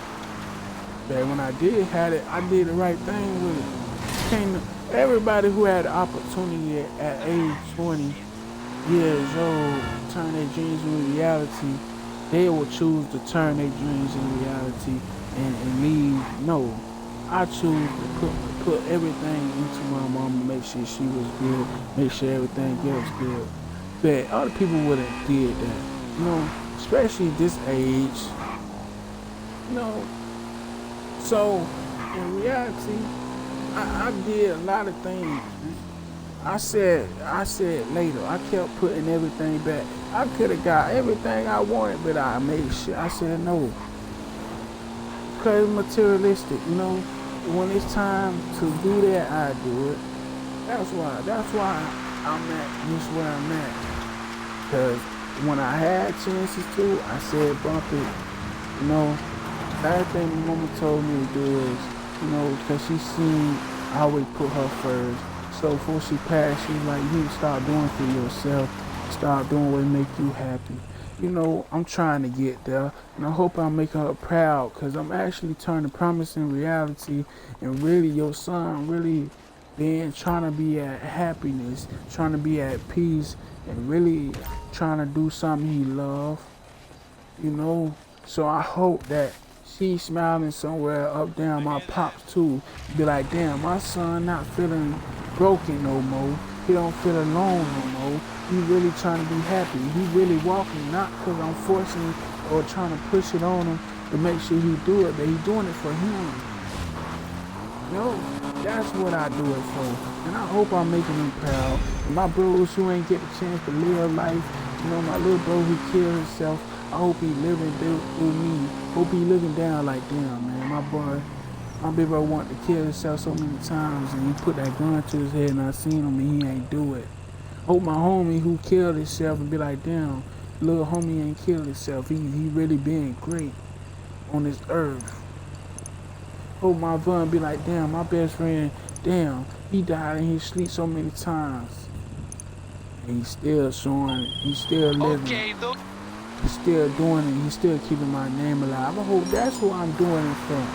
But when I did have it, I did the right thing with it. Everybody who had the opportunity at age 20 years old turn their dreams into reality, they will choose to turn their dreams into reality and leave. No, I choose to put everything into my mama, make sure she was good, make sure everything else good. But other people wouldn't did that, you know, especially this age, you know. So in reality, I did a lot of things. I said later, I kept putting everything back. I could have got everything I wanted, but I made sure. I said no. Because it's materialistic, you know. When it's time to do that, I do it. That's why I'm at just where I'm at. Because when I had chances to, I said bump it. You know, last thing my mama told me to do is, you know, because she seen I always put her first. So before she passed, she was like, you need to start doing for yourself. Start doing what make you happy. You know, I'm trying to get there, and I hope I make her proud, because I'm actually turning promise in reality, and really your son really trying to be at happiness, trying to be at peace, and really trying to do something he love, you know. So I hope that She smiling somewhere up down my pops too. Be like, damn, my son not feeling broken no more. He don't feel alone no more. He really trying to be happy. He really walking, not because I'm forcing or trying to push it on him to make sure he do it, but he doing it for him. That's what I do it for. And I hope I'm making him proud. And my bros who ain't get a chance to live life, my little bro who killed himself, I hope he living through me. Hope he looking down like, damn, man, my big bro wanted to kill himself so many times, and he put that gun to his head, and I seen him, and he ain't do it. Hope my homie who killed himself and be like, damn, little homie ain't killed himself. He really being great on this earth. Hope my son be like, damn, my best friend, damn, he died in his sleep so many times. And he's still showing, he's still living. Okay, though. He's still doing it. He's still keeping my name alive. I hope that's who I'm doing it for.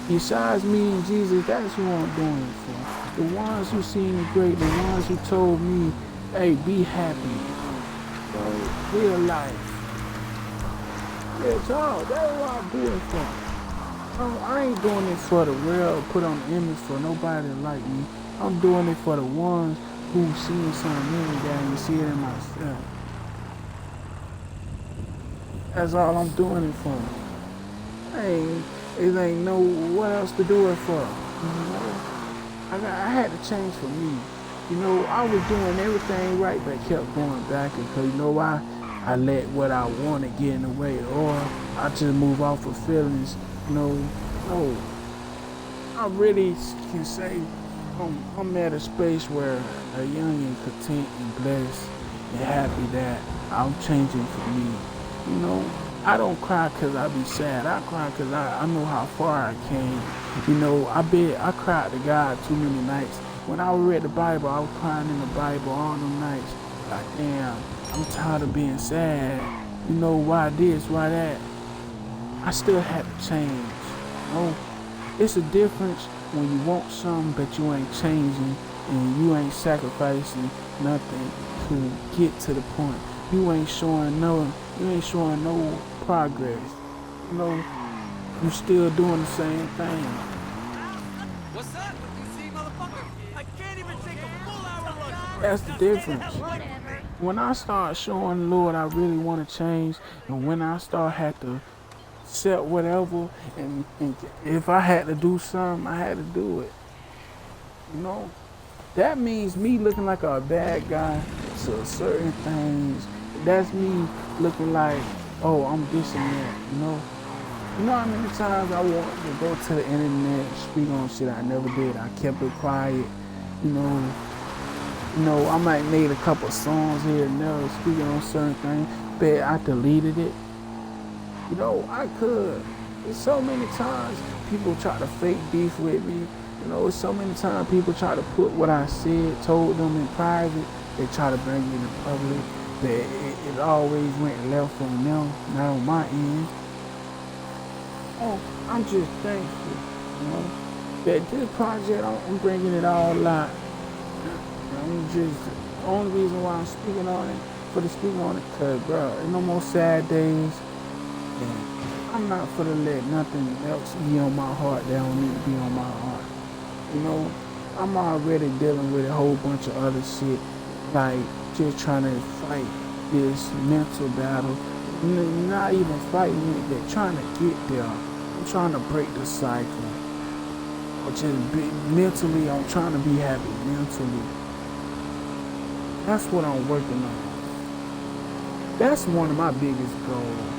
Besides me and Jesus, that's who I'm doing it for. The ones who seen the great, the ones who told me, hey, be happy. Real life. Real talk. That's what I'm doing it for. I ain't doing it for the world, put on the image for nobody like me. I'm doing it for the ones who seen something in me that ain't see it in myself. That's all I'm doing it for. It ain't no what else to do it for. I had to change for me. I was doing everything right, but kept going back because why? I let what I want to get in the way, or I just move off of feelings. No. I really can say I'm at a space where a young and content and blessed and happy that I'm changing for me. I don't cry because I be sad. I cry because I know how far I came. I cried to God too many nights. When I read the Bible, I was crying in the Bible all them nights. Like, damn, I'm tired of being sad. Why this, why that? I still had to change. It's a difference when you want something but you ain't changing and you ain't sacrificing nothing to get to the point. You ain't showing no progress. You still doing the same thing. What's up? You see, motherfucker? I can't even take a full hour lunch. That's the difference. When I start showing the Lord I really want to change, and when I start had to accept whatever, and if I had to do something, I had to do it. That means me looking like a bad guy to certain things. That's me looking like, oh, I'm this and that, You know how many times I wanted to go to the internet and speak on shit I never did. I kept it quiet, I might made a couple songs here and there speaking on certain things, but I deleted it. I could. There's so many times people try to fake beef with me. So many times people try to put what I said, told them in private, they try to bring it in public, but it always went left on them, not on my end. I'm just thankful, that this project, I'm bringing it all out. The only reason why I'm speaking on it, because, bro, there's no more sad days. And I'm not for to let nothing else be on my heart that don't need to be on my heart. I'm already dealing with a whole bunch of other shit, like just trying to fight this mental battle. Not even fighting it, but trying to get there. I'm trying to break the cycle. Or just mentally, I'm trying to be happy mentally. That's what I'm working on. That's one of my biggest goals.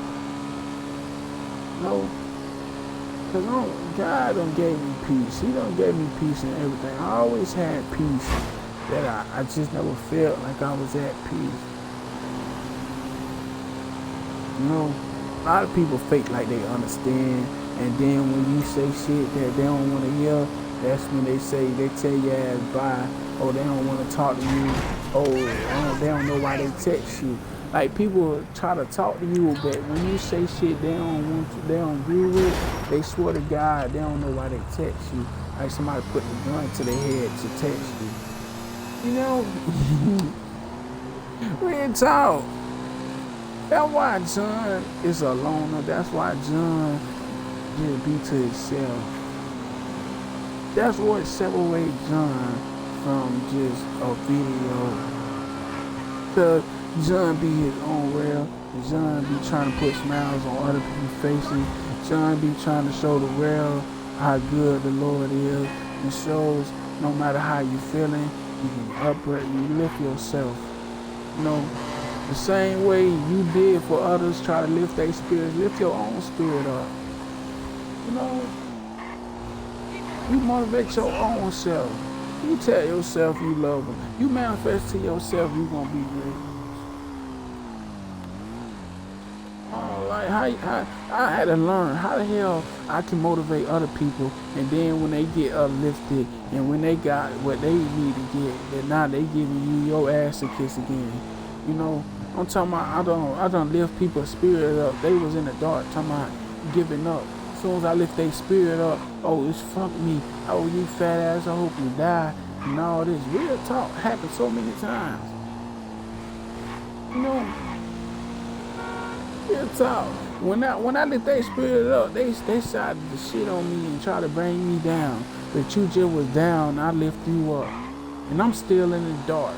Because God done gave me peace. He done gave me peace and everything. I always had peace that I just never felt like I was at peace. A lot of people fake like they understand, and then when you say shit that they don't want to hear, that's when they tell your ass bye, or they don't want to talk to you, or they don't know why they text you. Like, people try to talk to you, but when you say shit they don't agree with, they swear to God they don't know why they text you. Like somebody putting a gun to their head to text you. Real talk. That's why John is a loner. That's why John just be to himself. That's what separates John from just a video. Cause John be his own real. John be trying to put smiles on other people's faces. John be trying to show the world how good the Lord is. It shows no matter how you feeling, you can upright, you lift yourself. You know, the same way you did for others, try to lift their spirits, lift your own spirit up. You know, you motivate your own self. You tell yourself you love them. You manifest to yourself you gonna be great. Like I had to learn how the hell I can motivate other people, and then when they get uplifted and when they got what they need to get, then now they giving you your ass to kiss again. You know, I'm talking about I don't lift people's spirit up. They was in the dark talking about giving up. As soon as I lift their spirit up, oh, it's fuck me. Oh, you fat ass, I hope you die. And all this real talk happened so many times. You know, real talk. When I lift their spirit up, they decided to shit on me and try to bring me down. But you just was down, I lift you up. And I'm still in the dark.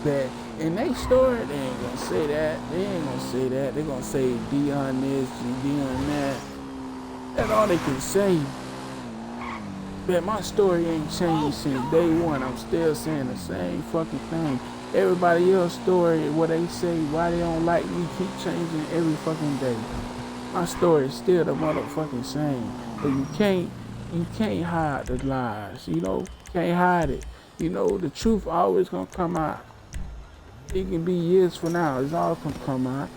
But in their story, they ain't gonna say that. They ain't gonna say that. They gonna say Dion this and Dion that. That's all they can say. But my story ain't changed since day one. I'm still saying the same fucking thing. Everybody else's story, what they say, why they don't like me, keep changing every fucking day. My story is still the motherfucking same. But you can't hide the lies. You know, can't hide it. You know, the truth always gonna come out. It can be years from now, it's all gonna come out.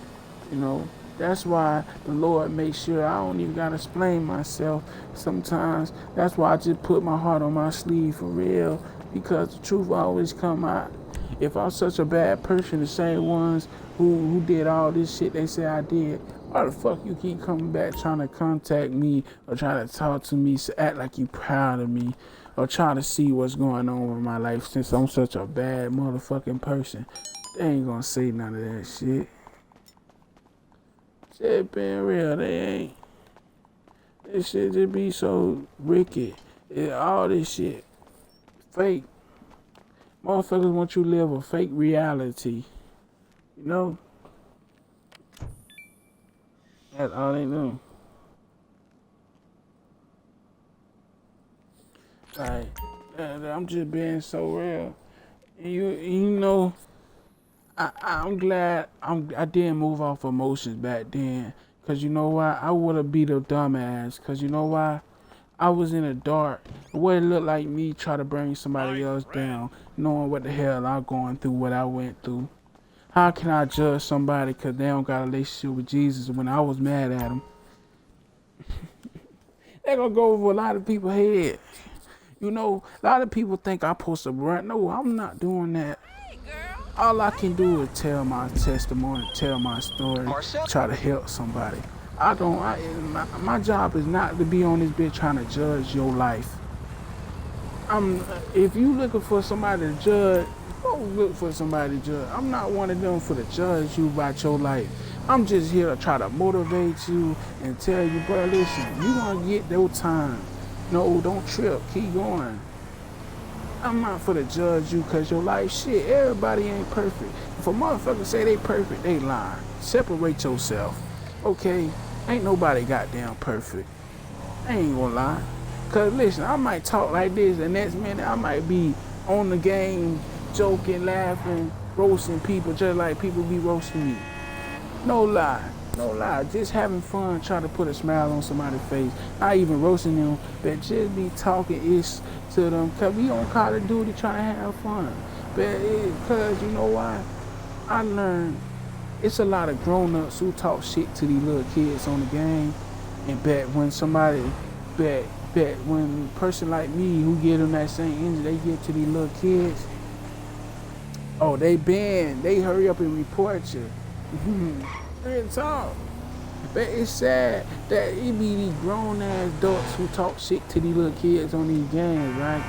You know, that's why the Lord makes sure I don't even gotta explain myself sometimes. That's why I just put my heart on my sleeve for real, because the truth always come out. If I'm such a bad person, the same ones who did all this shit they say I did, why the fuck you keep coming back trying to contact me or trying to talk to me, act like you proud of me, or trying to see what's going on with my life since I'm such a bad motherfucking person? They ain't gonna say none of that shit. Shit being real, they ain't. This shit just be so wicked. All this shit fake. Motherfuckers want you to live a fake reality. You know? That's all they do. Like, I'm just being so real. You know, I'm glad I didn't move off emotions back then. Cause you know why? I would have beat a dumbass. Cause you know why? I was in the dark. It wouldn't look like me try to bring somebody else down, knowing what the hell I'm going through, what I went through. How can I judge somebody because they don't got a relationship with Jesus when I was mad at them? They're going to go over a lot of people's head. You know, a lot of people think I'm supposed to run. No, I'm not doing that. All I can do is tell my testimony, tell my story, try to help somebody. My job is not to be on this bitch trying to judge your life. If you looking for somebody to judge, go look for somebody to judge. I'm not one of them for to judge you about your life. I'm just here to try to motivate you and tell you, bro, listen, you gonna get your time. No, don't trip, keep going. I'm not for to judge you because your life, shit, everybody ain't perfect. If a motherfucker say they perfect, they lying. Separate yourself, okay? Ain't nobody goddamn perfect. I ain't gonna lie. Cause listen, I might talk like this, the next minute I might be on the game, joking, laughing, roasting people just like people be roasting me. No lie, no lie. Just having fun, trying to put a smile on somebody's face. Not even roasting them, but just be talking ish to them. Cause we on Call of Duty trying to have fun. But cause you know why? I learned it's a lot of grown-ups who talk shit to these little kids on the game, and bet when somebody when a person like me who get them that same energy they give to these little kids, oh, they hurry up and report you. Real talk. But it's sad that it be these grown-ass adults who talk shit to these little kids on these games, right?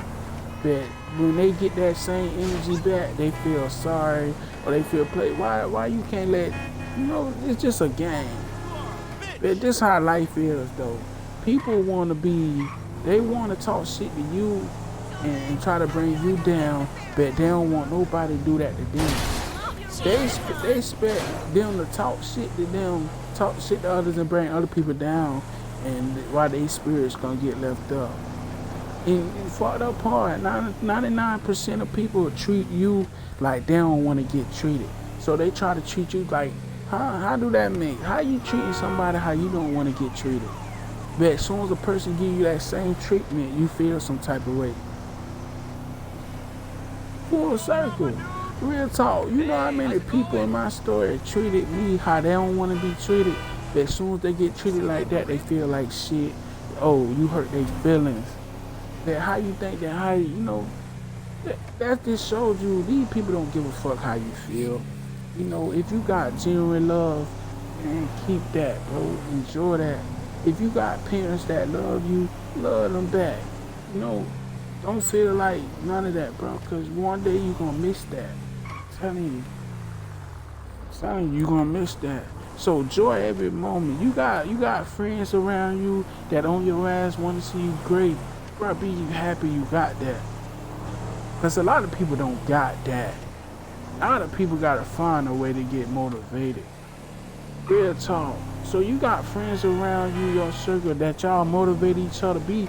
But when they get that same energy back, they feel sorry or they feel played. Why you can't let, you know, it's just a game. But this how life is though. People want to be, they want to talk shit to you and try to bring you down, but they don't want nobody to do that to them. They expect them to talk shit to them, talk shit to others and bring other people down, and why their spirits gonna get left up. And fucked up part, 99% of people treat you like they don't want to get treated. So they try to treat you like, how do that make? How you treating somebody how you don't want to get treated? But as soon as a person give you that same treatment, you feel some type of way. Full circle. Real talk. You know how many people in my story treated me how they don't want to be treated? But as soon as they get treated like that, they feel like shit. Oh, you hurt their feelings. That how you think that how you know that just shows you these people don't give a fuck how you feel. You know, if you got genuine love, man, keep that, bro. Enjoy that. If you got parents that love you, love them back. You know, don't feel like none of that, bro, because one day you're going to miss that. I'm telling you, you're going to miss that. So enjoy every moment. You got friends around you that on your ass want to see you great. Bro, be happy you got that. Because a lot of people don't got that. A lot of people got to find a way to get motivated. Real talk. So you got friends around you, your circle, that y'all motivate each other. Be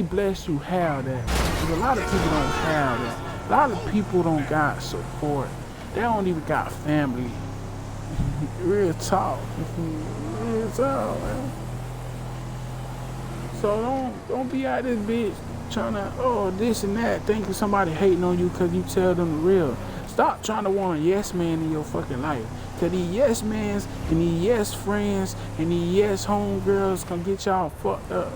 blessed you have that. Because a lot of people don't have that. A lot of people don't got support. They don't even got family. Real talk. Real talk, man. So don't be out this bitch trying to, this and that, thinking somebody hating on you because you tell them the real. Stop trying to want a yes man in your fucking life. Cause these yes mans and these yes friends and these yes homegirls can get y'all fucked up.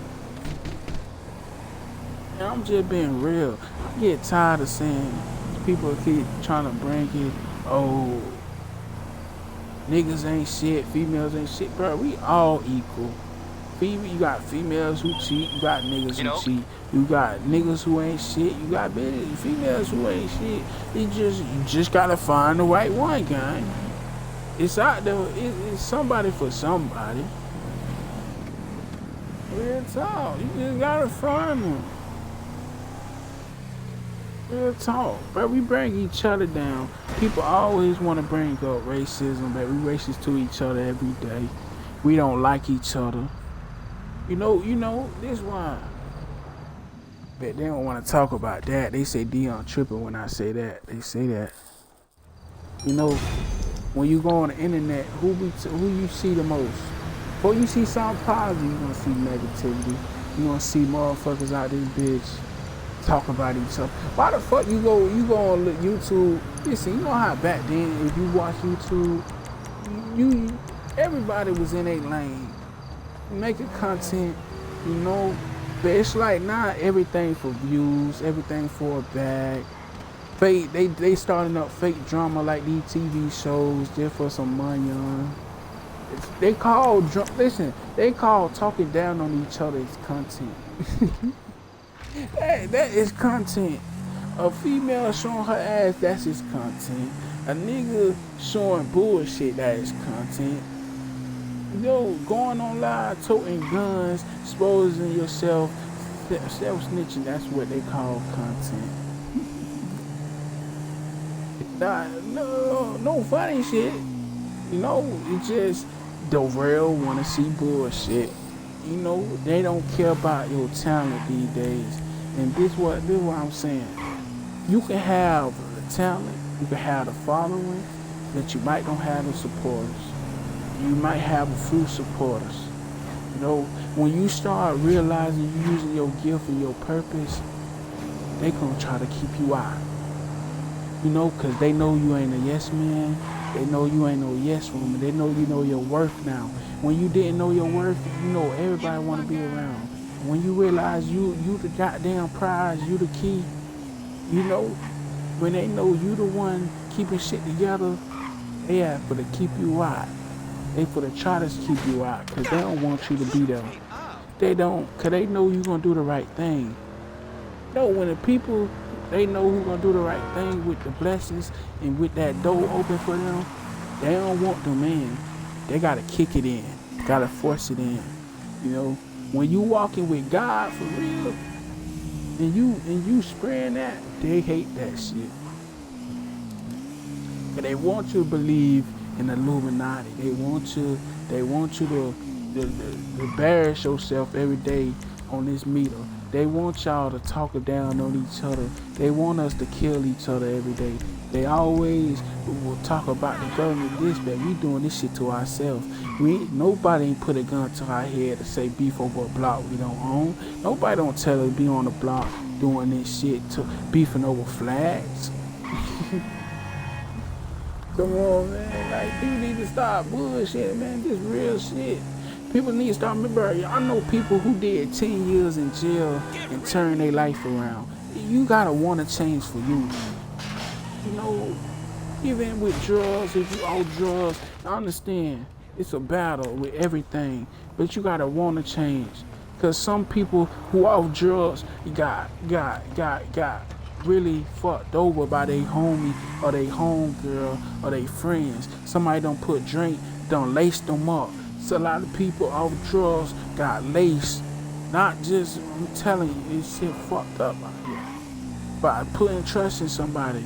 And I'm just being real. I get tired of saying people keep trying to bring it, niggas ain't shit, females ain't shit. Bro, we all equal. You got females who cheat, you got niggas who cheat, you got niggas who ain't shit, you got females who ain't shit. You just gotta find the right one, gang. It's out there, it's somebody for somebody. Real talk, you just gotta find them. Real talk, but we bring each other down. People always want to bring up racism, but we racist to each other every day. We don't like each other. You know, this why. But they don't want to talk about that. They say Dion tripping when I say that. They say that. You know, when you go on the internet, who you see the most? Before you see something positive, you're going to see negativity. You're going to see motherfuckers out this bitch talking about each other. Why the fuck you go on YouTube? Listen, you know how back then, if you watch YouTube, everybody was in a lane. Making content, you know, but it's like not everything for views, everything for a bag. Fake, they starting up fake drama like these TV shows just for some money on. They call talking down on each other is content. that is content. A female showing her ass, that's his content. A nigga showing bullshit, that is content. Yo, going on live, toting guns, exposing yourself, self-snitching, that's what they call content. No funny shit. You know, it's just the real wanna see bullshit. You know, they don't care about your talent these days. And this what I'm saying. You can have the talent, you can have the following, but you might don't have the supporters. You might have a few supporters. You know, when you start realizing you're using your gift and your purpose, they gonna try to keep you out. You know, because they know you ain't a yes man. They know you ain't no yes woman. They know you know your worth now. When you didn't know your worth, you know everybody want to be around. When you realize you the goddamn prize, you the key, you know, when they know you the one keeping shit together, they have to keep you out. They for the try to keep you out because they don't want you to be there. They don't, because they know you're going to do the right thing. No, when the people, they know who's going to do the right thing with the blessings and with that door open for them, they don't want them in. They got to kick it in. Gotta force it in. You know, when you walking with God for real, and you spraying that, they hate that shit. And they want you to believe in the Illuminati. They want you to embarrass yourself every day on this meter. They want y'all to talk down on each other. They want us to kill each other every day. They always will talk about the government this, but we doing this shit to ourselves. Nobody ain't put a gun to our head to say beef over a block we don't own. Nobody don't tell us be on the block doing this shit to beefing over flags. Come on, man. Like, people need to stop bullshit, man. This real shit. People need to start. Remember, I know people who did 10 years in jail and turned their life around. You gotta want to change for you. You know, even with drugs, if you owe drugs, I understand it's a battle with everything, but you gotta want to change. Cause some people who off drugs got really fucked over by their homie or their homegirl or their friends. Somebody don't put drink, don't lace them up. So a lot of people off drugs got laced. Not just, I'm telling you, this shit fucked up out here. By putting trust in somebody.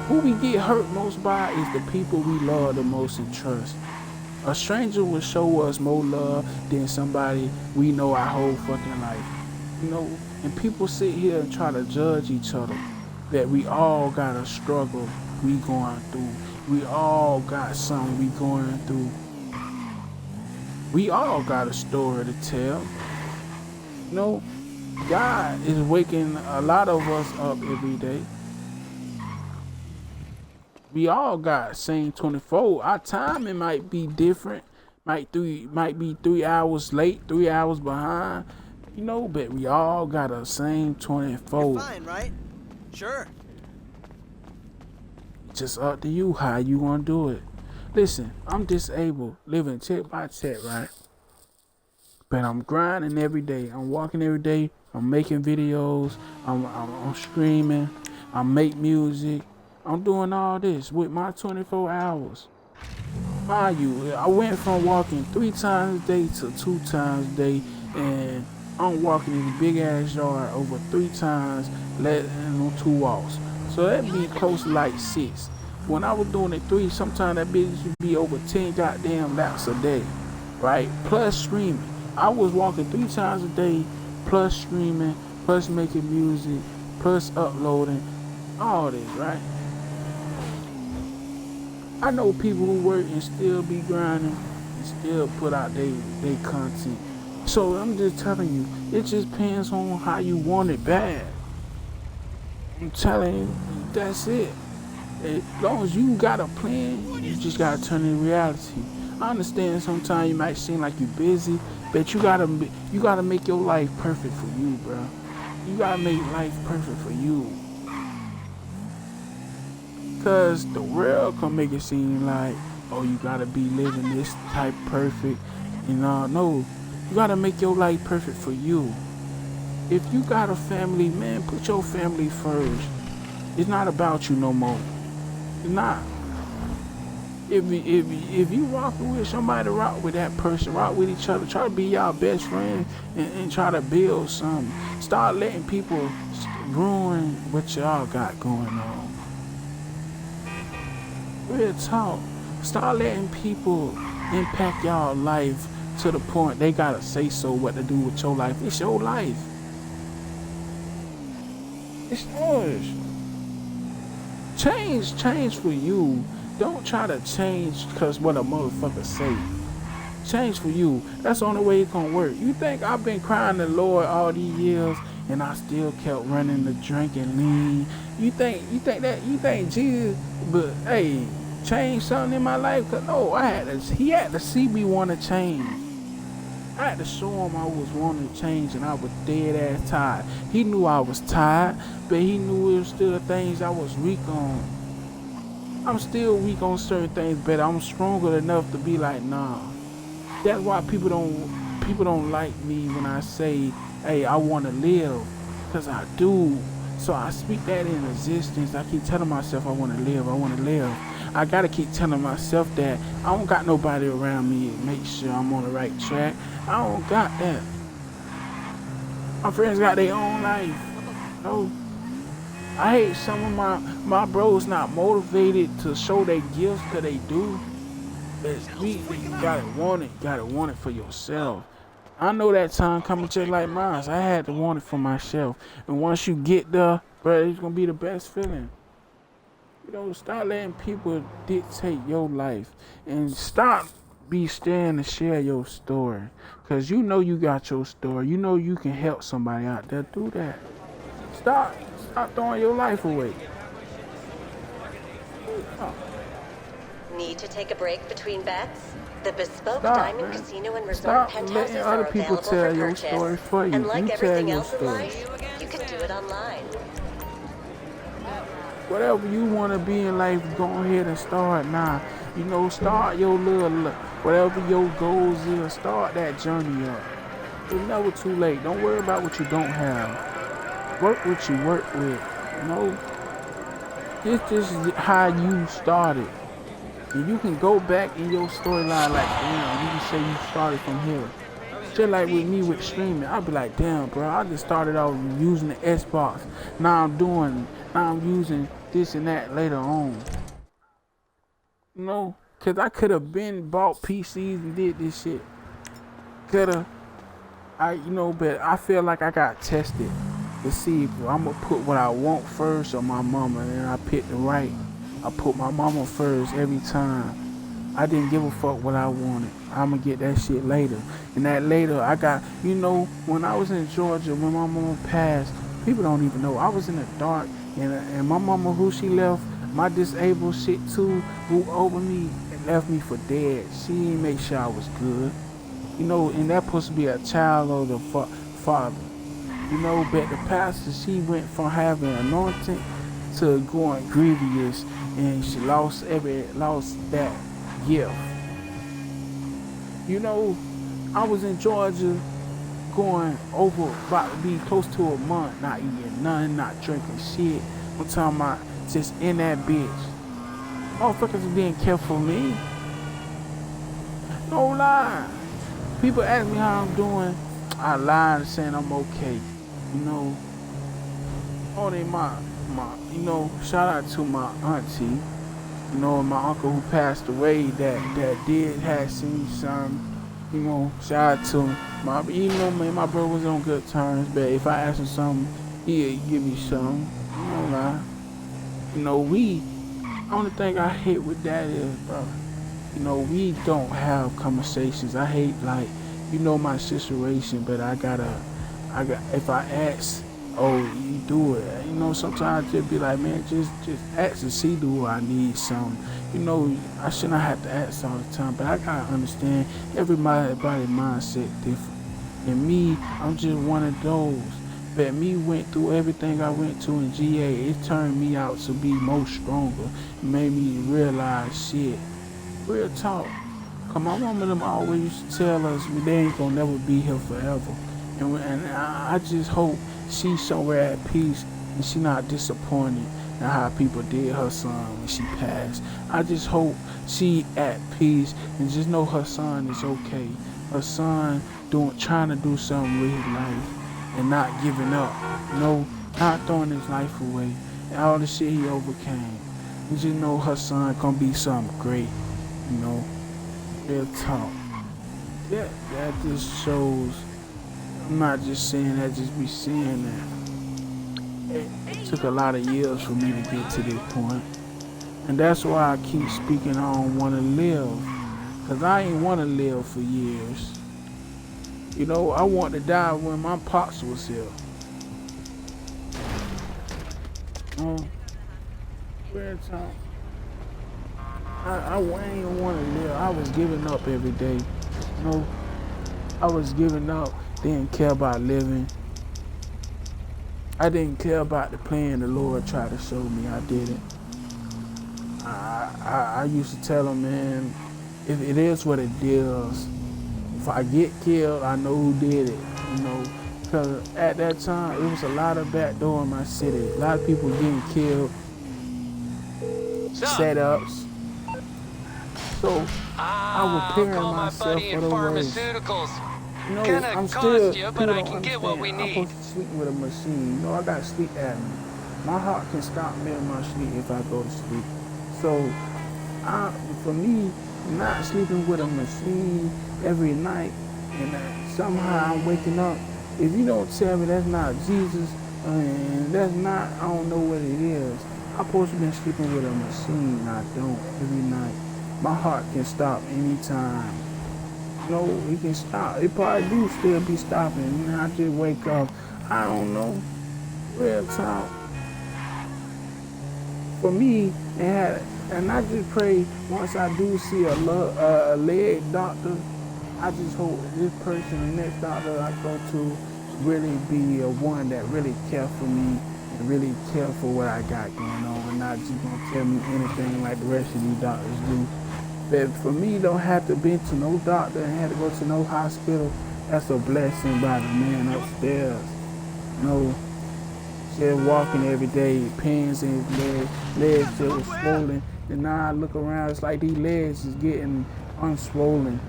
Who we get hurt most by is the people we love the most and trust. A stranger will show us more love than somebody we know our whole fucking life. You know, and people sit here and try to judge each other. That we all got a struggle we going through. We all got something we going through. We all got a story to tell. You know, God is waking a lot of us up every day. We all got same 24. Our timing might be different. Might be 3 hours late, 3 hours behind. You know, but we all got a same 24. You're fine, right? Sure. Just up to you how you want to do it. Listen, I'm disabled, living check by check, right? But I'm grinding every day. I'm walking every day. I'm making videos. I'm streaming. I make music. I'm doing all this with my 24 hours. Mind you, I went from walking 3 times a day to 2 times a day, and I'm walking in a big ass yard over 3 times, letting on 2 walks. So that'd be close to like 6. When I was doing it 3, sometimes that bitch would be over 10 goddamn laps a day, right? Plus streaming. I was walking 3 times a day, plus streaming, plus making music, plus uploading, all this, right? I know people who work and still be grinding and still put out their content. So I'm just telling you, it just depends on how you want it bad. I'm telling you, that's it. As long as you got a plan, you just gotta turn it into reality. I understand sometimes you might seem like you're busy, but you gotta make your life perfect for you, bro. You gotta make life perfect for you. Cause the world can make it seem like, oh, you gotta be living this type perfect. You know, no. You gotta make your life perfect for you. If you got a family, man, put your family first. It's not about you no more. It's not. If you rocking with somebody, rock with that person, rock with each other, try to be y'all best friend and try to build something. Start letting people ruin what y'all got going on. Real talk. Start letting people impact y'all life to the point they gotta say so what to do with your life. It's your life. It's yours. Change for you. Don't try to change because what a motherfucker say. Change for you. That's the only way it's gonna work. You think I've been crying to the Lord all these years and I still kept running the drink and lean? You think Jesus, but hey, change something in my life? Cause no, he had to see me want to change. I had to show him I was wanting to change and I was dead ass tired. He knew I was tired, but he knew it was still things I was weak on. I'm still weak on certain things, but I'm stronger enough to be like, nah. That's why people don't like me when I say, hey, I want to live, because I do. So I speak that in existence. I keep telling myself I want to live. I gotta keep telling myself that I don't got nobody around me to make sure I'm on the right track. I don't got that. My friends got their own life. No. I hate some of my bros not motivated to show their gifts, cause they do. It's me. You gotta want it for yourself. I know that time coming just like mine. I had to want it for myself. And once you get there, bro, it's gonna be the best feeling. You know, stop letting people dictate your life and stop be scared to share your story. Cause you know you got your story. You know you can help somebody out there. Do that. Stop throwing your life away. Oh. Need to take a break between bets? The Bespoke Stop, Diamond man. Casino and Resort Stop penthouses letting are other people available tell for your purchase. story for you. And like You tell everything your else in story. life, you can do it online. Whatever you want to be in life, go ahead and start now. You know, start your little, whatever your goals is, start that journey up. It's never too late. Don't worry about what you don't have. Work what you work with. You know, this is how you started. And you can go back in your storyline like, damn, you can say you started from here. Just like with me with streaming, I'll be like, damn, bro, I just started off using the Xbox. Now I'm using this and that later on. You know, because I could have been bought PCs and did this shit. But I feel like I got tested to see if I'm going to put what I want first or my mama. And I picked the right. I put my mama first every time. I didn't give a fuck what I wanted. I'm going to get that shit later. And that later, I got, when I was in Georgia, when my mama passed, people don't even know. I was in the dark, and my mama, who she left, my disabled shit too, who over me and left me for dead. She didn't make sure I was good. And that's supposed to be a child of the father. But the pastor, she went from having anointing to going grievous, and she lost that gift. I was in Georgia going over about to be close to a month, not eating nothing, not drinking shit. I'm talking about just in that bitch. Motherfuckers didn't care for me. No lie. People ask me how I'm doing. I lied saying I'm okay. Only my shout out to my auntie. My uncle who passed away that did have seen some. Shout out to him. My brother was on good terms, but if I asked him something, he'd give me something. Lie. Only thing I hate with that is, bro, we don't have conversations. I hate, my situation, but if I ask, oh, you do it. Sometimes I just be like, man, just ask to see, do I need something. I shouldn't have to ask all the time, but I gotta understand everybody's mindset different. And me, I'm just one of those. But me went through everything I went to in GA. It turned me out to be more stronger. It made me realize shit. Real talk. Cause my mama them always used to tell us they ain't gonna never be here forever. And I just hope she's somewhere at peace and she not disappointed in how people did her son when she passed. I just hope she at peace and just know her son is okay. Her son trying to do something with his life and not giving up. Not throwing his life away. And all the shit he overcame. You just know her son gonna be something great. Real talk. That just shows. I'm not just saying that, just be saying that. It took a lot of years for me to get to this point. And that's why I keep speaking I don't want to live. Because I ain't want to live for years. I want to die when my pops was here. Real talk. I ain't want to live. I was giving up every day. I was giving up. Didn't care about living. I didn't care about the plan the Lord tried to show me. I didn't. I used to tell him, man, if it is what it is, if I get killed, I know who did it. Because at that time, it was a lot of backdoor in my city. A lot of people getting killed. Setups. So I was I'll preparing call my myself buddy for in the worst. pharmaceuticals. No, Gonna I'm cost still, you, people but I don't can get what we understand. I'm need. supposed to sleep with a machine. I got sleep apnea. My heart can stop me in my sleep if I go to sleep. So, for me, not sleeping with a machine every night, and somehow I'm waking up, if you don't tell me that's not Jesus, and that's not, I don't know what it is. I'm supposed to be sleeping with a machine. I don't every night. My heart can stop anytime. No, it can stop. It probably do still be stopping. And I just wake up. I don't know. Real talk. For me, and I just pray once I do see a leg doctor, I just hope this person, the next doctor I go to, really be a one that really care for me and really care for what I got going on, and not just gonna tell me anything like the rest of these doctors do. But for me, don't have to be to no doctor and have to go to no hospital. That's a blessing by the man upstairs. No, just walking every day, pains in his legs just swollen. And now I look around, it's like these legs is getting unswollen.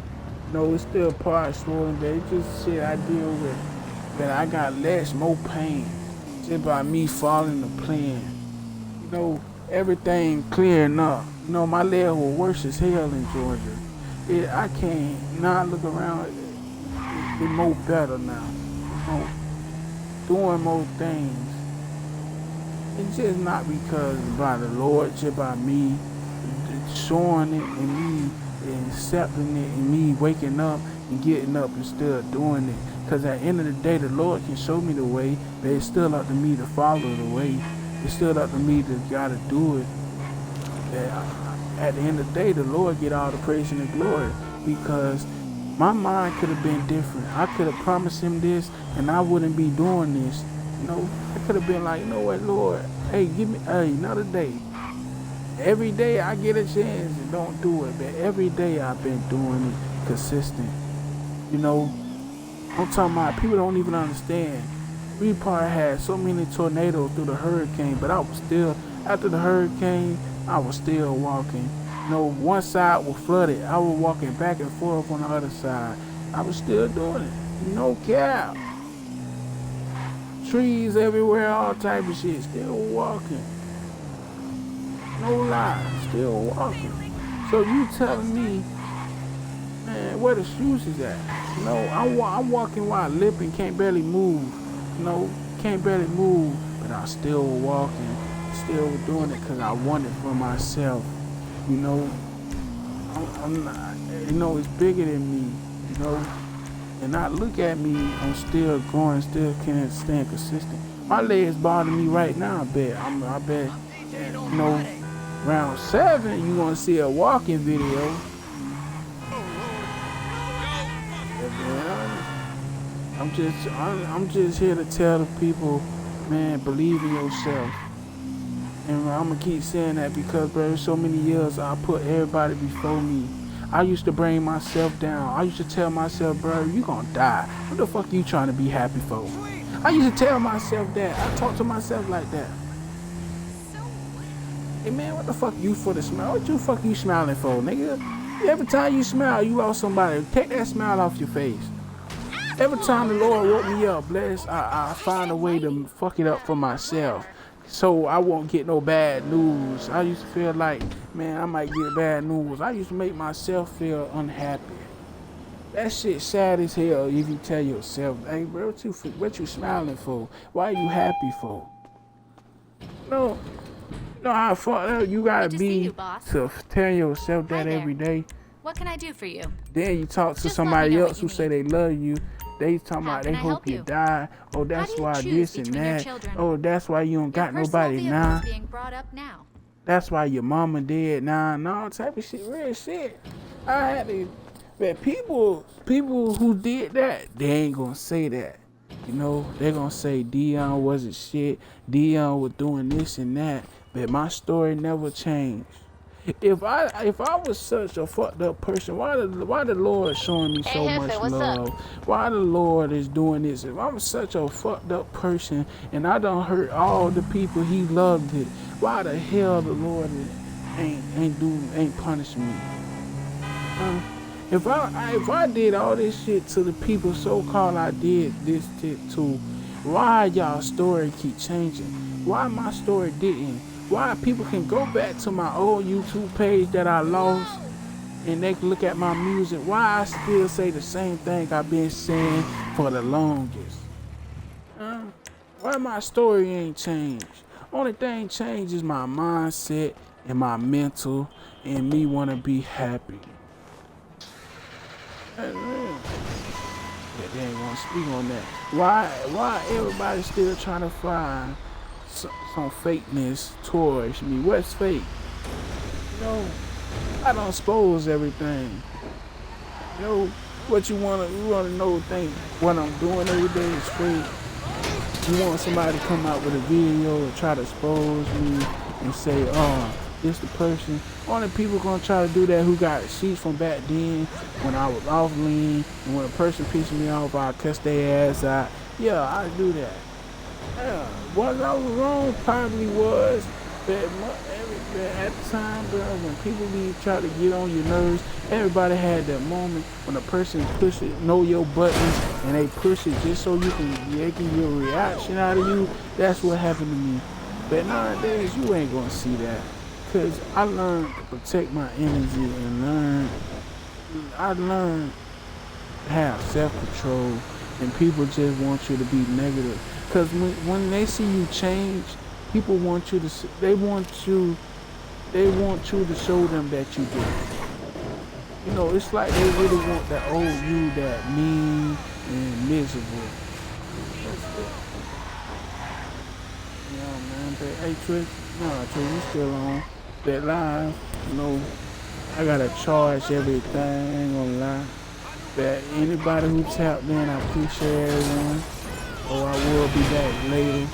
No, it's still part swollen, but it's just shit I deal with. But I got less, more pain just by me falling the plan. You know, everything clearing up. You know, my leg was worse as hell in Georgia. I can't, now I look around, it's more better now. Doing more things. It's just not because by the Lord, just by me showing it and me accepting it and me waking up and getting up and still doing it. Because at the end of the day, the Lord can show me the way, but it's still up to me to follow the way. It's still up to me to gotta do it. At the end of the day, the Lord get all the praise and the glory, because my mind could have been different. I could have promised him this and I wouldn't be doing this. You know, I could have been like, you know what, Lord, hey, give me another day. Every day I get a chance and don't do it, but every day I've been doing it consistent. You know, I'm talking about people don't even understand. We probably had so many tornadoes through the hurricane, but I was still, after the hurricane, I was still walking. You know, one side was flooded. I was walking back and forth on the other side. I was still doing it. No cap. Trees everywhere, all type of shit. Still walking. No lie. Still walking. So you telling me, man, where the shoes is at? You know, I'm walking while limping, can't barely move. You know, can't barely move, but I still walking, still doing it because I want it for myself. You know, I'm not, you know, it's bigger than me, you know, and not look at me, I'm still going, still can't stand consistent. My legs bother me right now, I bet, you know, round 7, you gonna see a walking video. I'm just here to tell the people, man, believe in yourself. And I'm gonna keep saying that because, bro, so many years I put everybody before me. I used to bring myself down. I used to tell myself, bro, you gonna die. What the fuck are you trying to be happy for? I used to tell myself that. I talk to myself like that. Hey man, what the fuck you for the smile? What the fuck you smiling for, nigga? Every time you smile, you lost somebody. Take that smile off your face. Every time the Lord woke me up, bless, I find a way to fuck it up for myself, so I won't get no bad news. I used to feel like, man, I might get bad news. I used to make myself feel unhappy. That shit sad as hell if you tell yourself, hey bro, what you smiling for? Why are you happy for? No, how fucked up you gotta be to tell yourself that every day. What can I do for you? Then you talk to somebody else who say they love you. They talking about they hope you die. Oh, that's why this and that. Oh, that's why you don't got nobody now. That's why your mama dead now. No type of shit, real shit. I had to, but people who did that, they ain't gonna say that. You know, they're gonna say Dion wasn't shit. Dion was doing this and that. But my story never changed. If I was such a fucked up person, why the Lord showing me so much love? Why the Lord is doing this? If I was such a fucked up person and I done hurt all the people He loved it, why the hell the Lord ain't punishing me? If I did all this shit to the people so-called I did this shit to, why y'all story keep changing? Why my story didn't? Why people can go back to my old YouTube page that I lost and they can look at my music? Why I still say the same thing I've been saying for the longest? Why my story ain't changed? Only thing changed is my mindset and my mental and me want to be happy. Yeah, they ain't gonna speak on that. Why everybody still trying to find some fakeness towards me? What's fake? You know, I don't expose everything. You know, what you wanna know, think what I'm doing every day is fake. You want somebody to come out with a video and try to expose me and say, oh, this the person. Only people gonna try to do that who got sheets from back then when I was off lean, and when a person pissed me off, I cuss their ass out. Yeah, I do that. Yeah, what I was wrong probably was that at the time, bro, when people be trying to get on your nerves, everybody had that moment when a person push it, know your buttons, and they push it just so you can get your reaction out of you. That's what happened to me. But nowadays, you ain't gonna see that. Cause I learned to protect my energy and I learned to have self-control, and people just want you to be negative. Cause when they see you change, people want you to, they want you to show them that you do. You know, it's like they really want that old you, that mean and miserable. Yeah, man. But hey, Trish, no, Trish, you still on that live? You know, I gotta charge everything. I ain't gonna lie. But anybody who tapped in, I appreciate everyone. Oh, I will be back later.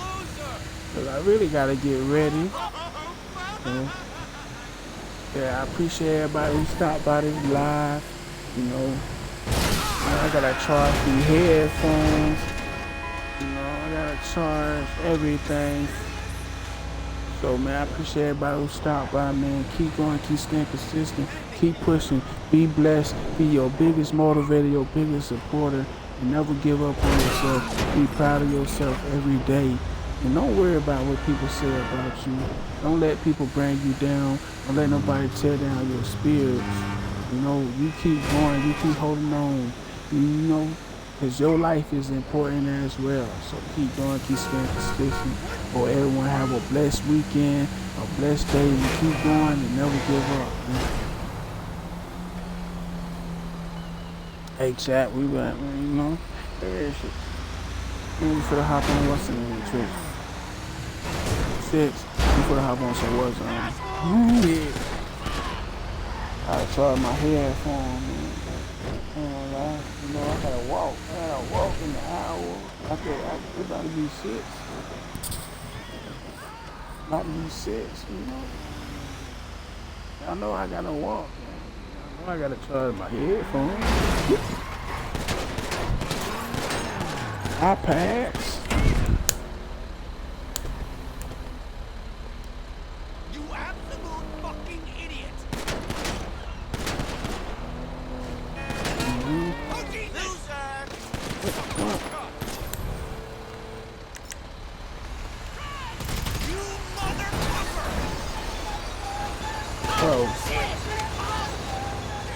Cause I really gotta get ready. You know? Yeah, I appreciate everybody who stopped by this live. You know, I gotta charge the headphones. You know, I gotta charge everything. So, man, I appreciate everybody who stopped by, man. Keep going, keep staying consistent, keep pushing, be blessed, be your biggest motivator, your biggest supporter, and never give up on yourself. Be proud of yourself every day. And don't worry about what people say about you. Don't let people bring you down. Don't let nobody tear down your spirits. You know, you keep going, you keep holding on. You know, because your life is important as well. So keep going, keep staying consistent. Or everyone have a blessed weekend, a blessed day, and keep going and never give up. Man. Hey, chat, we went, you know, there is shit. We for the hop on what's in the trip. 6. We for the hop on some what's on. Yeah. I charge my headphones, man. You know, I gotta walk. In the hour. It's about to be 6. About to be 6, you know. I know I gotta walk, man. I know I gotta charge my headphones. iPads. You absolute fucking idiot! Okay, loser! You motherfucker! Bro.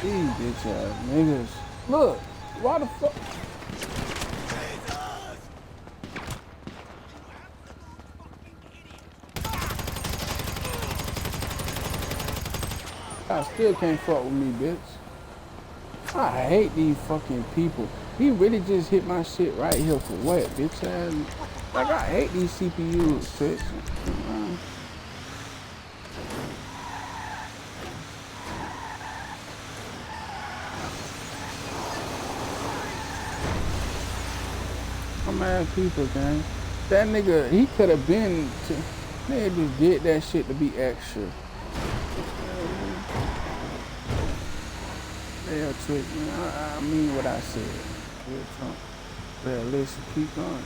These bitch ass niggas. Look, why the fuck? I still can't fuck with me, bitch. I hate these fucking people. He really just hit my shit right here for what, bitch ass? Like, I hate these CPUs, bitch. I'm mad people, gang. That nigga, he could have been, nigga just did that shit to be extra. Yeah, trick, man. I mean what I said. Real talk. Well, listen, keep going.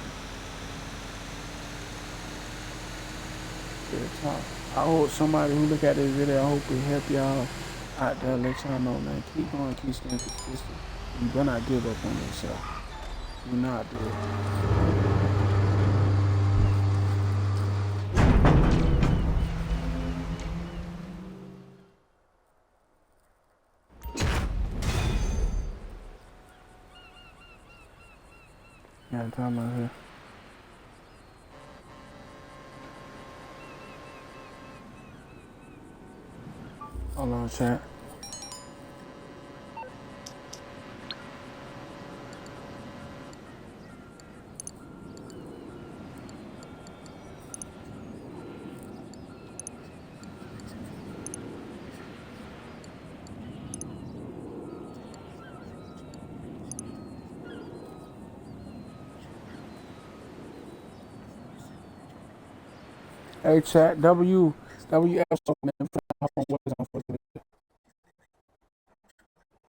Real talk. I hope somebody who look at this video, I hope it help y'all. out there, let y'all know, man. Keep going, keep staying consistent. You better not give up on yourself. Do not do it. Yeah, time out here. Hold on, chat. Hey, chat. WF, so man, what is on for today?